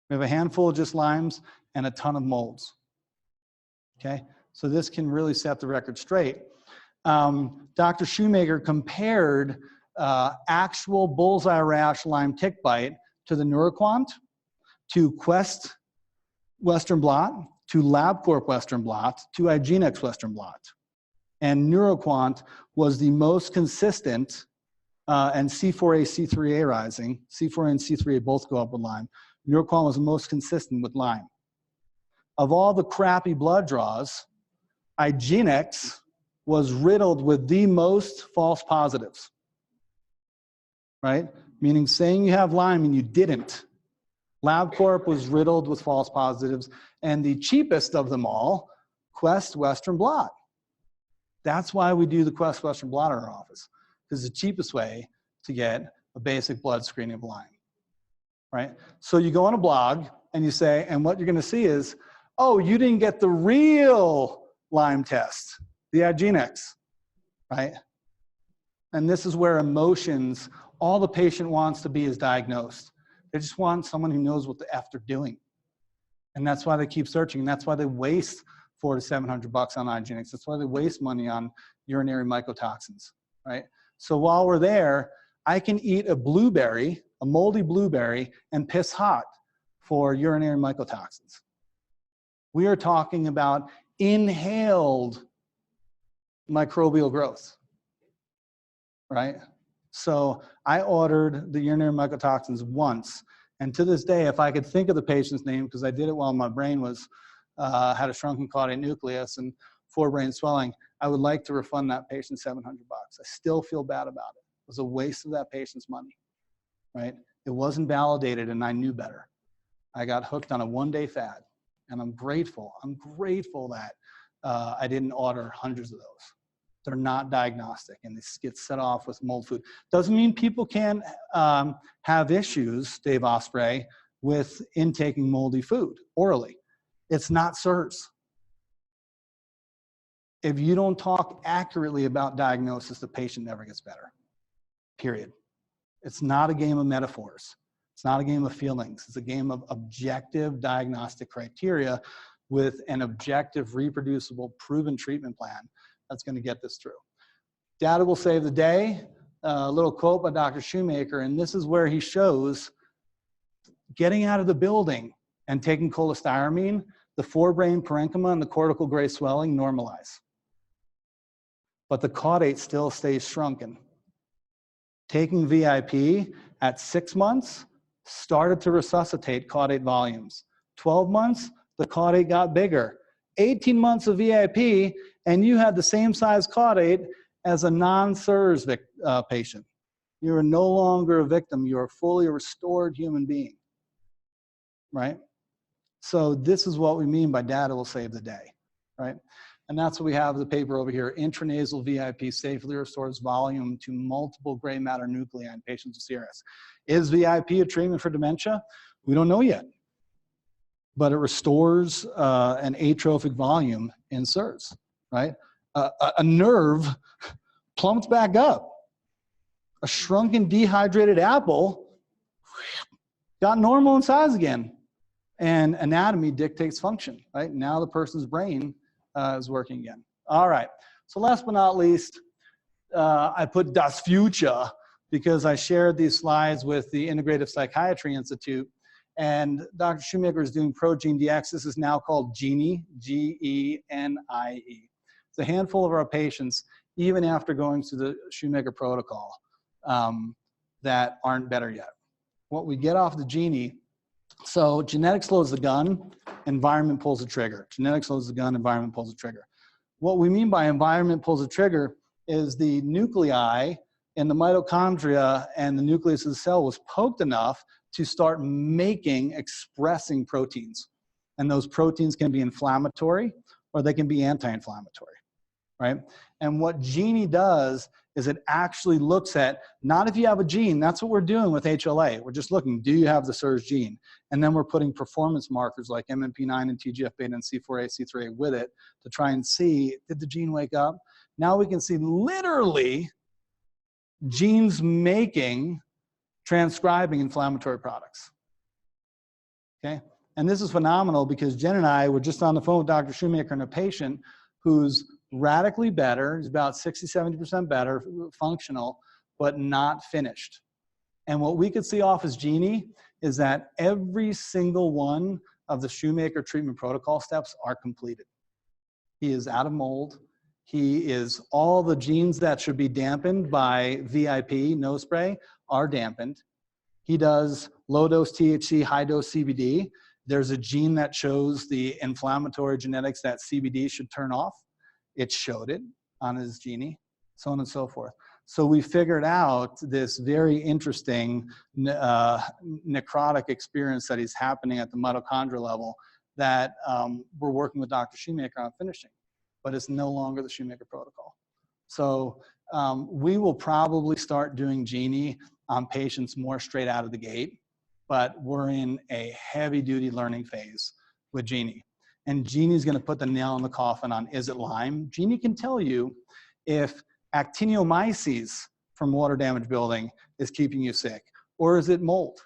We have a handful of just Lymes and a ton of molds. Okay, so this can really set the record straight. Dr. Shoemaker compared actual bullseye rash Lyme tick bite to the neuroquant, to Quest Western blot, to LabCorp Western blot, to IGeneX Western blot. And neuroquant was the most consistent, and C4A, C3A rising. C4A and C3A both go up with Lyme. Neuroquant was the most consistent with Lyme. Of all the crappy blood draws, IGeneX was riddled with the most false positives, right? Meaning saying you have Lyme and you didn't. LabCorp was riddled with false positives, and the cheapest of them all, Quest Western blot. That's why we do the Quest Western blot in our office, because it's the cheapest way to get a basic blood screening of Lyme, right? So you go on a blog and you say, and what you're gonna see is, oh, you didn't get the real Lyme test, the IGeneX, right? And this is where emotions, all the patient wants to be is diagnosed. They just want someone who knows what the F they're doing. And that's why they keep searching. And that's why they waste $400 to $700 on IGeneX. That's why they waste money on urinary mycotoxins, right? So while we're there, I can eat a blueberry, a moldy blueberry, and piss hot for urinary mycotoxins. We are talking about inhaled microbial growth, right? So I ordered the urinary mycotoxins once, and to this day, if I could think of the patient's name, because I did it while my brain was, had a shrunken caudate nucleus and forebrain swelling, I would like to refund that patient $700. I still feel bad about it. It was a waste of that patient's money, right? It wasn't validated, and I knew better. I got hooked on a one-day fad, and I'm grateful. I'm grateful that I didn't order hundreds of those. They're not diagnostic, and they get set off with mold food. Doesn't mean people can't have issues, Dave Osprey, with intaking moldy food orally. It's not CIRS. If you don't talk accurately about diagnosis, the patient never gets better, period. It's not a game of metaphors. It's not a game of feelings. It's a game of objective diagnostic criteria with an objective, reproducible, proven treatment plan that's going to get this through. Data will save the day. A little quote by Dr. Shoemaker, and this is where he shows getting out of the building and taking cholestyramine, the forebrain parenchyma and the cortical gray swelling normalize. But the caudate still stays shrunken. Taking VIP at 6 months started to resuscitate caudate volumes. 12 months, the caudate got bigger. 18 months of VIP, and you had the same size caudate as a non-CIRS patient. You are no longer a victim. You are a fully restored human being, right? So this is what we mean by data will save the day, right? And that's what we have the paper over here. Intranasal VIP safely restores volume to multiple gray matter nuclei in patients with CIRS. Is VIP a treatment for dementia? We don't know yet. But it restores an atrophic volume in CIRS, right? A nerve plummets back up. A shrunken, dehydrated apple got normal in size again. And anatomy dictates function, right? Now the person's brain is working again. All right. So last but not least, I put das Future because I shared these slides with the Integrative Psychiatry Institute, and Dr. Shoemaker is doing ProGene DX. This is now called Genie, G-E-N-I-E. It's a handful of our patients, even after going through the Shoemaker protocol, that aren't better yet. What we get off the Genie, so genetics loads the gun, environment pulls the trigger. Genetics loads the gun, environment pulls the trigger. What we mean by environment pulls the trigger is the nuclei in the mitochondria and the nucleus of the cell was poked enough to start expressing proteins. And those proteins can be inflammatory or they can be anti-inflammatory, right? And what Genie does is it actually looks at, not if you have a gene, that's what we're doing with HLA. We're just looking, do you have the CIRS gene? And then we're putting performance markers like MMP9 and TGF-beta and C4a, C3a with it to try and see, did the gene wake up? Now we can see literally genes transcribing inflammatory products, okay? And this is phenomenal because Jen and I were just on the phone with Dr. Shoemaker and a patient who's radically better, he's about 60, 70% better, functional, but not finished. And what we could see off his Genie is that every single one of the Shoemaker treatment protocol steps are completed. He is out of mold. He is, all the genes that should be dampened by VIP, nose spray, are dampened. He does low dose THC, high dose CBD. There's a gene that shows the inflammatory genetics that CBD should turn off. It showed it on his Genie, so on and so forth. So we figured out this very interesting necrotic experience that is happening at the mitochondrial level that we're working with Dr. Shoemaker on finishing, but it's no longer the Shoemaker protocol. So we will probably start doing Genie on patients more straight out of the gate, but we're in a heavy duty learning phase with Genie. And Genie's gonna put the nail in the coffin on, is it Lyme? Genie can tell you if actinomyces from water damage building is keeping you sick, or is it mold,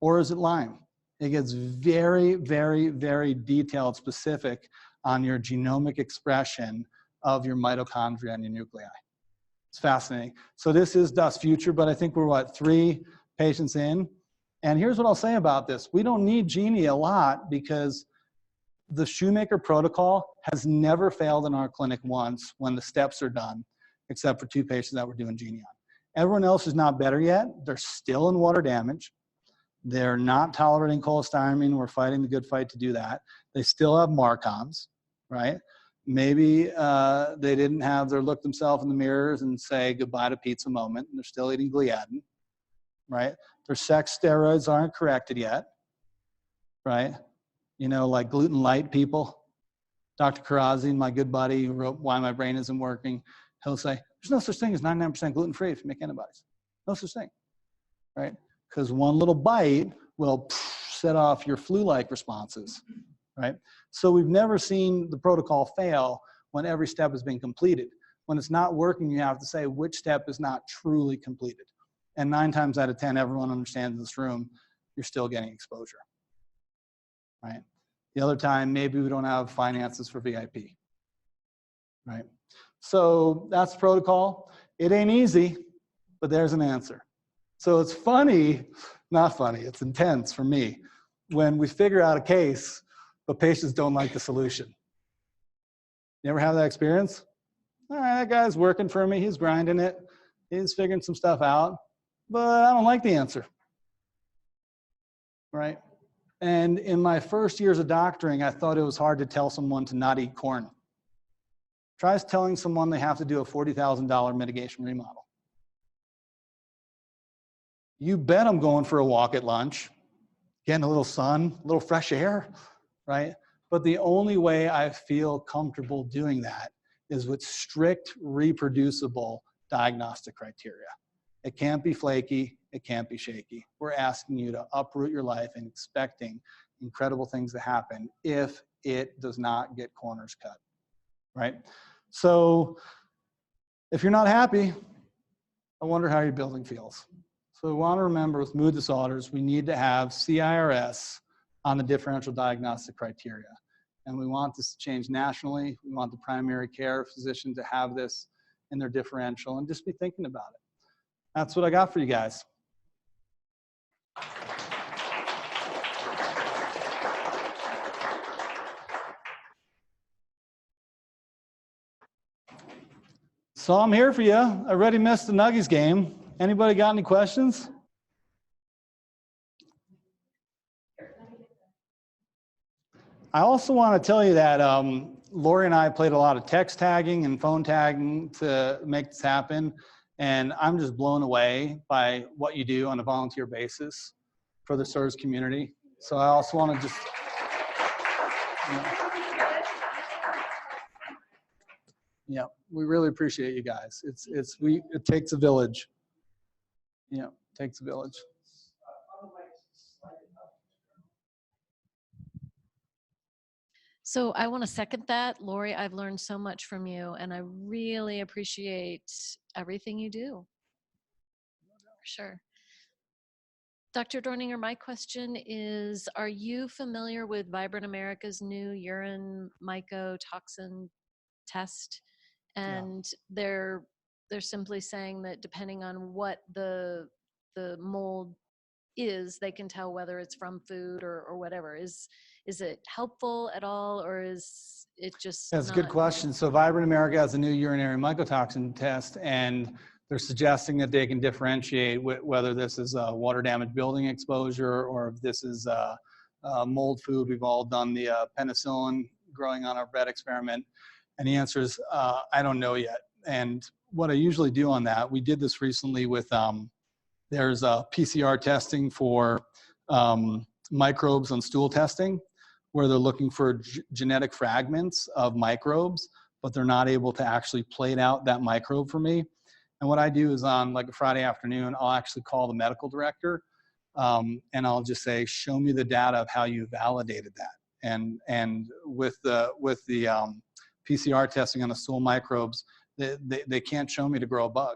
or is it Lyme? It gets very, very, very detailed, specific on your genomic expression of your mitochondria and your nuclei. It's fascinating. So this is das Future, but I think we're what, 3 patients in? And here's what I'll say about this. We don't need Genie a lot because the Shoemaker protocol has never failed in our clinic once when the steps are done, except for 2 patients that we're doing Genie on. Everyone else is not better yet. They're still in water damage. They're not tolerating cholestyramine. We're fighting the good fight to do that. They still have MARCOMs, right? Maybe they didn't have their look themselves in the mirrors and say goodbye to pizza moment, and they're still eating gliadin, right? Their sex steroids aren't corrected yet, right? You know, like gluten light people. Dr. Karazi, my good buddy who wrote Why My Brain Isn't Working, he'll say, there's no such thing as 99% gluten-free if you make antibodies. No such thing, right? Because one little bite will set off your flu-like responses, right? So we've never seen the protocol fail when every step has been completed. When it's not working, you have to say which step is not truly completed. And 9 times out of 10, everyone understands in this room, you're still getting exposure, right? The other time, maybe we don't have finances for VIP, right? So that's protocol. It ain't easy, but there's an answer. So it's funny, not funny, it's intense for me when we figure out a case, but patients don't like the solution. You ever have that experience? All right, that guy's working for me, he's grinding it, he's figuring some stuff out, but I don't like the answer, right? And in my first years of doctoring, I thought it was hard to tell someone to not eat corn. Try telling someone they have to do a $40,000 mitigation remodel. You bet I'm going for a walk at lunch, getting a little sun, a little fresh air, right? But the only way I feel comfortable doing that is with strict, reproducible diagnostic criteria. It can't be flaky, it can't be shaky. We're asking you to uproot your life and expecting incredible things to happen if it does not get corners cut, right? So if you're not happy, I wonder how your building feels. So we want to remember with mood disorders, we need to have CIRS on the differential diagnostic criteria. And we want this to change nationally. We want the primary care physician to have this in their differential and just be thinking about it. That's what I got for you guys. So I'm here for you. I already missed the Nuggies game. Anybody got any questions? I also want to tell you that Lori and I played a lot of text tagging and phone tagging to make this happen. And I'm just blown away by what you do on a volunteer basis for the CIRS community. So I also want to just, yeah, we really appreciate you guys. It takes a village. Yeah, it takes a village. So I want to second that. Lori, I've learned so much from you, and I really appreciate everything you do. For sure. Dr. Dorninger, my question is, are you familiar with Vibrant America's new urine mycotoxin test? And yeah. They're simply saying that depending on what the mold is, they can tell whether it's from food or whatever. Is it helpful at all, or is it just That's a good question. So Vibrant America has a new urinary mycotoxin test, and they're suggesting that they can differentiate whether this is a water damage building exposure or if this is mold food. We've all done the penicillin growing on our bread experiment. And the answer is, I don't know yet. And what I usually do on that, we did this recently with, there's PCR testing for microbes on stool testing, where they're looking for genetic fragments of microbes, but they're not able to actually plate out that microbe for me. And what I do is on like a Friday afternoon, I'll actually call the medical director and I'll just say, show me the data of how you validated that. And with the PCR testing on the stool microbes, they can't show me to grow a bug,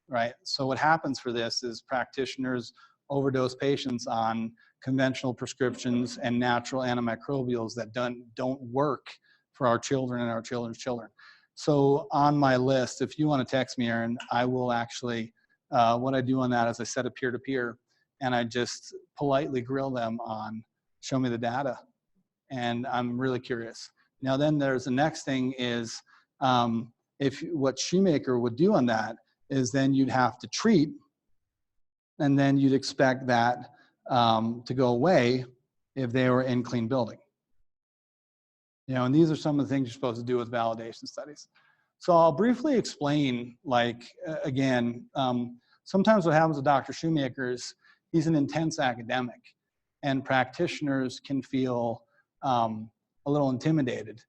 right? So what happens for this is practitioners overdose patients on conventional prescriptions and natural antimicrobials that don't work for our children and our children's children. So on my list, if you want to text me, Aaron, I will actually, what I do on that is I set a peer-to-peer and I just politely grill them on, show me the data. And I'm really curious. Now then there's the next thing is, if what Shoemaker would do on that is then you'd have to treat, and then you'd expect that to go away if they were in clean building. You know, and these are some of the things you're supposed to do with validation studies. So I'll briefly explain, like, again, sometimes what happens with Dr. Shoemaker is he's an intense academic, and practitioners can feel a little intimidated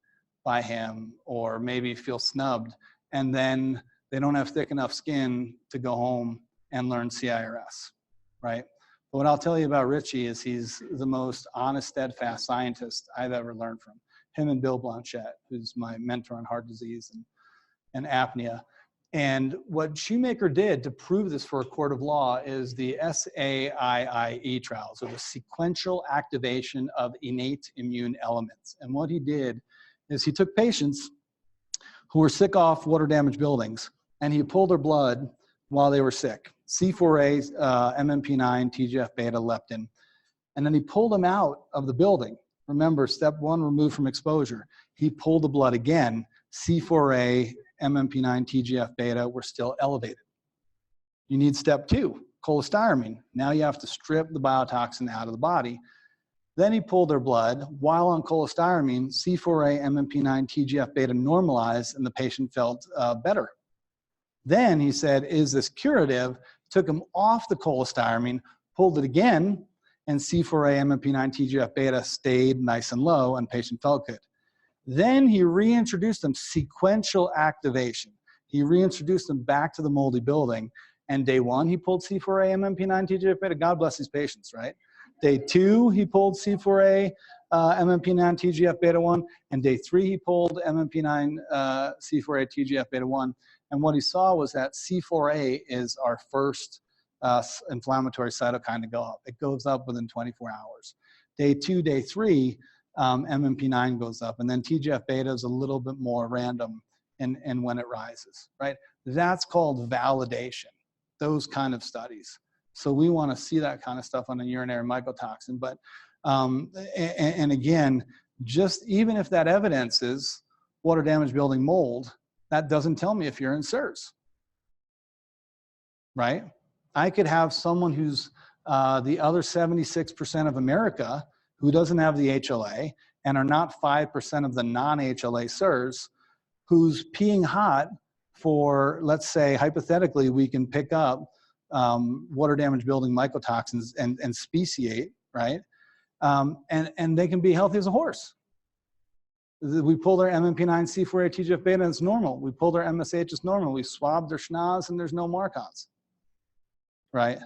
by him or maybe feel snubbed, and then they don't have thick enough skin to go home and learn CIRS, right? But what I'll tell you about Richie is he's the most honest, steadfast scientist I've ever learned from. Him and Bill Blanchette, who's my mentor on heart disease and apnea. And what Shoemaker did to prove this for a court of law is the SAIIE trials, or the sequential activation of innate immune elements. And what he did is he took patients who were sick off water damaged buildings, and he pulled their blood while they were sick, C4A, MMP9, TGF-beta, leptin, and then he pulled them out of the building. Remember, step one, remove from exposure. He pulled the blood again, C4A, MMP9, TGF-beta were still elevated. You need step two, cholestyramine. Now you have to strip the biotoxin out of the body. Then he pulled their blood. While on cholestyramine, C4A, MMP9, TGF-beta normalized, and the patient felt better. Then he said, is this curative? Took him off the cholestyramine, pulled it again, and C4A, MMP9, TGF-beta stayed nice and low, and patient felt good. Then he reintroduced them, sequential activation. He reintroduced them back to the moldy building, and day one, he pulled C4A, MMP9, TGF-beta. God bless these patients, right? Day two, he pulled C4A, MMP9, TGF-beta 1, and day three, he pulled MMP9, C4A, TGF-beta 1. And what he saw was that C4A is our first inflammatory cytokine to go up. It goes up within 24 hours. Day two, day three, MMP9 goes up, and then TGF-beta is a little bit more random in when it rises, right? That's called validation, those kind of studies. So we want to see that kind of stuff on a urinary mycotoxin. But, and again, just even if that evidence is water damage building mold, that doesn't tell me if you're in CIRS, right? I could have someone who's the other 76% of America who doesn't have the HLA and are not 5% of the non-HLA CIRS, who's peeing hot for, let's say, hypothetically, we can pick up water damage building mycotoxins and speciate, right? And they can be healthy as a horse. We pull their MMP9, C4A, TGF-beta, and it's normal. We pull their MSH, it's normal. We swab their schnoz, and there's no markons, right?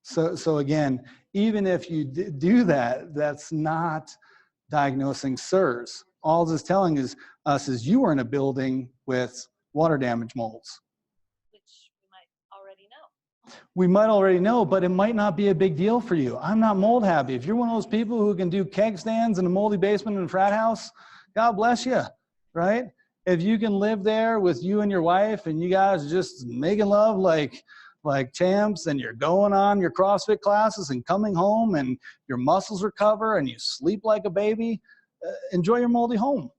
So again, even if you do that, that's not diagnosing CIRS. All it's telling us is you were in a building with water damage molds. Which we might already know. We might already know, but it might not be a big deal for you. I'm not mold happy. If you're one of those people who can do keg stands in a moldy basement in a frat house, God bless you, right? If you can live there with you and your wife and you guys just making love like champs, and you're going on your CrossFit classes and coming home and your muscles recover and you sleep like a baby, enjoy your moldy home.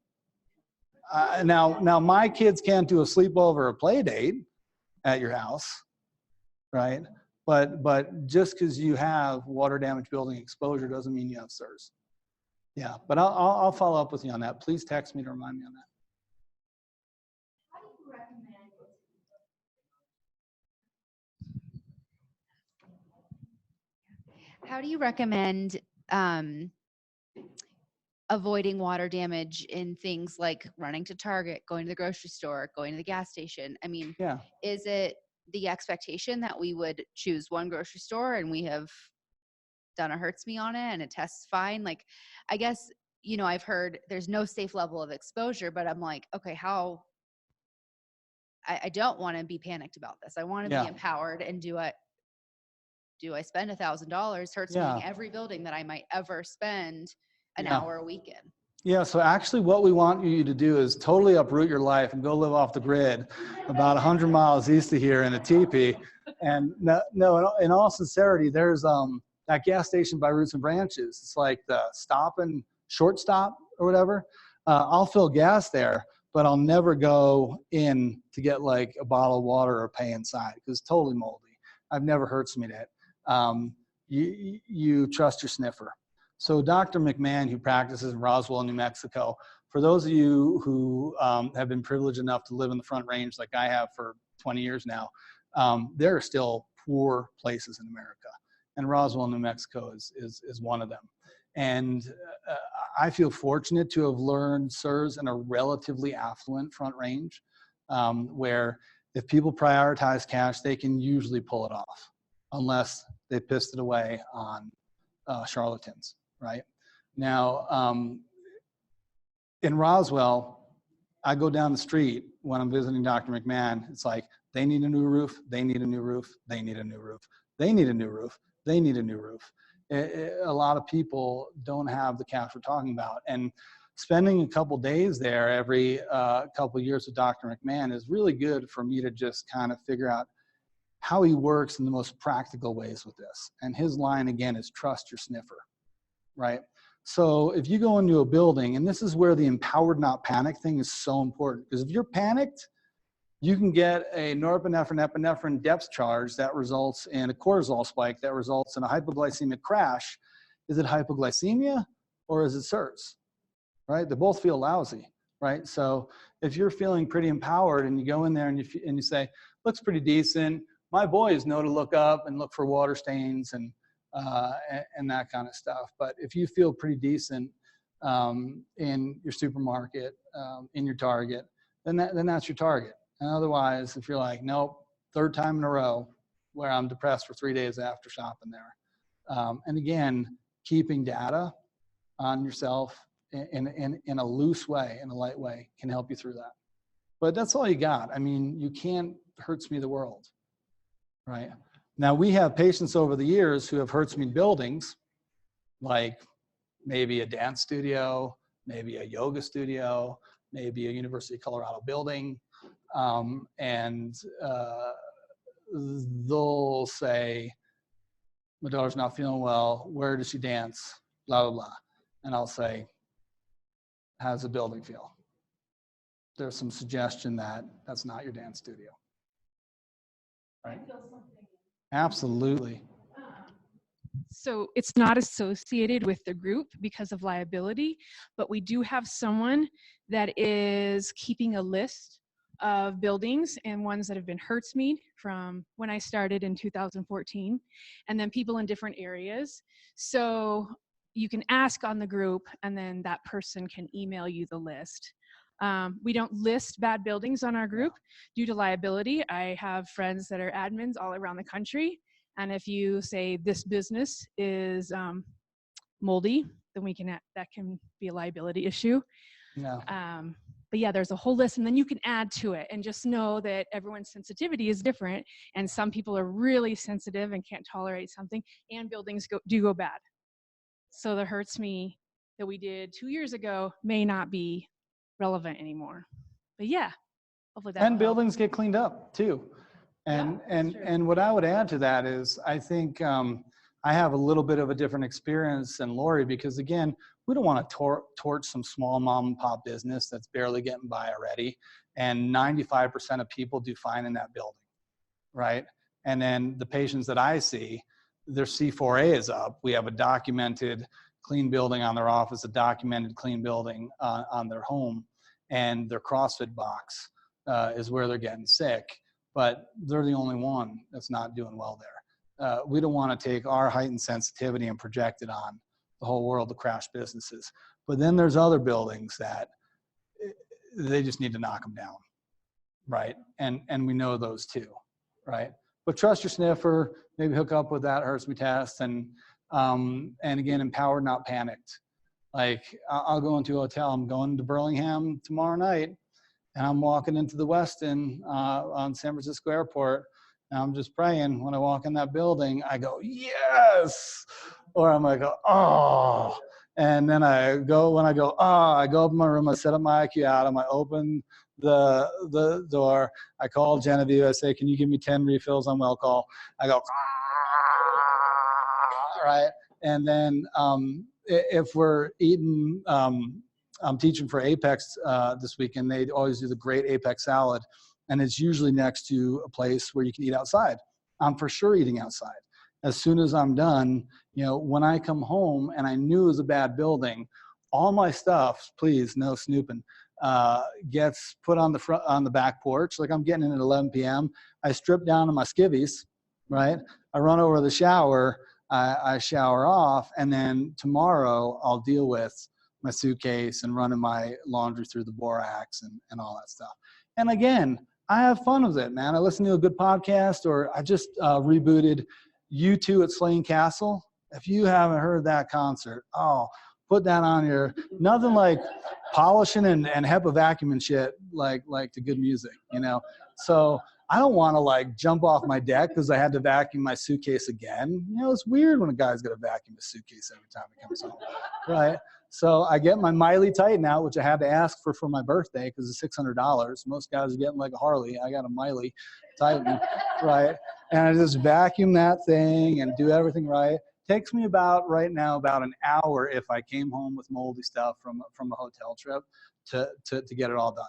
Now my kids can't do a sleepover or a play date at your house, right? But just because you have water damage building exposure doesn't mean you have CIRS. Yeah, but I'll follow up with you on that. Please text me to remind me on that. How do you recommend avoiding water damage in things like running to Target, going to the grocery store, going to the gas station? I mean, Yeah. Is it the expectation that we would choose one grocery store and we have done a Hertz me on it and it tests fine? Like, I guess, you know, I've heard there's no safe level of exposure, but I'm like, okay, I don't want to be panicked about this. I want to be empowered. And do I spend $1,000 Hertz meeting every building that I might ever spend an hour a week in? Yeah, so actually what we want you to do is totally uproot your life and go live off the grid about 100 miles east of here in a teepee. And no, in all sincerity, there's that gas station by Roots and Branches. It's like the stop and short stop or whatever. I'll fill gas there, but I'll never go in to get like a bottle of water or pay inside because it's totally moldy. I've never Hertz me it. You trust your sniffer. So Dr. McMahon, who practices in Roswell, New Mexico, for those of you who have been privileged enough to live in the Front Range like I have for 20 years now, there are still poor places in America. And Roswell, New Mexico is one of them. And I feel fortunate to have learned CIRS in a relatively affluent Front Range, where if people prioritize cash, they can usually pull it off, unless they pissed it away on charlatans, right? Now, in Roswell, I go down the street when I'm visiting Dr. McMahon. It's like, they need a new roof, they need a new roof, they need a new roof, they need a new roof, they need a new roof. A lot of people don't have the cash we're talking about. And spending a couple days there every couple years with Dr. McMahon is really good for me to just kind of figure out how he works in the most practical ways with this. And his line, again, is trust your sniffer, right? So if you go into a building, and this is where the empowered not panic thing is so important, because if you're panicked, you can get a norepinephrine, epinephrine depth charge that results in a cortisol spike that results in a hypoglycemic crash. Is it hypoglycemia or is it CIRS, right? They both feel lousy, right? So if you're feeling pretty empowered and you go in there and you say, looks pretty decent, my boys know to look up and look for water stains and that kind of stuff. But if you feel pretty decent in your supermarket, in your Target, then that's your target. And otherwise, if you're like, nope, third time in a row where I'm depressed for 3 days after shopping there. And again, keeping data on yourself in a loose way, in a light way, can help you through that. But that's all you got. I mean, you can't Hertz me the world, right? Now, we have patients over the years who have Hertz me buildings, like maybe a dance studio, maybe a yoga studio, maybe a University of Colorado building. And they'll say, my daughter's not feeling well, where does she dance? Blah, blah, blah. And I'll say, how does the building feel? There's some suggestion that that's not your dance studio. Right? Absolutely. So it's not associated with the group because of liability, but we do have someone that is keeping a list of buildings and ones that have been Hertzmead from when I started in 2014, and then people in different areas. So you can ask on the group, and then that person can email you the list. We don't list bad buildings on our group due to liability. I have friends that are admins all around the country, and if you say this business is moldy, then that can be a liability issue. Yeah. But yeah, there's a whole list, and then you can add to it, and just know that everyone's sensitivity is different, and some people are really sensitive and can't tolerate something, and buildings do go bad. So the Hurts Me that we did 2 years ago may not be relevant anymore. But yeah, hopefully that. And buildings get cleaned up too. And Yeah, that's true. and what I would add to that is, I think I have a little bit of a different experience than Lori, because again, we don't want to torch some small mom and pop business that's barely getting by already. And 95% of people do fine in that building, right? And then the patients that I see, their C4A is up. We have a documented clean building on their office, a documented clean building on their home, and their CrossFit box is where they're getting sick. But they're the only one that's not doing well there. We don't want to take our heightened sensitivity and project it on the whole world of crash businesses. But then there's other buildings that they just need to knock them down, right? And we know those too, right? But trust your sniffer, maybe hook up with that Hurts Me test, and again, empowered, not panicked. Like, I'll go into a hotel. I'm going to Burlingame tomorrow night, and I'm walking into the Westin on San Francisco Airport, and I'm just praying. When I walk in that building, I go, yes! Or I'm like, oh. And then I go up in my room, I set up my IQ out, I open the door, I call Genevieve, I say, can you give me 10 refills on well call? I go, right? And then if we're eating, I'm teaching for Apex this weekend. They always do the great Apex salad, and it's usually next to a place where you can eat outside. I'm for sure eating outside. As soon as I'm done, when I come home and I knew it was a bad building, all my stuff, please, no snooping, gets put on the back porch. Like, I'm getting in at 11 p.m. I strip down to my skivvies, right? I run over to the shower, I shower off, and then tomorrow I'll deal with my suitcase and running my laundry through the borax and all that stuff. And again, I have fun with it, man. I listen to a good podcast, or I just rebooted U2 at Slane Castle. If you haven't heard that concert, put that on your, nothing like polishing and HEPA vacuum and shit like the good music, So I don't want to like jump off my deck because I had to vacuum my suitcase again. It's weird when a guy's got to vacuum his suitcase every time he comes home, right? So I get my Miley Titan out, which I had to ask for my birthday because it's $600. Most guys are getting like a Harley. I got a Miley Titan, right? And I just vacuum that thing and do everything right. Takes me about an hour if I came home with moldy stuff from a hotel trip to get it all done,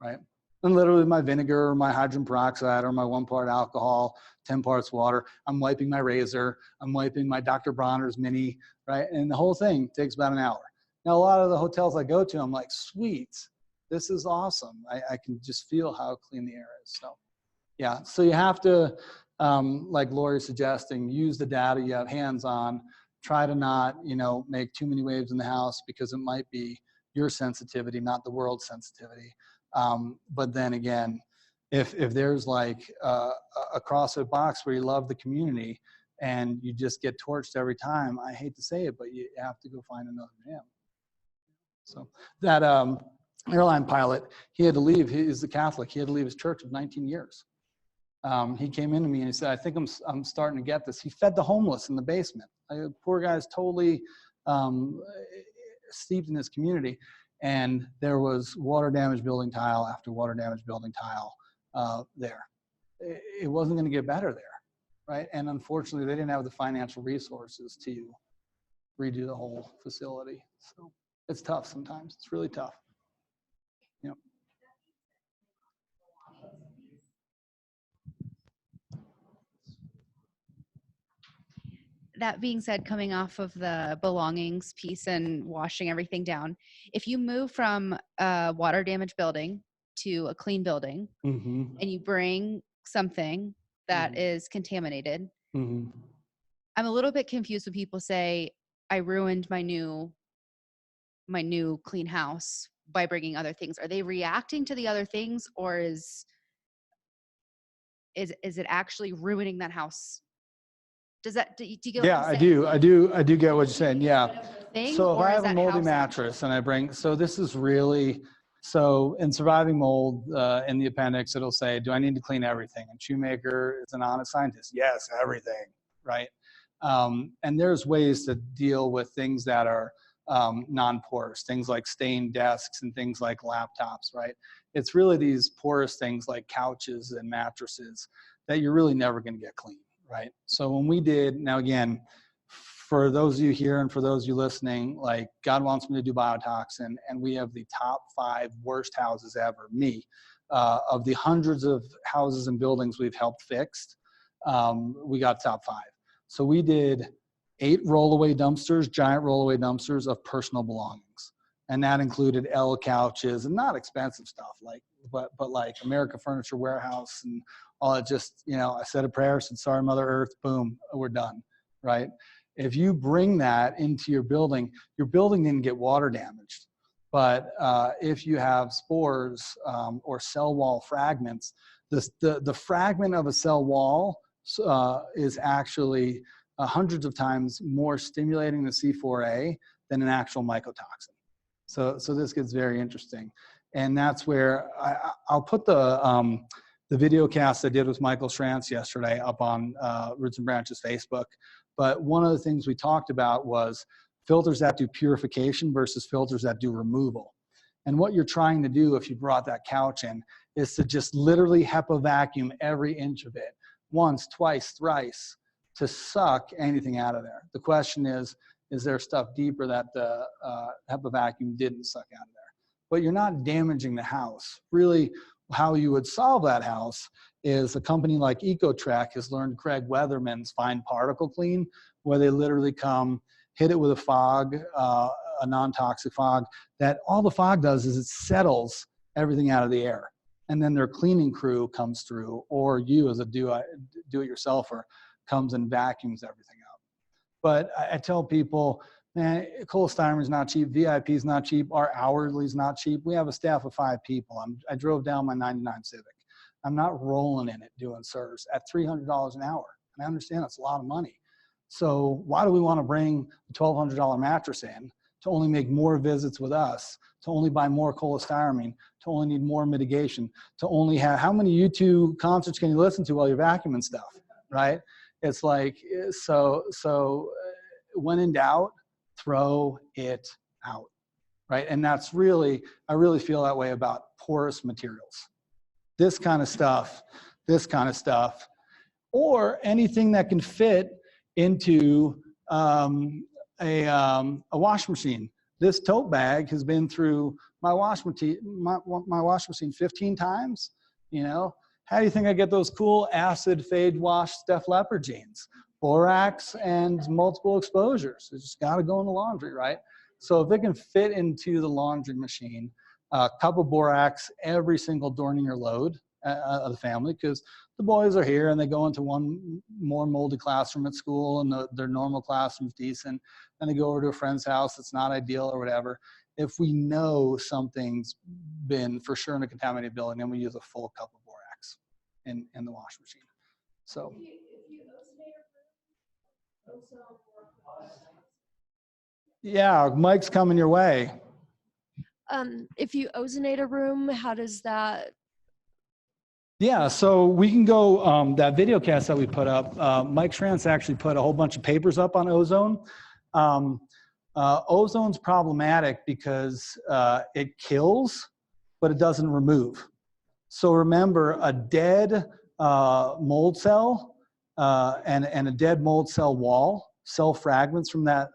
right? And literally my vinegar or my hydrogen peroxide or my 1 part alcohol, 10 parts water, I'm wiping my razor, I'm wiping my Dr. Bronner's mini, right? And the whole thing takes about an hour. Now, a lot of the hotels I go to, I'm like, sweet, this is awesome. I can just feel how clean the air is. So yeah, so you have to, like Lori's suggesting, use the data you have hands on. Try to not, make too many waves in the house, because it might be your sensitivity, not the world's sensitivity. But then again, if there's like a CrossFit box where you love the community and you just get torched every time, I hate to say it, but you have to go find another gym. So that airline pilot, he had to leave. He's a Catholic. He had to leave his church of 19 years. He came into me and he said, I think I'm starting to get this. He fed the homeless in the basement. Poor guy's totally steeped in this community, and there was water damage building tile after water damage building tile there. It wasn't going to get better there, right? And unfortunately, they didn't have the financial resources to redo the whole facility. So it's tough sometimes. It's really tough. You know. That being said, coming off of the belongings piece and washing everything down, if you move from a water damaged building to a clean building, Mm-hmm. and you bring something that is contaminated, Mm-hmm. I'm a little bit confused when people say, I ruined my new clean house by bringing other things. Are they reacting to the other things, or is it actually ruining that house? Do you get what Yeah, I'm I saying? do. I do get what you're saying. Yeah. Thing, So if or I is have a that moldy house mattress and I bring, so this is really, so in surviving mold in the appendix, it'll say, do I need to clean everything? And Shoemaker is an honest scientist. Yes, everything, right? And there's ways to deal with things that are non-porous, things like stained desks and things like laptops, right? It's really these porous things like couches and mattresses that you're really never going to get clean, right? So when we did, now again, for those of you here and for those of you listening, like God wants me to do biotoxin, and we have the top 5 worst houses ever, me, of the hundreds of houses and buildings we've helped fix, we got top 5. So we did 8 rollaway dumpsters, giant rollaway dumpsters of personal belongings. And that included L couches and not expensive stuff, like, but like America Furniture Warehouse and all that. Just, you know, I said a prayer, said, sorry, Mother Earth, boom, we're done, right? If you bring that into your building didn't get water damaged. But if you have spores or cell wall fragments, the fragment of a cell wall is actually hundreds of times more stimulating to C4A than an actual mycotoxin. So this gets very interesting. And that's where I'll put the video cast I did with Michael Schrantz yesterday up on Roots and Branches Facebook. But one of the things we talked about was filters that do purification versus filters that do removal. And what you're trying to do if you brought that couch in is to just literally HEPA vacuum every inch of it, once, twice, thrice, to suck anything out of there. The question is there stuff deeper that the HEPA vacuum didn't suck out of there? But you're not damaging the house. Really, how you would solve that house is a company like Ecotrek has learned Craig Weatherman's fine particle clean, where they literally come, hit it with a fog, a non-toxic fog, that all the fog does is it settles everything out of the air. And then their cleaning crew comes through, or you as a do-it-yourselfer comes and vacuums everything out. But I tell people, man, cholestyramine is not cheap, VIP is not cheap, our hourly is not cheap. We have a staff of 5 people. I drove down my 99 Civic. I'm not rolling in it doing CIRS at $300 an hour. And I understand that's a lot of money. So why do we want to bring a $1,200 mattress in to only make more visits with us, to only buy more cholestyramine, to only need more mitigation, to only have, how many YouTube concerts can you listen to while you're vacuuming stuff, right? It's like, so when in doubt, throw it out, right? And that's really, I really feel that way about porous materials. This kind of stuff, or anything that can fit into a wash machine. This tote bag has been through my wash machine 15 times, you know. How do you think I get those cool acid fade wash Steph Leopard jeans? Borax and multiple exposures. It's just got to go in the laundry, right? So if it can fit into the laundry machine, a cup of borax every single Dorninger load of the family, because the boys are here and they go into one more moldy classroom at school and their normal classroom's decent, and they go over to a friend's house that's not ideal or whatever. If we know something's been for sure in a contaminated building, then we use a full cup of borax in the wash machine. So. Yeah, Mike's coming your way. If you ozonate a room, how does that? Yeah, so we can go, that video cast that we put up, Mike Schrantz actually put a whole bunch of papers up on ozone. Ozone's problematic because it kills, but it doesn't remove. So remember, a dead mold cell and a dead mold cell wall, cell fragments from that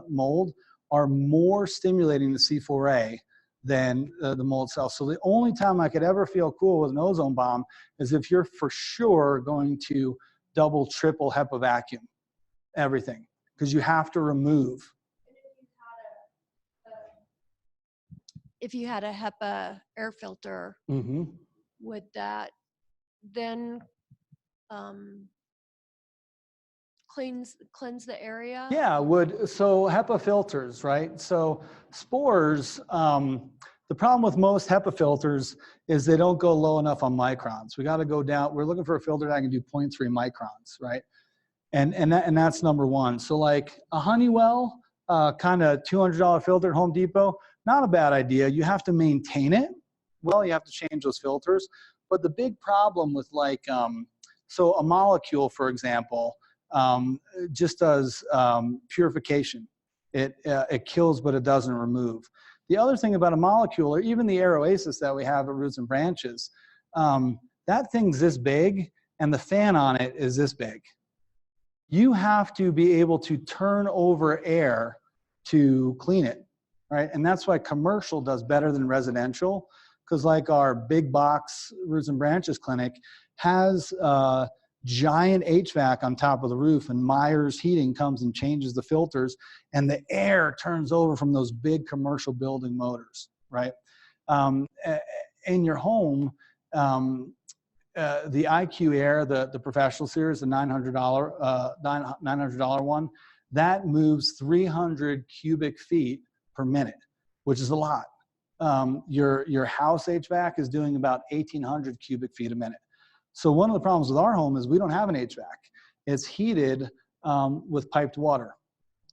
mold, are more stimulating to C4A than the mold cell. So the only time I could ever feel cool with an ozone bomb is if you're for sure going to double, triple HEPA vacuum everything, because you have to remove. If you had a HEPA air filter, Mm-hmm. would that then cleanse the area? Yeah, so HEPA filters, right? So spores, the problem with most HEPA filters is they don't go low enough on microns. We got to go down. We're looking for a filter that can do 0.3 microns, right? And that's number one. So like a Honeywell kind of $200 filter at Home Depot, not a bad idea. You have to maintain it. Well, you have to change those filters. But the big problem with like, so a molecule, for example, just does purification. It kills, but it doesn't remove. The other thing about a molecule, or even the air oasis that we have at Roots and Branches, that thing's this big, and the fan on it is this big. You have to be able to turn over air to clean it, right? And that's why commercial does better than residential, because like our big box Roots and Branches clinic has giant HVAC on top of the roof, and Myers Heating comes and changes the filters, and the air turns over from those big commercial building motors, right? In your home, the IQ Air, the professional series, the $900 one, that moves 300 cubic feet per minute, which is a lot. Your house HVAC is doing about 1,800 cubic feet a minute. So one of the problems with our home is we don't have an HVAC. It's heated with piped water,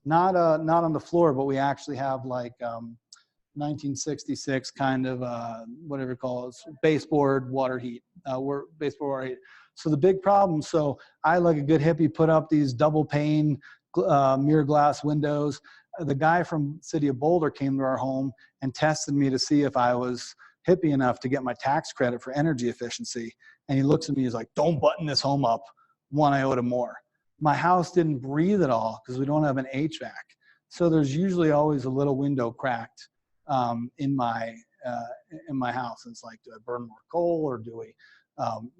not on the floor, but we actually have like 1966 kind of whatever you call it, baseboard water heat. Baseboard water heat. So the big problem. So I, like a good hippie, put up these double pane mirror glass windows. The guy from City of Boulder came to our home and tested me to see if I was hippie enough to get my tax credit for energy efficiency. And he looks at me, he's like, "Don't button this home up 1 iota more." My house didn't breathe at all because we don't have an HVAC. So there's usually always a little window cracked in my house. And it's like, do I burn more coal, or do we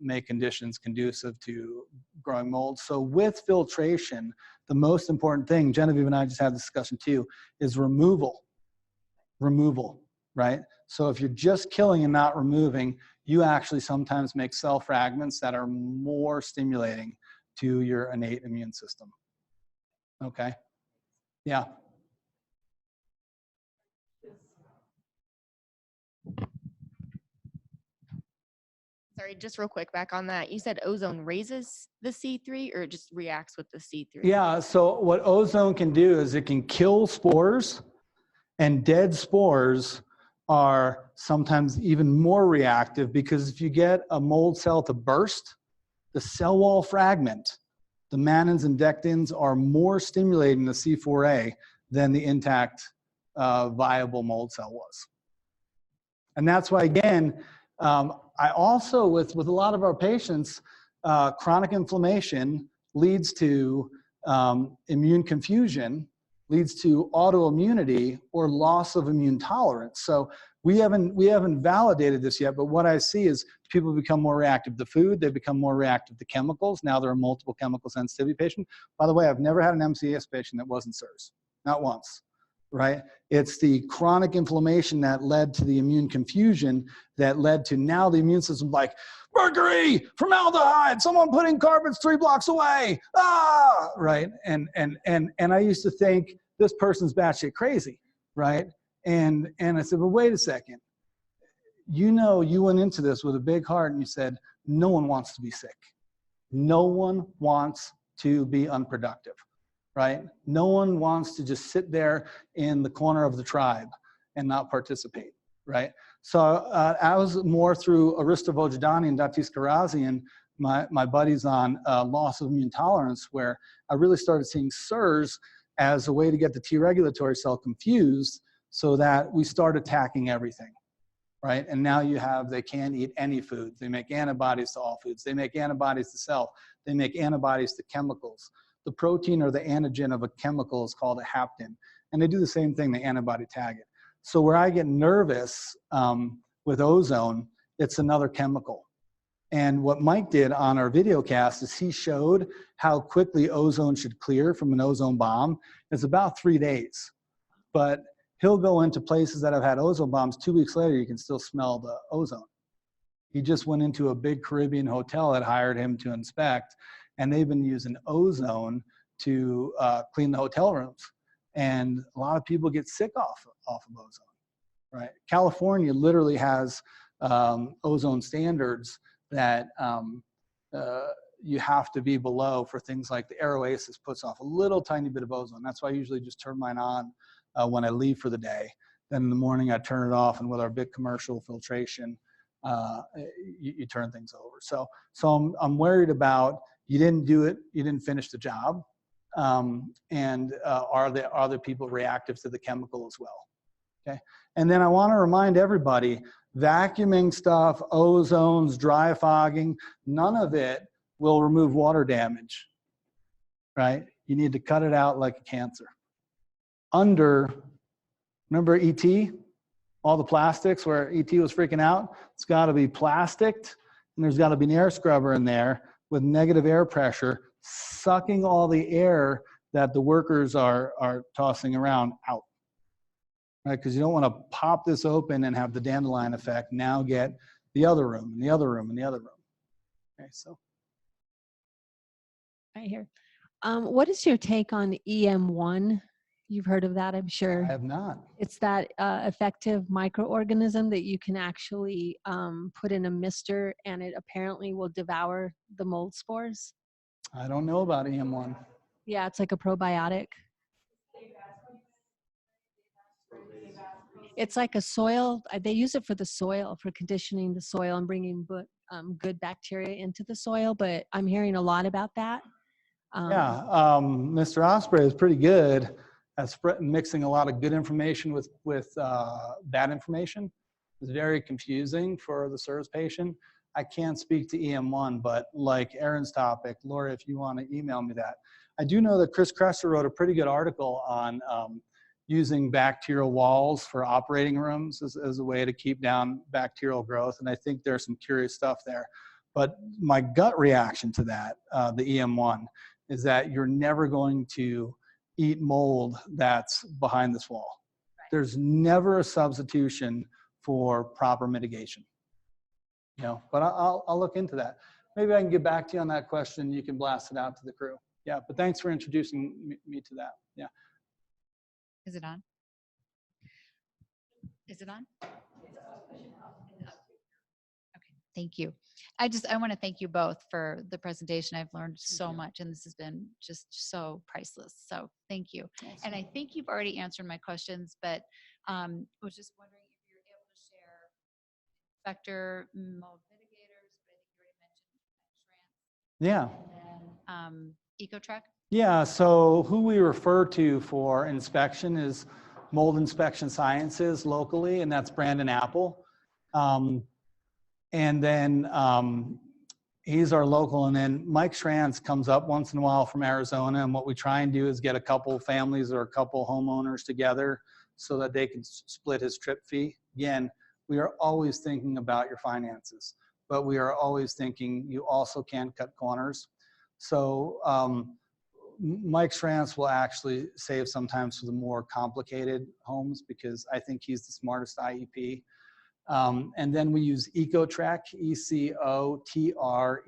make conditions conducive to growing mold? So with filtration, the most important thing, Genevieve and I just had this discussion too, is removal, right? So if you're just killing and not removing, you actually sometimes make cell fragments that are more stimulating to your innate immune system. Okay? Yeah. Sorry, just real quick back on that. You said ozone raises the C3 or it just reacts with the C3? Yeah, so what ozone can do is it can kill spores, and dead spores are sometimes even more reactive, because if you get a mold cell to burst, the cell wall fragment, the mannins and dectins, are more stimulating the C4A than the intact viable mold cell was. And that's why, again, I also, with a lot of our patients, chronic inflammation leads to immune confusion, leads to autoimmunity or loss of immune tolerance. So we haven't validated this yet, but what I see is people become more reactive to food, they become more reactive to chemicals. Now they're a multiple chemical sensitivity patient. By the way, I've never had an MCAS patient that wasn't CIRS, not once, right? It's the chronic inflammation that led to the immune confusion that led to now the immune system like, mercury, formaldehyde, someone putting carpets 3 blocks away, right? And I used to think this person's batshit crazy, right? And I said, but wait a second. You know, you went into this with a big heart and you said, no one wants to be sick. No one wants to be unproductive, right? No one wants to just sit there in the corner of the tribe and not participate, right? So I was more through Arista Vojdani and Datis Karazi and my buddies on loss of immune tolerance, where I really started seeing CIRS as a way to get the T regulatory cell confused so that we start attacking everything, right? And now you have, they can't eat any foods. They make antibodies to all foods. They make antibodies to self. They make antibodies to chemicals. The protein or the antigen of a chemical is called a hapten. And they do the same thing, they antibody tag it. So where I get nervous with ozone, it's another chemical. And what Mike did on our video cast is he showed how quickly ozone should clear from an ozone bomb. It's about 3 days. But he'll go into places that have had ozone bombs. 2 weeks later, you can still smell the ozone. He just went into a big Caribbean hotel that hired him to inspect, and they've been using ozone to clean the hotel rooms. And a lot of people get sick off of ozone, right? California literally has ozone standards that you have to be below for things like the Air Oasis puts off a little tiny bit of ozone. That's why I usually just turn mine on when I leave for the day. Then in the morning I turn it off, and with our big commercial filtration, you turn things over. So I'm worried about, you didn't do it, you didn't finish the job, and are the people reactive to the chemical as well? Okay, and then I want to remind everybody, vacuuming stuff, ozones, dry fogging, none of it will remove water damage, right? You need to cut it out like a cancer. Remember ET? All the plastics where ET was freaking out? It's got to be plasticked, and there's got to be an air scrubber in there with negative air pressure, sucking all the air that the workers are tossing around out. Right, because you don't want to pop this open and have the dandelion effect. Now get the other room, and the other room, and the other room. Okay, so. Right here. What is your take on EM1? You've heard of that, I'm sure. I have not. It's that effective microorganism that you can actually put in a mister, and it apparently will devour the mold spores. I don't know about EM1. Yeah, it's like a probiotic. It's like a soil, they use it for the soil, for conditioning the soil and bringing good bacteria into the soil, but I'm hearing a lot about that. Mr. Osprey is pretty good at mixing a lot of good information with bad information. It's very confusing for the CIRS patient. I can't speak to EM1, but like Aaron's topic, Laura, if you want to email me that. I do know that Chris Kresser wrote a pretty good article on using bacterial walls for operating rooms as a way to keep down bacterial growth. And I think there's some curious stuff there. But my gut reaction to that, the EM1, is that you're never going to eat mold that's behind this wall. Right. There's never a substitution for proper mitigation. You know, but I'll look into that. Maybe I can get back to you on that question. You can blast it out to the crew. Yeah, but thanks for introducing me to that. Yeah. Is it on? Is it on? Okay, thank you. I want to thank you both for the presentation. I've learned so much, and this has been just so priceless. So thank you. Awesome. And I think you've already answered my questions, but was just wondering if you're able to share vector mold mitigators, but I think you already mentioned trans. Yeah. And then EcoTrack. Yeah, so who we refer to for inspection is Mold Inspection Sciences locally, and that's Brandon Apple. And then he's our local, and then Mike Schranz comes up once in a while from Arizona, and what we try and do is get a couple families or a couple homeowners together so that they can split his trip fee. Again, we are always thinking about your finances, but we are always thinking you also can cut corners. So Mike Schranz will actually save sometimes for the more complicated homes because I think he's the smartest IEP. And then we use EcoTrek,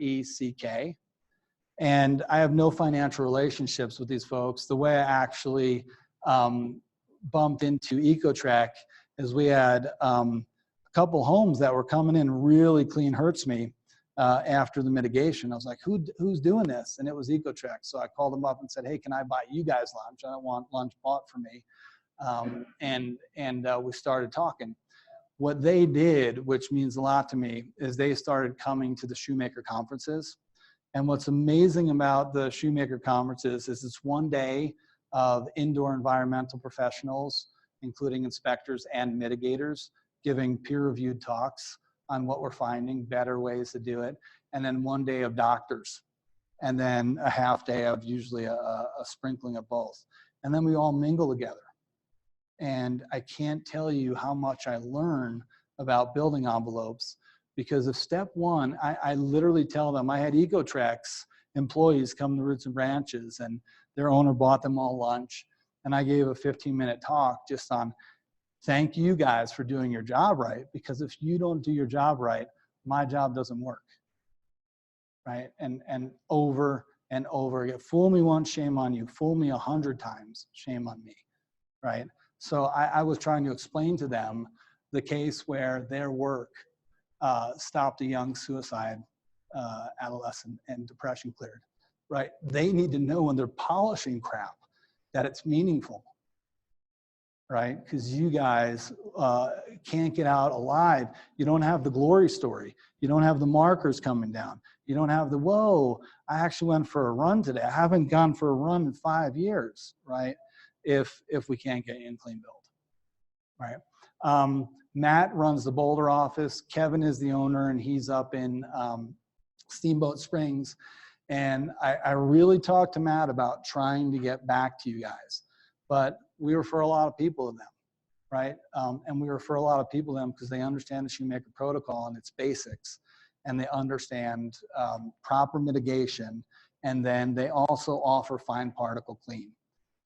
EcoTreck. And I have no financial relationships with these folks. The way I actually bumped into EcoTrek is we had a couple homes that were coming in really clean hurts me after the mitigation. I was like, who's doing this? And it was EcoTrek. So I called them up and said, hey, can I buy you guys lunch? I don't want lunch bought for me. And we started talking. What they did, which means a lot to me, is they started coming to the Shoemaker conferences. And what's amazing about the Shoemaker conferences is it's one day of indoor environmental professionals, including inspectors and mitigators, giving peer-reviewed talks on what we're finding, better ways to do it, and then 1 day of doctors, and then a half day of usually a sprinkling of both. And then we all mingle together. And I can't tell you how much I learn about building envelopes, because of step one, I literally tell them, I had Ecotrex employees come to Roots and Branches, and their owner bought them all lunch. And I gave a 15-minute talk just on, thank you guys for doing your job right, because if you don't do your job right, my job doesn't work, right? And over and over again, fool me once, shame on you. Fool me 100 times, shame on me, right? So I was trying to explain to them the case where their work stopped a young suicide adolescent and depression cleared, right? They need to know when they're polishing crap that it's meaningful, right? Because you guys can't get out alive. You don't have the glory story. You don't have the markers coming down. You don't have the, whoa, I actually went for a run today. I haven't gone for a run in 5 years, right? If we can't get you in clean build, right? Matt runs the Boulder office. Kevin is the owner, and he's up in Steamboat Springs. And I really talked to Matt about trying to get back to you guys, but we refer a lot of people to them, right? And we refer a lot of people to them because they understand the Shoemaker protocol and its basics, and they understand proper mitigation, and then they also offer fine particle clean.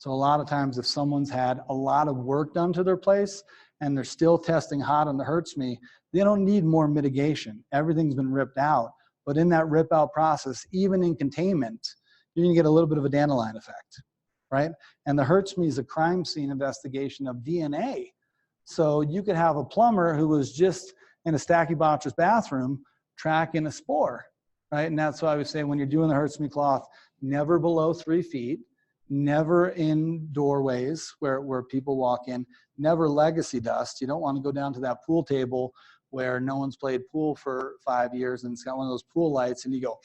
So a lot of times if someone's had a lot of work done to their place and they're still testing hot on the hurts me, they don't need more mitigation. Everything's been ripped out. But in that rip out process, even in containment, you're gonna get a little bit of a dandelion effect, right? And the hurts me is a crime scene investigation of DNA. So you could have a plumber who was just in a stachybotrys bathroom tracking a spore, right? And that's why I would say when you're doing the hurts me cloth, never below 3 feet, never in doorways where people walk in, never legacy dust. You don't want to go down to that pool table where no one's played pool for 5 years and it's got one of those pool lights and you go,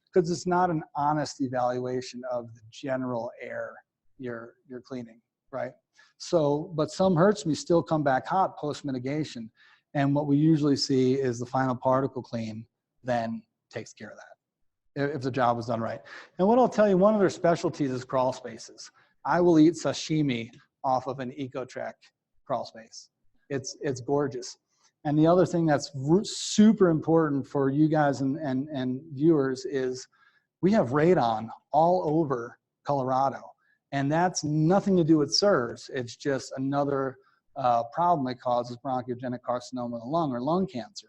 because it's not an honest evaluation of the general air you're cleaning, right? So, but some hurts me still come back hot post mitigation. And what we usually see is the final particle clean then takes care of that, if the job was done right. And what I'll tell you, one of their specialties is crawl spaces. I will eat sashimi off of an Ecotrex crawl space. It's gorgeous. And the other thing that's super important for you guys and viewers is we have radon all over Colorado. And that's nothing to do with CIRS. It's just another problem that causes bronchiogenic carcinoma of the lung or lung cancer.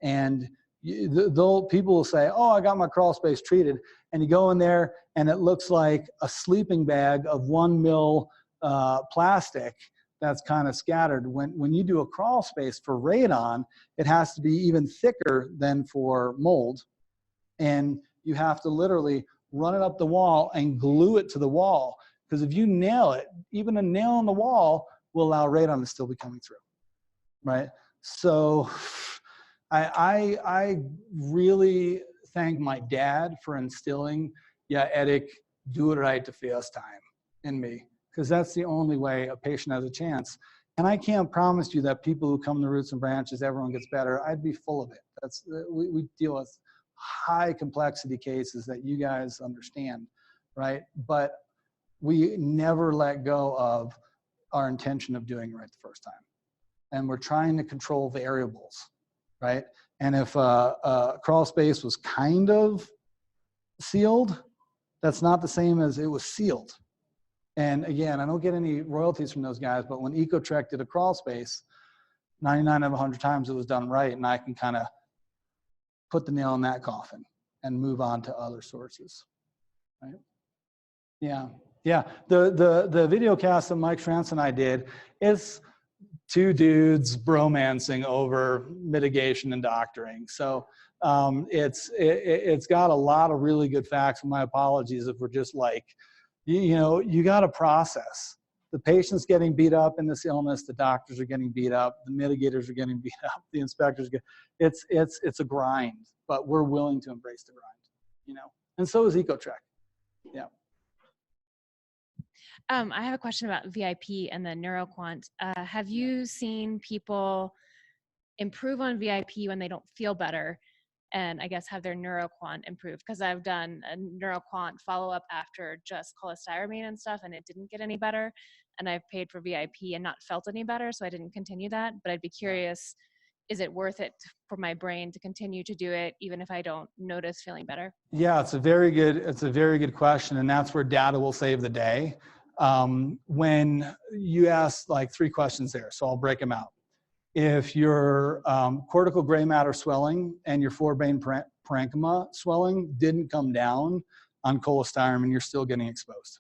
And people will say, oh, I got my crawl space treated. And you go in there and it looks like a sleeping bag of 1 mil plastic that's kind of scattered. When you do a crawl space for radon, it has to be even thicker than for mold. And you have to literally run it up the wall and glue it to the wall. Because if you nail it, even a nail on the wall will allow radon to still be coming through, right? So I really thank my dad for instilling, yeah, Eric, do it right the first time in me, because that's the only way a patient has a chance. And I can't promise you that people who come to Roots and Branches, everyone gets better. I'd be full of it. We deal with high complexity cases that you guys understand, right? But we never let go of our intention of doing it right the first time. And we're trying to control variables, right? And if a crawl space was kind of sealed, that's not the same as it was sealed. And again, I don't get any royalties from those guys, but when Ecotrex did a crawl space, 99 of 100 times it was done right, and I can kind of put the nail in that coffin and move on to other sources, right? Yeah, yeah. The video cast that Mike Schranz and I did is 2 dudes bromancing over mitigation and doctoring. So it's got a lot of really good facts. My apologies if we're just like, you know, you got to process. The patient's getting beat up in this illness. The doctors are getting beat up. The mitigators are getting beat up. The inspectors get. It's a grind, but we're willing to embrace the grind, you know. And so is Ecotrex. Yeah. I have a question about VIP and the NeuroQuant. Have you seen people improve on VIP when they don't feel better, and I guess have their NeuroQuant improve? Because I've done a NeuroQuant follow-up after just cholestyramine and stuff, and it didn't get any better. And I've paid for VIP and not felt any better, so I didn't continue that. But I'd be curious, is it worth it for my brain to continue to do it even if I don't notice feeling better? Yeah, it's a very good question, and that's where data will save the day. When you ask like 3 questions there, so I'll break them out. If your cortical gray matter swelling and your forebrain parenchyma swelling didn't come down on cholestyramine, you're still getting exposed.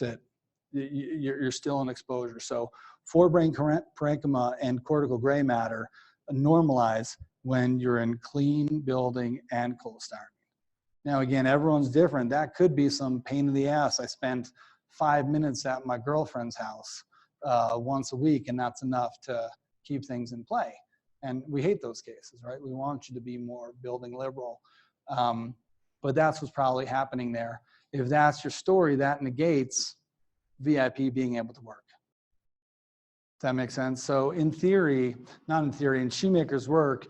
That's it. You're still in exposure. So forebrain parenchyma and cortical gray matter normalize when you're in clean building and cholestyramine. Now, again, everyone's different. That could be some pain in the ass. I spent 5 minutes at my girlfriend's house once a week, and that's enough to keep things in play. And we hate those cases, right? We want you to be more building liberal. But that's what's probably happening there. If that's your story, that negates VIP being able to work. Does that make sense? So in theory, not in theory, in Shoemaker's work,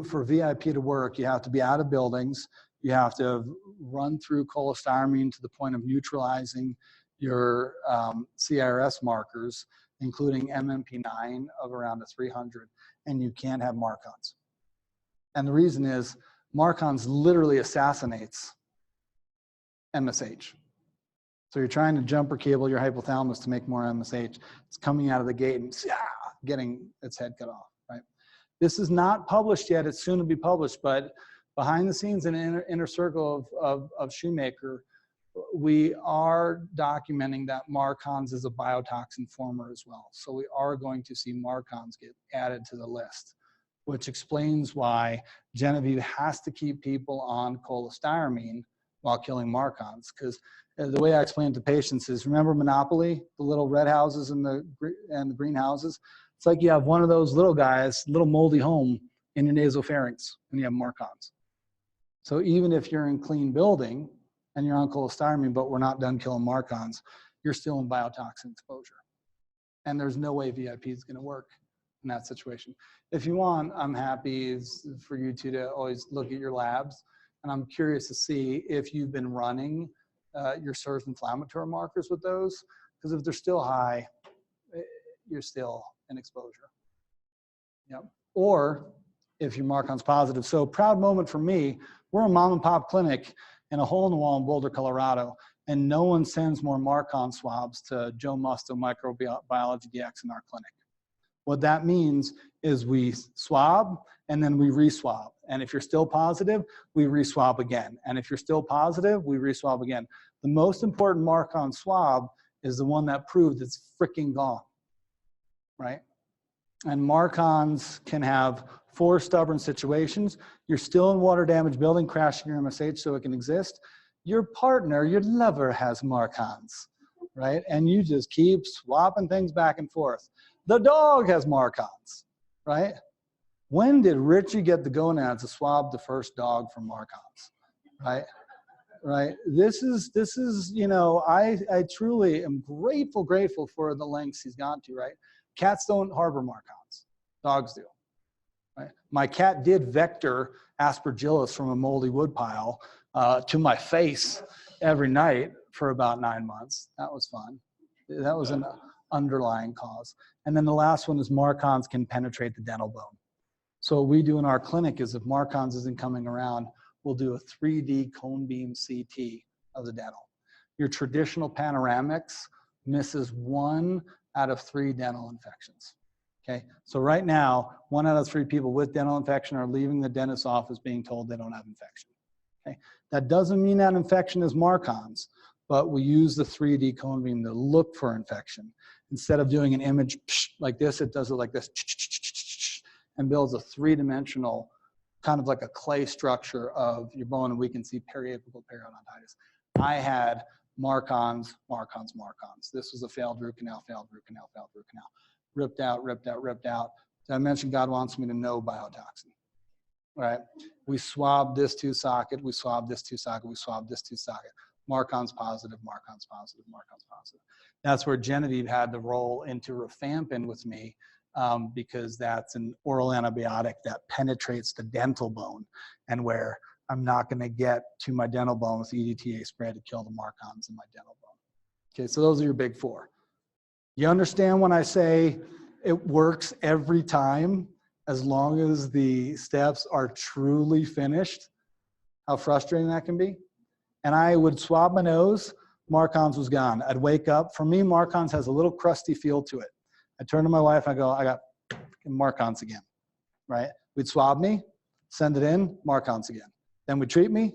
for VIP to work, you have to be out of buildings. You have to run through cholestyramine to the point of neutralizing your CIRS markers, including MMP9 of around 300, and you can't have Marcons. And the reason is Marcons literally assassinates MSH. So you're trying to jumper cable your hypothalamus to make more MSH. It's coming out of the gate and getting its head cut off, right? This is not published yet. It's soon to be published, but behind the scenes in an inner circle of Shoemaker, we are documenting that Marcons is a biotoxin former as well. So we are going to see Marcons get added to the list, which explains why Genevieve has to keep people on cholestyramine while killing Marcons. Because the way I explain it to patients is, remember Monopoly, the little red houses and the green houses? It's like you have one of those little guys, little moldy home in your nasopharynx when you have Marcons. So even if you're in clean building and you're on cholestyramine, but we're not done killing Marcons, you're still in biotoxin exposure. And there's no way VIP is gonna work in that situation. If you want, I'm happy for you two to always look at your labs. And I'm curious to see if you've been running your CIRS inflammatory markers with those, because if they're still high, you're still in exposure. Yep. Or if your Marcon's positive. So proud moment for me, we're a mom and pop clinic in a hole in the wall in Boulder, Colorado, and no one sends more Marcon swabs to Joe Musto Microbiology DX in our clinic. What that means is we swab and then we re-swab. And if you're still positive, we re-swab again. And if you're still positive, we re-swab again. The most important Marcon swab is the one that proved it's freaking gone, right? And Marcons can have 4 stubborn situations. You're still in water damaged building, crashing your MSH so it can exist. Your partner, your lover has Marcons, right? And you just keep swapping things back and forth. The dog has Marcons, right? When did Richie get the gonads to swab the first dog for Marcons, right? Right. This is, you know, I truly am grateful for the lengths he's gone to, right? Cats don't harbor Marcons, dogs do, right? My cat did vector aspergillus from a moldy wood pile to my face every night for about 9 months. That was fun. That was an underlying cause. And then the last one is Marcons can penetrate the dental bone. So what we do in our clinic is if Marcons isn't coming around, we'll do a 3D cone beam CT of the dental. Your traditional panoramics misses 1 out of 3 dental infections. Okay, so right now, 1 out of 3 people with dental infection are leaving the dentist's office being told they don't have infection. Okay, that doesn't mean that infection is Marcons, but we use the 3D cone beam to look for infection. Instead of doing an image like this, it does it like this and builds a 3-dimensional kind of like a clay structure of your bone, and we can see periapical periodontitis. I had Marcons. This was a failed root canal. Ripped out. Did I mention God wants me to know biotoxin, right? We swab this 2 socket, we swab this 2 socket, we swab this 2 socket. Marcon's positive, Marcon's positive, Marcon's positive. That's where Genevieve had to roll into rifampin with me because that's an oral antibiotic that penetrates the dental bone, and where I'm not going to get to my dental bone with EDTA spray to kill the Marcons in my dental bone. Okay, so those are your big 4. You understand when I say it works every time as long as the steps are truly finished, how frustrating that can be? And I would swab my nose, Marcon's was gone. I'd wake up. For me, Marcon's has a little crusty feel to it. I turn to my wife, I go, I got Marcon's again, right? We'd swab me, send it in, Marcon's again. Then we'd treat me,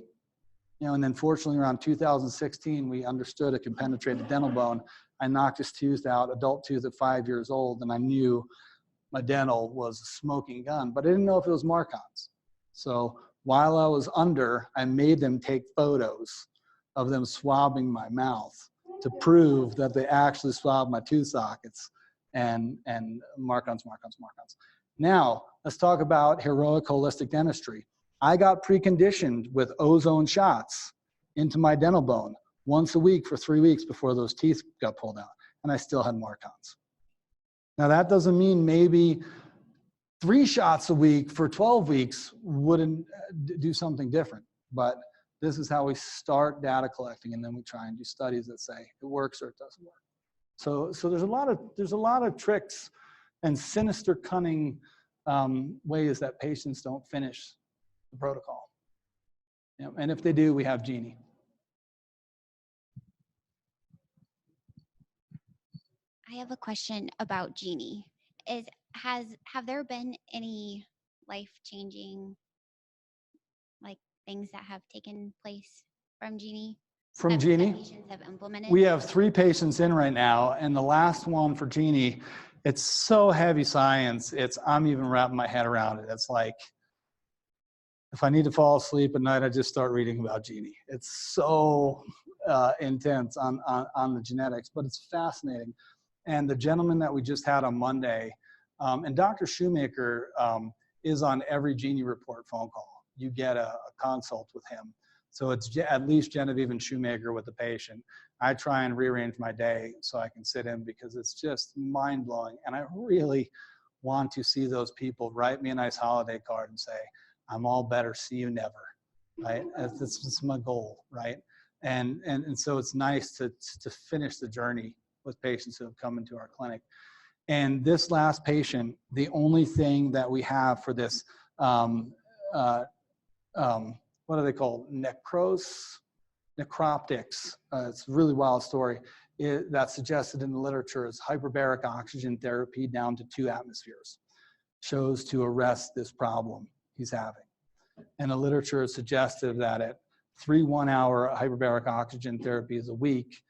you know, and then fortunately around 2016, we understood it can penetrate the dental bone. I knocked his tooth out, adult tooth at 5 years old, and I knew my dental was a smoking gun, but I didn't know if it was Marcon's. So while I was under, I made them take photos of them swabbing my mouth to prove that they actually swabbed my tooth sockets and Marcon's. Now, let's talk about heroic holistic dentistry. I got preconditioned with ozone shots into my dental bone once a week for 3 weeks before those teeth got pulled out, and I still had Marcon's. Now, that doesn't mean maybe 3 shots a week for 12 weeks wouldn't do something different, but this is how we start data collecting, and then we try and do studies that say it works or it doesn't work. So there's a lot of tricks and sinister, cunning ways that patients don't finish the protocol. You know, and if they do, we have Jeannie. I have a question about Jeannie. Have there been any life-changing things that have taken place from Jeannie? From that Jeannie, patients have implemented? we have 3 patients in right now, and the last one for Jeannie, it's so heavy science. I'm even wrapping my head around it. It's like, if I need to fall asleep at night, I just start reading about Jeannie. It's so intense on the genetics, but it's fascinating. And the gentleman that we just had on Monday, and Dr. Shoemaker is on every Jeannie report phone call. You get a consult with him. So it's at least Genevieve and Shoemaker with the patient. I try and rearrange my day so I can sit in because it's just mind-blowing. And I really want to see those people write me a nice holiday card and say, I'm all better, see you never, right? That's my goal, right? And so it's nice to finish the journey with patients who have come into our clinic. And this last patient, the only thing that we have for this, what are they called? Necroptics. It's a really wild story. That's suggested in the literature is hyperbaric oxygen therapy down to 2 atmospheres. Shows to arrest this problem he's having. And the literature is suggestive that at 3 1-hour hyperbaric oxygen therapies a week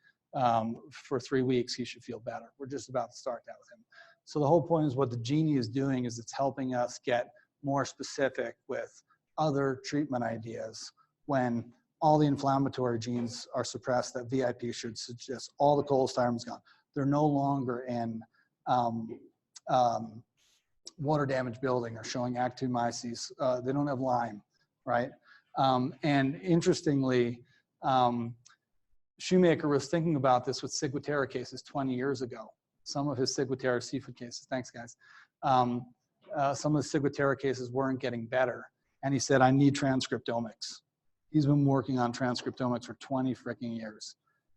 for 3 weeks, he should feel better. We're just about to start that with him. So the whole point is what the Jeannie is doing is it's helping us get more specific with other treatment ideas when all the inflammatory genes are suppressed that VIP should suggest all the cholestyramine is gone. They're no longer in water damage building or showing actinomyces. They don't have Lyme, right? And interestingly, Shoemaker was thinking about this with ciguatera cases 20 years ago. Some of his ciguatera seafood cases, thanks guys. Some of the ciguatera cases weren't getting better. And he said, I need transcriptomics. He's been working on transcriptomics for 20 freaking years.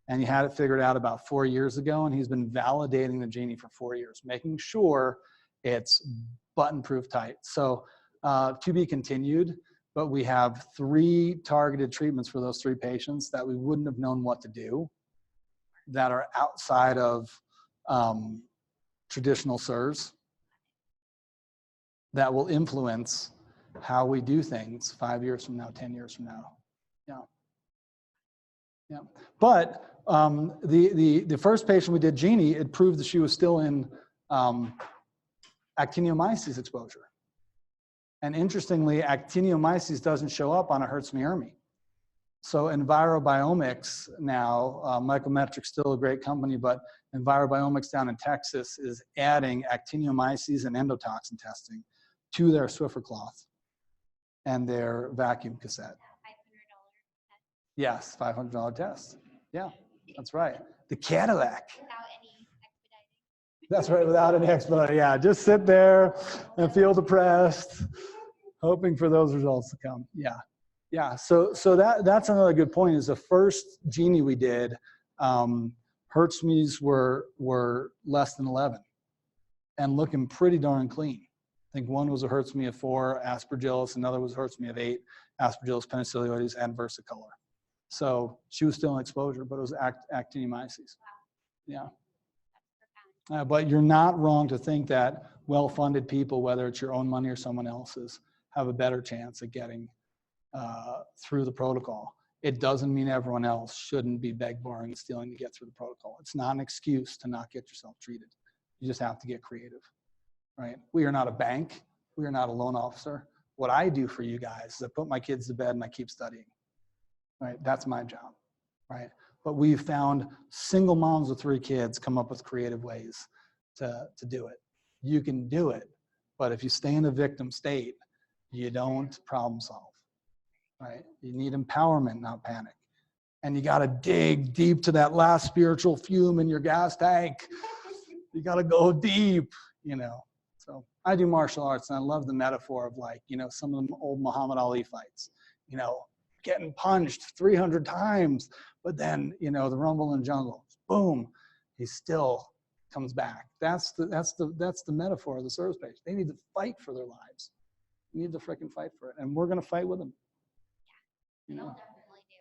And he had it figured out about 4 years ago, and he's been validating the Jeannie for 4 years, making sure it's button-proof tight. So to be continued, but we have 3 targeted treatments for those 3 patients that we wouldn't have known what to do that are outside of traditional CIRS that will influence how we do things 5 years from now, 10 years from now. Yeah. But the first patient we did, Jeannie, it proved that she was still in actinomyces exposure. And interestingly, actinomyces doesn't show up on a Hertz-Mierme. So EnviroBiomics now, Mycometric's still a great company, but EnviroBiomics down in Texas is adding actinomyces and endotoxin testing to their Swiffer cloth. and their vacuum cassette. Yes, $500 test. Yeah, that's right. The Cadillac. Without any expediting. That's right, without any explanation. Yeah, just sit there and feel depressed, hoping for those results to come. Yeah, yeah. So that's another good point. Is the first Genie we did, Hertzme's were less than 11, and looking pretty darn clean. I think one was a Hertzme of 4, Aspergillus, another was a Hertzme of 8, Aspergillus penicillioides, and versicolor. So she was still in exposure, but it was actinomyces. Yeah. But you're not wrong to think that well-funded people, whether it's your own money or someone else's, have a better chance of getting through the protocol. It doesn't mean everyone else shouldn't be begging, borrowing, and stealing to get through the protocol. It's not an excuse to not get yourself treated. You just have to get creative, right? We are not a bank. We are not a loan officer. What I do for you guys is I put my kids to bed and I keep studying, right? That's my job, right? But we've found single moms with 3 kids come up with creative ways to do it. You can do it, but if you stay in a victim state, you don't problem solve, right? You need empowerment, not panic. And you got to dig deep to that last spiritual fume in your gas tank. You got to go deep, you know. So I do martial arts, and I love the metaphor of, like, you know, some of the old Muhammad Ali fights, you know, getting punched 300 times, but then, you know, the rumble in the jungle, boom, he still comes back. That's the metaphor of the CIRS patient. They need to fight for their lives. You need to freaking fight for it, and we're gonna fight with them. Yeah, You know? they'll definitely do.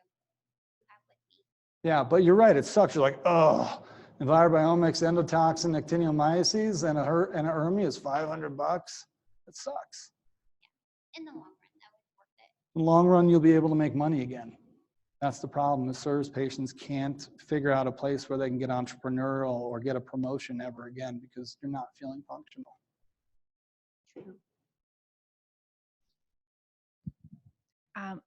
That with me. Yeah, but you're right. It sucks. You're like, oh, Envirobiomics, endotoxin, actinomyces, and a ERMI is $500. It sucks. Yeah. In the long run, that was worth it. In the long run, you'll be able to make money again. That's the problem. The CIRS patients can't figure out a place where they can get entrepreneurial or get a promotion ever again because you're not feeling functional.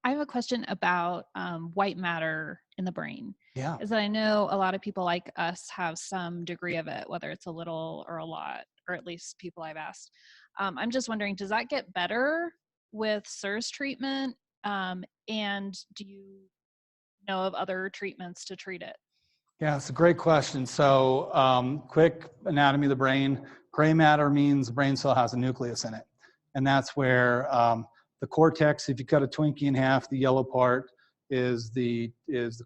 I have a question about white matter in the brain. Yeah. Is that I know a lot of people like us have some degree of it, whether it's a little or a lot, or at least people I've asked. I'm just wondering, does that get better with CIRS treatment? And do you know of other treatments to treat it? Yeah, it's a great question. So quick anatomy of the brain. Gray matter means the brain cell has a nucleus in it. And that's where the cortex, if you cut a Twinkie in half, the yellow part is the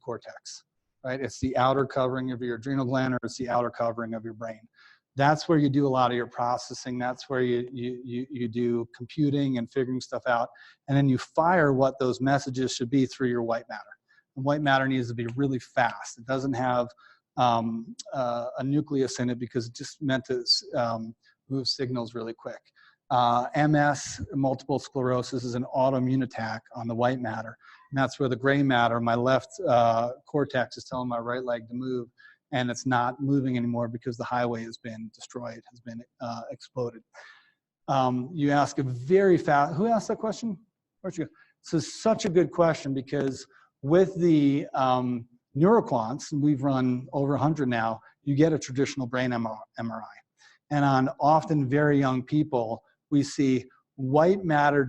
cortex, right? It's the outer covering of your adrenal gland, or it's the outer covering of your brain. That's where you do a lot of your processing. That's where you do computing and figuring stuff out. And then you fire what those messages should be through your white matter. And white matter needs to be really fast. It doesn't have a nucleus in it because it's just meant to move signals really quick. MS, multiple sclerosis, is an autoimmune attack on the white matter. And that's where the gray matter, my left cortex, is telling my right leg to move, and it's not moving anymore because the highway has been destroyed, has been exploded. You ask a very fast, who asked that question? Where'd you go? So such a good question, because with the neuroquants, and we've run over 100 now, you get a traditional brain MRI. And on often very young people, we see white matter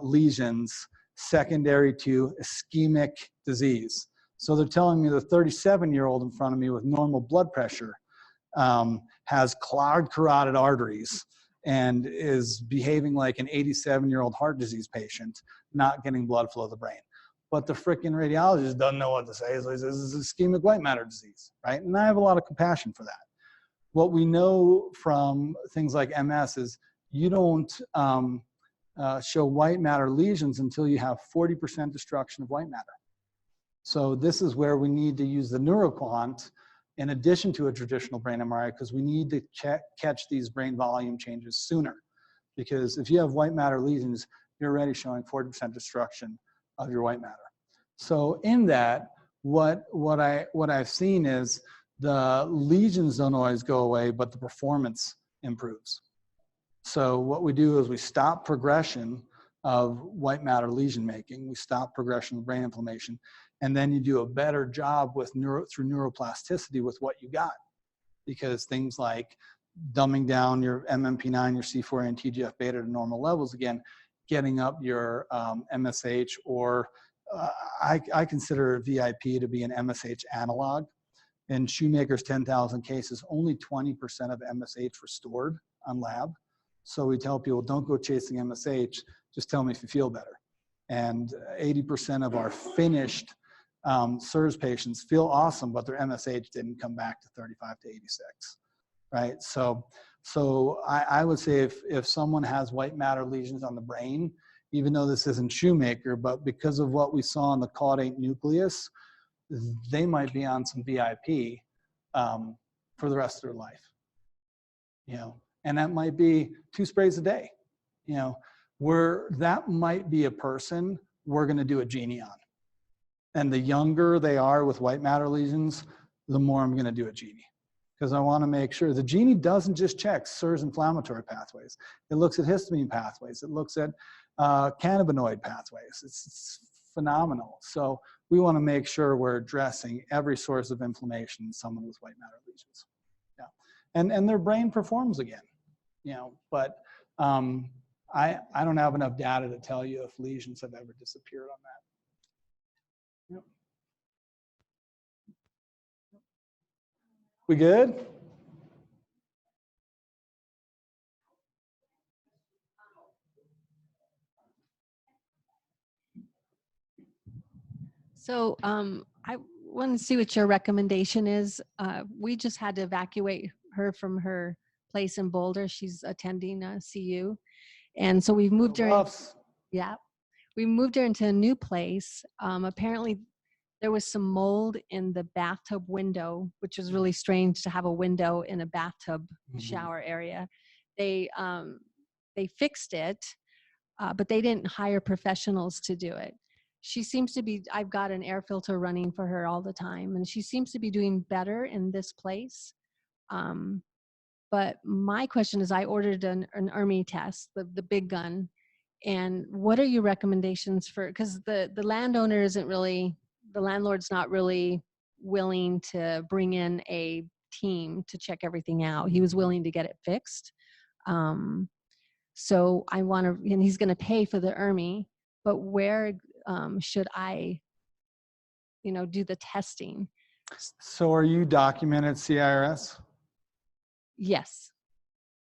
lesions secondary to ischemic disease. So they're telling me the 37-year-old in front of me with normal blood pressure has clogged carotid arteries and is behaving like an 87-year-old heart disease patient, not getting blood flow to the brain. But the freaking radiologist doesn't know what to say. So he says, this is ischemic white matter disease, right? And I have a lot of compassion for that. What we know from things like MS is you don't show white matter lesions until you have 40% destruction of white matter. So this is where we need to use the neuroquant in addition to a traditional brain MRI, because we need to catch these brain volume changes sooner. Because if you have white matter lesions, you're already showing 40% destruction of your white matter. So in that, what I've seen is the lesions don't always go away, but the performance improves. So what we do is we stop progression of white matter lesion making. We stop progression of brain inflammation. And then you do a better job with through neuroplasticity with what you got. Because things like dumbing down your MMP9, your C4 and TGF-beta to normal levels again getting up your MSH, or I consider VIP to be an MSH analog. In Shoemaker's 10,000 cases, only 20% of MSH were stored on lab. So we tell people, don't go chasing MSH, just tell me if you feel better. And 80% of our finished CIRS patients feel awesome, but their MSH didn't come back to 35 to 86, right? So I would say if someone has white matter lesions on the brain, even though this isn't Shoemaker, but because of what we saw in the caudate nucleus, they might be on some VIP for the rest of their life, you know, and that might be 2 sprays a day, you know, where that might be a person we're going to do a Genie on. And the younger they are with white matter lesions, the more I'm going to do a Genie, because I want to make sure the Genie doesn't just check CIRS inflammatory pathways. It looks at histamine pathways. It looks at cannabinoid pathways. It's phenomenal. So we want to make sure we're addressing every source of inflammation in someone with white matter lesions. Yeah, and their brain performs again, you know. But I don't have enough data to tell you if lesions have ever disappeared on that. Yep. We good? So I want to see what your recommendation is. We just had to evacuate her from her place in Boulder. She's attending CU. And so we've moved her. Yeah. We moved her into a new place. Apparently there was some mold in the bathtub window, which was really strange to have a window in a bathtub shower area. They fixed it, but they didn't hire professionals to do it. She seems to be, I've got an air filter running for her all the time, and she seems to be doing better in this place. But my question is, I ordered an ERMI test, the big gun. And what are your recommendations for, because the landowner isn't really, the landlord's not really willing to bring in a team to check everything out. He was willing to get it fixed. So I want to, and he's going to pay for the ERMI, but where should I, you know, do the testing? So are you documented CIRS? Yes,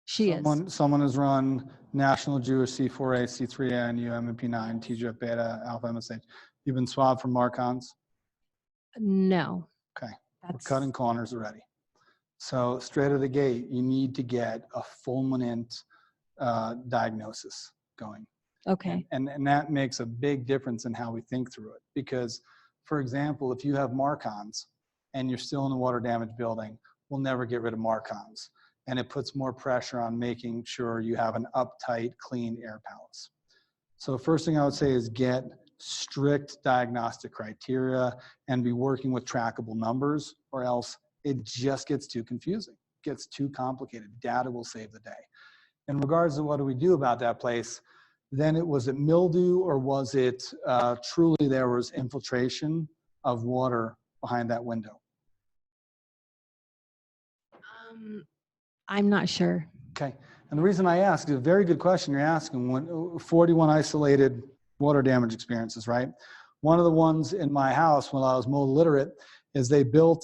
she is. Someone has run National Jewish C4A, C3A, and UMP9, TGF beta, alpha MSH. You've been swabbed for Marcons? No. Okay, we're cutting corners already. So straight out of the gate, you need to get a fulminant diagnosis going. Okay. And that makes a big difference in how we think through it. Because, for example, if you have Marcons and you're still in a water damaged building, we'll never get rid of Marcons. And it puts more pressure on making sure you have an uptight, clean air palace. So first thing I would say is get strict diagnostic criteria and be working with trackable numbers, or else it just gets too confusing, gets too complicated. Data will save the day. In regards to what do we do about that place, then was it mildew, or was it truly there was infiltration of water behind that window? I'm not sure. Okay, and the reason I ask is a very good question you're asking. When 41 isolated water damage experiences, right? One of the ones in my house when I was mold literate is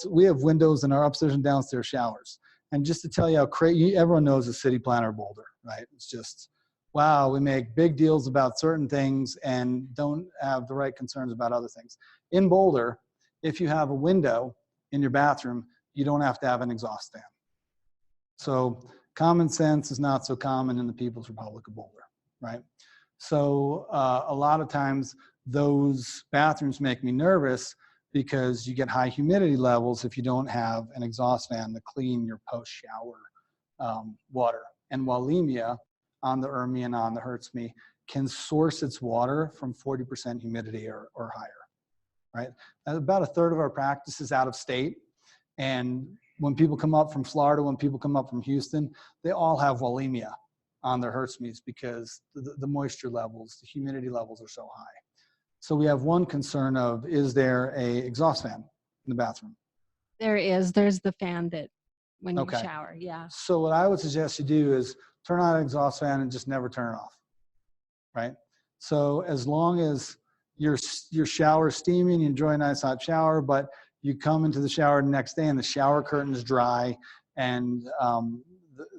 we have windows in our upstairs and downstairs showers. And just to tell you how crazy, everyone knows the city planner Boulder, right? It's just, wow, we make big deals about certain things and don't have the right concerns about other things. In Boulder, if you have a window in your bathroom, you don't have to have an exhaust fan. So common sense is not so common in the People's Republic of Boulder, right? So a lot of times those bathrooms make me nervous because you get high humidity levels if you don't have an exhaust fan to clean your post-shower water. And Walemia on the ERMI and on the HERTSMI can source its water from 40% humidity or higher, right? And about a third of our practice is out of state. And when people come up from Florida, when people come up from Houston, they all have Walemia on their HERTSMIs because the moisture levels, the humidity levels are so high. So we have one concern of, is there a exhaust fan in the bathroom? There is. There's the fan that when you Okay. shower, yeah. So what I would suggest you do is turn on an exhaust fan and just never turn it off, right? So as long as your shower steaming, you enjoy a nice hot shower, but you come into the shower the next day and the shower curtain's dry and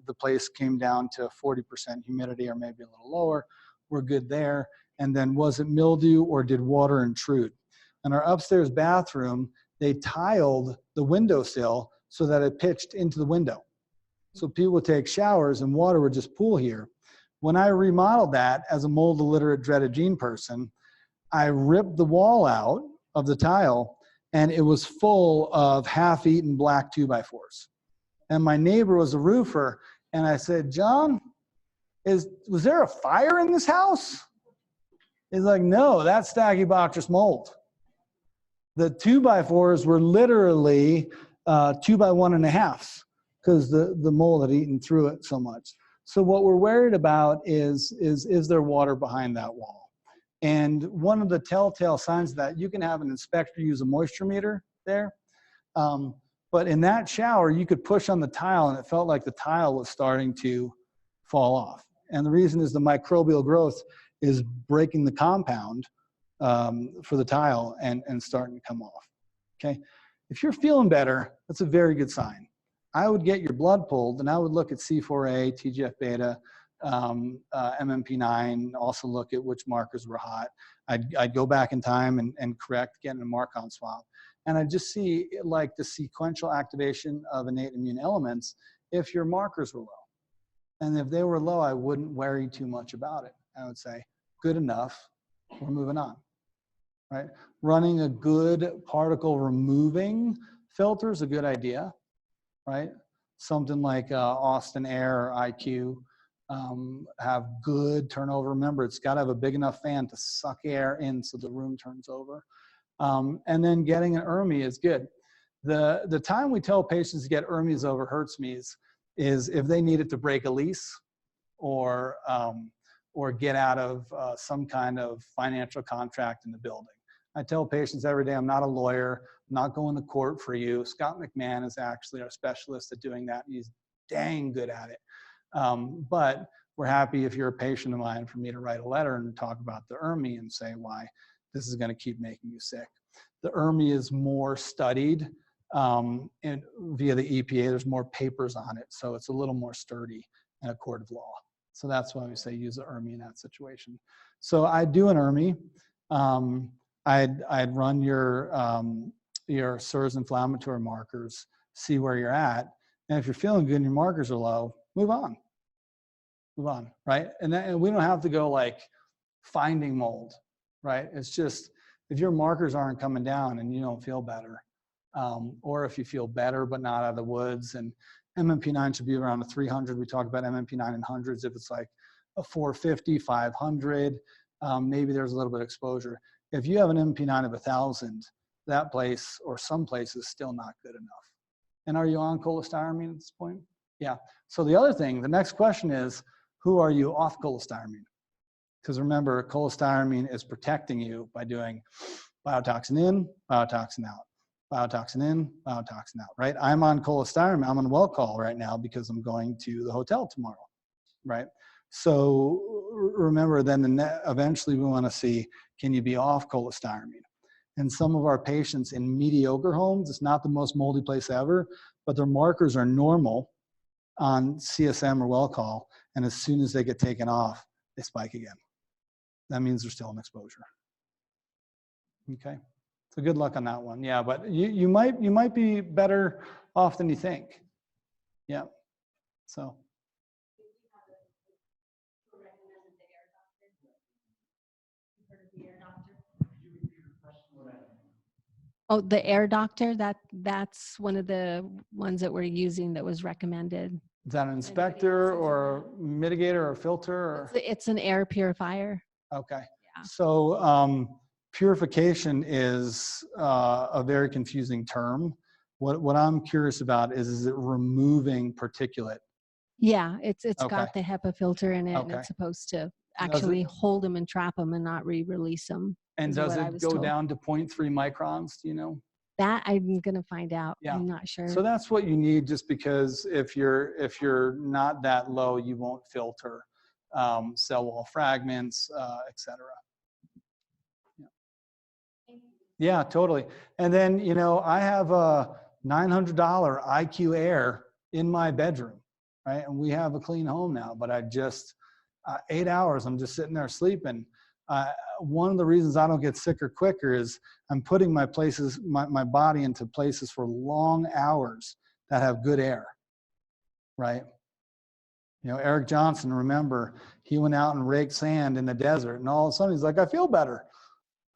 the place came down to 40% humidity or maybe a little lower, we're good there. And then was it mildew or did water intrude? In our upstairs bathroom, they tiled the windowsill so that it pitched into the window. So people would take showers and water would just pool here. When I remodeled that as a mold illiterate dreaded gene person, I ripped the wall out of the tile and it was full of half-eaten black 2x4s. And my neighbor was a roofer and I said, John, was there a fire in this house? He's like, no, that's Stachybotrys mold. The 2x4s were literally 2x1.5 because the mold had eaten through it so much. So what we're worried about is there water behind that wall? And one of the telltale signs of that, you can have an inspector use a moisture meter there. But in that shower, you could push on the tile and it felt like the tile was starting to fall off. And the reason is the microbial growth is breaking the compound for the tile and starting to come off, okay? If you're feeling better, that's a very good sign. I would get your blood pulled and I would look at C4A, TGF-beta, MMP9, also look at which markers were hot. I'd go back in time and correct, getting a Marcon swab. And I'd just see like the sequential activation of innate immune elements if your markers were low. And if they were low, I wouldn't worry too much about it. I would say, good enough, we're moving on, right? Running a good particle removing filter is a good idea, right? Something like Austin Air or IQ have good turnover. Remember, it's got to have a big enough fan to suck air in so the room turns over. And then getting an ERMI is good. The time we tell patients to get ERMIs over HERTSMIs is if they need it to break a lease or get out of some kind of financial contract in the building. I tell patients every day, I'm not a lawyer, I'm not going to court for you. Scott McMahon is actually our specialist at doing that, and he's dang good at it. But we're happy if you're a patient of mine for me to write a letter and talk about the ERMI and say why this is going to keep making you sick. The ERMI is more studied and via the EPA. There's more papers on it, so it's a little more sturdy in a court of law. So that's why we say use the ERMI in that situation. So I'd do an ERMI. I'd run your CIRS inflammatory markers, see where you're at. And if you're feeling good and your markers are low, move on. Move on, right? And we don't have to go like finding mold, right? It's just if your markers aren't coming down and you don't feel better, or if you feel better but not out of the woods, and MMP9 should be around a 300. We talk about MMP9 in hundreds. If it's like a 450, 500, maybe there's a little bit of exposure. If you have an MMP9 of 1,000, that place or some place is still not good enough. And are you on cholestyramine at this point? Yeah. So the other thing, the next question is, who are you off cholestyramine? Because remember, cholestyramine is protecting you by doing biotoxin in, biotoxin out. Biotoxin in, biotoxin out, right? I'm on cholestyramine. I'm on well call right now because I'm going to the hotel tomorrow, right? So remember, then eventually we want to see, can you be off cholestyramine? And some of our patients in mediocre homes, it's not the most moldy place ever, but their markers are normal on CSM or well call, and as soon as they get taken off, they spike again. That means they're still in exposure. Okay. So good luck on that one. Yeah, but you might be better off than you think. Yeah. So. Oh, the air doctor, that's one of the ones that we're using that was recommended. Is that an inspector or mitigator or filter? Or? It's an air purifier. Okay. Yeah. So purification is a very confusing term. What I'm curious about is it removing particulate? Yeah, it's Okay. got the HEPA filter in it, and Okay. it's supposed to actually hold them and trap them and not re-release them. And is does what I it was go told. down to 0.3 microns? Do you know? That I'm gonna find out. Yeah. I'm not sure. So that's what you need, just because if you're not that low, you won't filter. cell wall fragments, et cetera. Yeah, totally. And then, you know, I have a $900 IQ Air in my bedroom, right? And we have a clean home now, but I just, 8 hours, I'm just sitting there sleeping. One of the reasons I don't get sicker quicker is I'm putting my body into places for long hours that have good air, right? You know, Eric Johnson, remember, he went out and raked sand in the desert, and all of a sudden he's like, I feel better.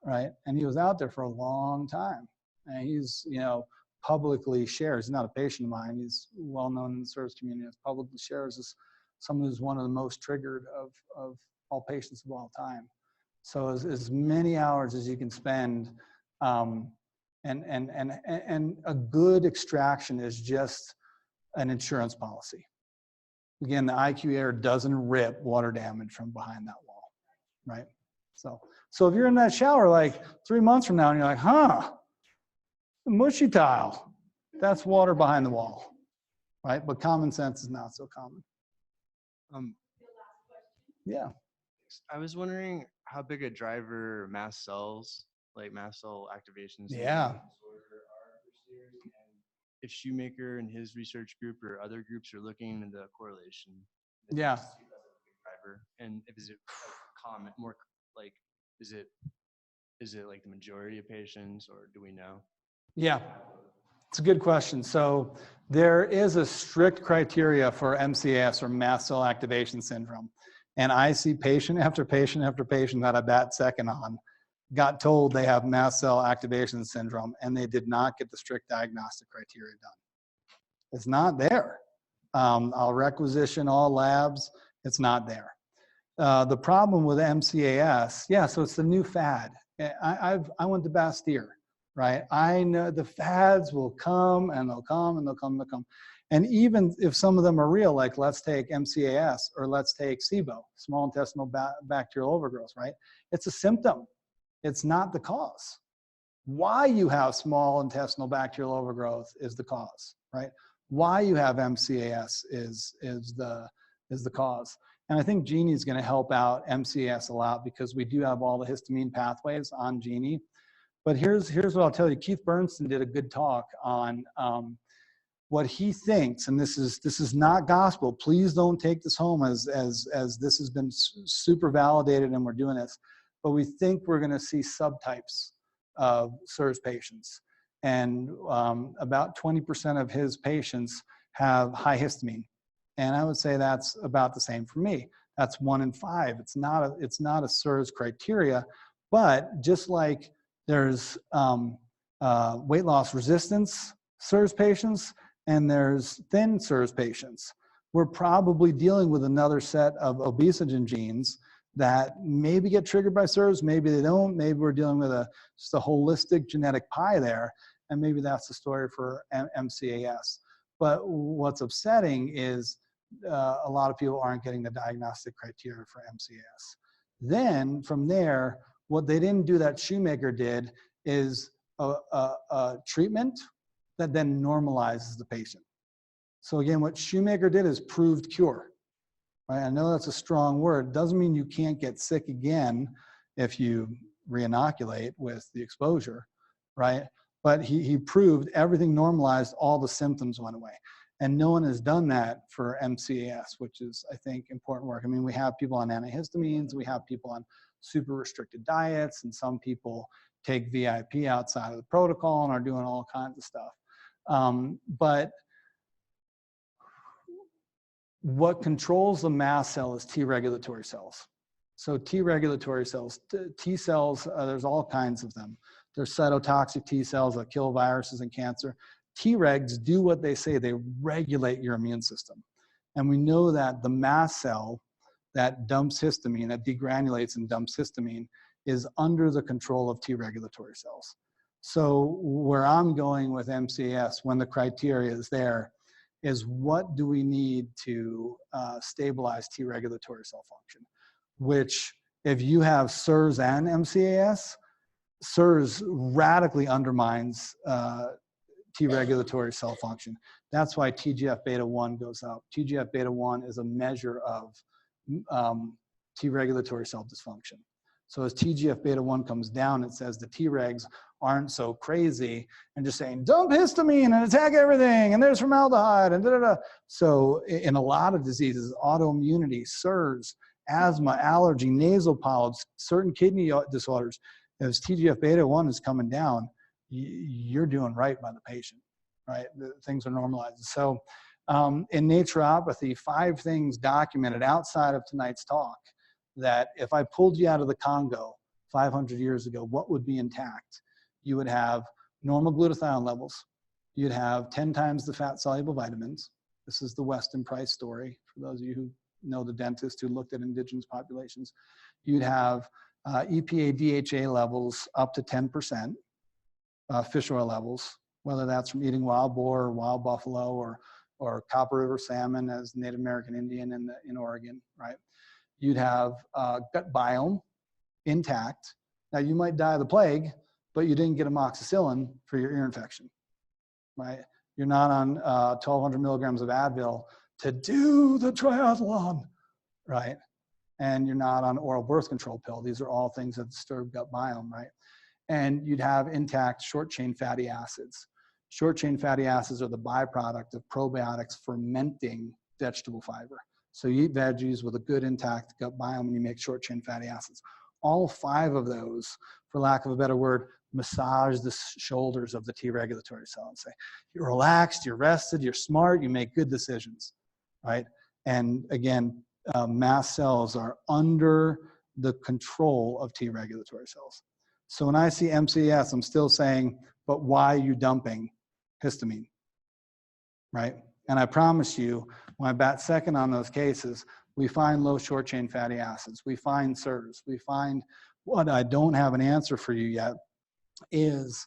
Right? And he was out there for a long time. And he's, you know, publicly shares, he's not a patient of mine, he's well known in the CIRS community, as publicly shares as someone who's one of the most triggered of all patients of all time. So as many hours as you can spend, and a good extraction is just an insurance policy. Again, the IQ Air doesn't rip water damage from behind that wall, right? So if you're in that shower like 3 months from now and you're like, huh, mushy tile, that's water behind the wall, right? But common sense is not so common. Yeah. I was wondering how big a driver mast cells, like mast cell activations, Yeah. disorder are for CIRS, and if Shoemaker and his research group or other groups are looking into the correlation. Yeah. Driver, and if is it common, more like, is it like the majority of patients, or do we know? Yeah, it's a good question. So there is a strict criteria for MCAS, or mast cell activation syndrome. And I see patient after patient after patient that I bat second on got told they have mast cell activation syndrome, and they did not get the strict diagnostic criteria done. It's not there. I'll requisition all labs. It's not there. The problem with MCAS, yeah, so it's the new fad. I went to Bastyr, right? I know the fads will come and they'll come and they'll come and they'll come. And even if some of them are real, like let's take MCAS or let's take SIBO, small intestinal bacterial overgrowth, right? It's a symptom. It's not the cause. Why you have small intestinal bacterial overgrowth is the cause, right? Why you have MCAS is the cause. And I think Jeannie is going to help out MCAS a lot because we do have all the histamine pathways on Jeannie. But here's what I'll tell you. Keith Bernstein did a good talk on what he thinks, and this is not gospel. Please don't take this home as this has been super validated and we're doing this. But we think we're going to see subtypes of CIRS patients. And about 20% of his patients have high histamine. And I would say that's about the same for me. That's 1 in 5. It's not a CIRS criteria, but just like there's weight loss resistance CIRS patients and there's thin CIRS patients, we're probably dealing with another set of obesogen genes that maybe get triggered by CIRS, maybe they don't. Maybe we're dealing with just a holistic genetic pie there, and maybe that's the story for MCAS. But what's upsetting is a lot of people aren't getting the diagnostic criteria for MCAS. Then from there, what they didn't do that Shoemaker did is a treatment that then normalizes the patient. So again, what Shoemaker did is proved cure. Right? I know that's a strong word. Doesn't mean you can't get sick again if you re-inoculate with the exposure, right? But he proved everything normalized, all the symptoms went away. And no one has done that for MCAS, which is, I think, important work. I mean, we have people on antihistamines, we have people on super restricted diets, and some people take VIP outside of the protocol and are doing all kinds of stuff. But what controls the mast cell is T regulatory cells. So T regulatory cells, T cells, there's all kinds of them. There's cytotoxic T cells that kill viruses and cancer. Tregs do what they say. They regulate your immune system. And we know that the mast cell that dumps histamine, that degranulates and dumps histamine, is under the control of T regulatory cells. So where I'm going with MCAS, when the criteria is there, is what do we need to stabilize T regulatory cell function? Which, if you have CIRS and MCAS, CIRS radically undermines T regulatory cell function. That's why TGF-beta 1 goes up. TGF-beta 1 is a measure of T regulatory cell dysfunction. So as TGF-beta1 comes down, it says the Tregs aren't so crazy and just saying, dump histamine and attack everything, and there's formaldehyde, and da-da-da. So in a lot of diseases, autoimmunity, CIRS, asthma, allergy, nasal polyps, certain kidney disorders, as TGF-beta1 is coming down, you're doing right by the patient, right? Things are normalized. So in naturopathy, 5 things documented outside of tonight's talk that if I pulled you out of the Congo 500 years ago, what would be intact? You would have normal glutathione levels. You'd have 10 times the fat-soluble vitamins. This is the Weston Price story, for those of you who know the dentist who looked at indigenous populations. You'd have EPA, DHA levels up to 10%, fish oil levels, whether that's from eating wild boar or wild buffalo or Copper River salmon as Native American Indian in Oregon, right? You'd have gut biome intact. Now you might die of the plague, but you didn't get amoxicillin for your ear infection, right? You're not on 1,200 milligrams of Advil to do the triathlon, right? And you're not on oral birth control pill. These are all things that disturb gut biome, right? And you'd have intact short-chain fatty acids. Short-chain fatty acids are the byproduct of probiotics fermenting vegetable fiber. So you eat veggies with a good intact gut biome and you make short-chain fatty acids. All 5 of those, for lack of a better word, massage the shoulders of the T regulatory cell and say, you're relaxed, you're rested, you're smart, you make good decisions, right? And again, mast cells are under the control of T regulatory cells. So when I see MCS, I'm still saying, but why are you dumping histamine, right? And I promise you, when I bat second on those cases, we find low short chain fatty acids. We find CIRS. We find what I don't have an answer for you yet is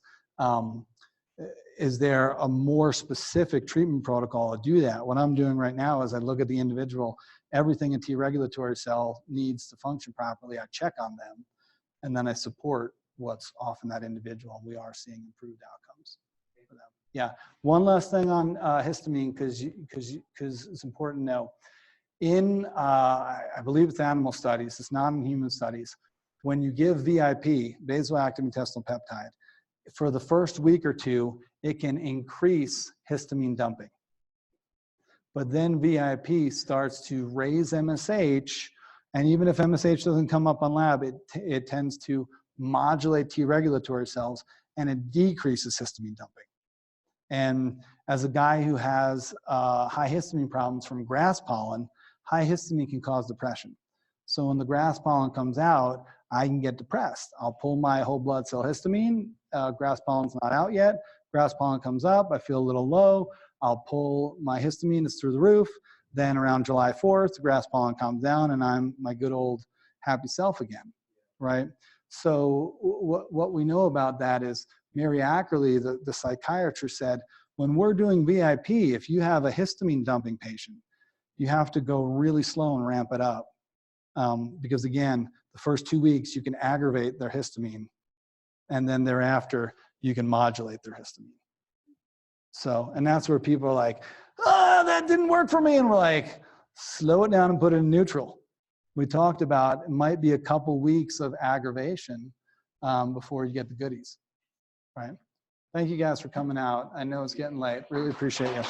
there a more specific treatment protocol to do that? What I'm doing right now is I look at the individual, everything a T regulatory cell needs to function properly. I check on them, and then I support what's off in that individual. We are seeing improved outcomes for them. Yeah, one last thing on histamine, because it's important to know. In, I believe it's animal studies, it's not in human studies, when you give VIP, vasoactive intestinal peptide, for the first week or 2, it can increase histamine dumping. But then VIP starts to raise MSH, and even if MSH doesn't come up on lab, it tends to modulate T regulatory cells, and it decreases histamine dumping. And as a guy who has high histamine problems from grass pollen, high histamine can cause depression. So when the grass pollen comes out, I can get depressed. I'll pull my whole blood cell histamine. Grass pollen's not out yet. Grass pollen comes up. I feel a little low. I'll pull my histamine. It's through the roof. Then around July 4th, the grass pollen comes down, and I'm my good old happy self again, right? So what we know about that is Mary Ackerley, the psychiatrist, said, when we're doing VIP, if you have a histamine dumping patient, you have to go really slow and ramp it up. Because again, the first 2 weeks you can aggravate their histamine, and then thereafter you can modulate their histamine. So, and that's where people are like, that didn't work for me. And we're like, slow it down and put it in neutral. We talked about it might be a couple weeks of aggravation before you get the goodies, right? Thank you guys for coming out. I know it's getting late. Really appreciate you.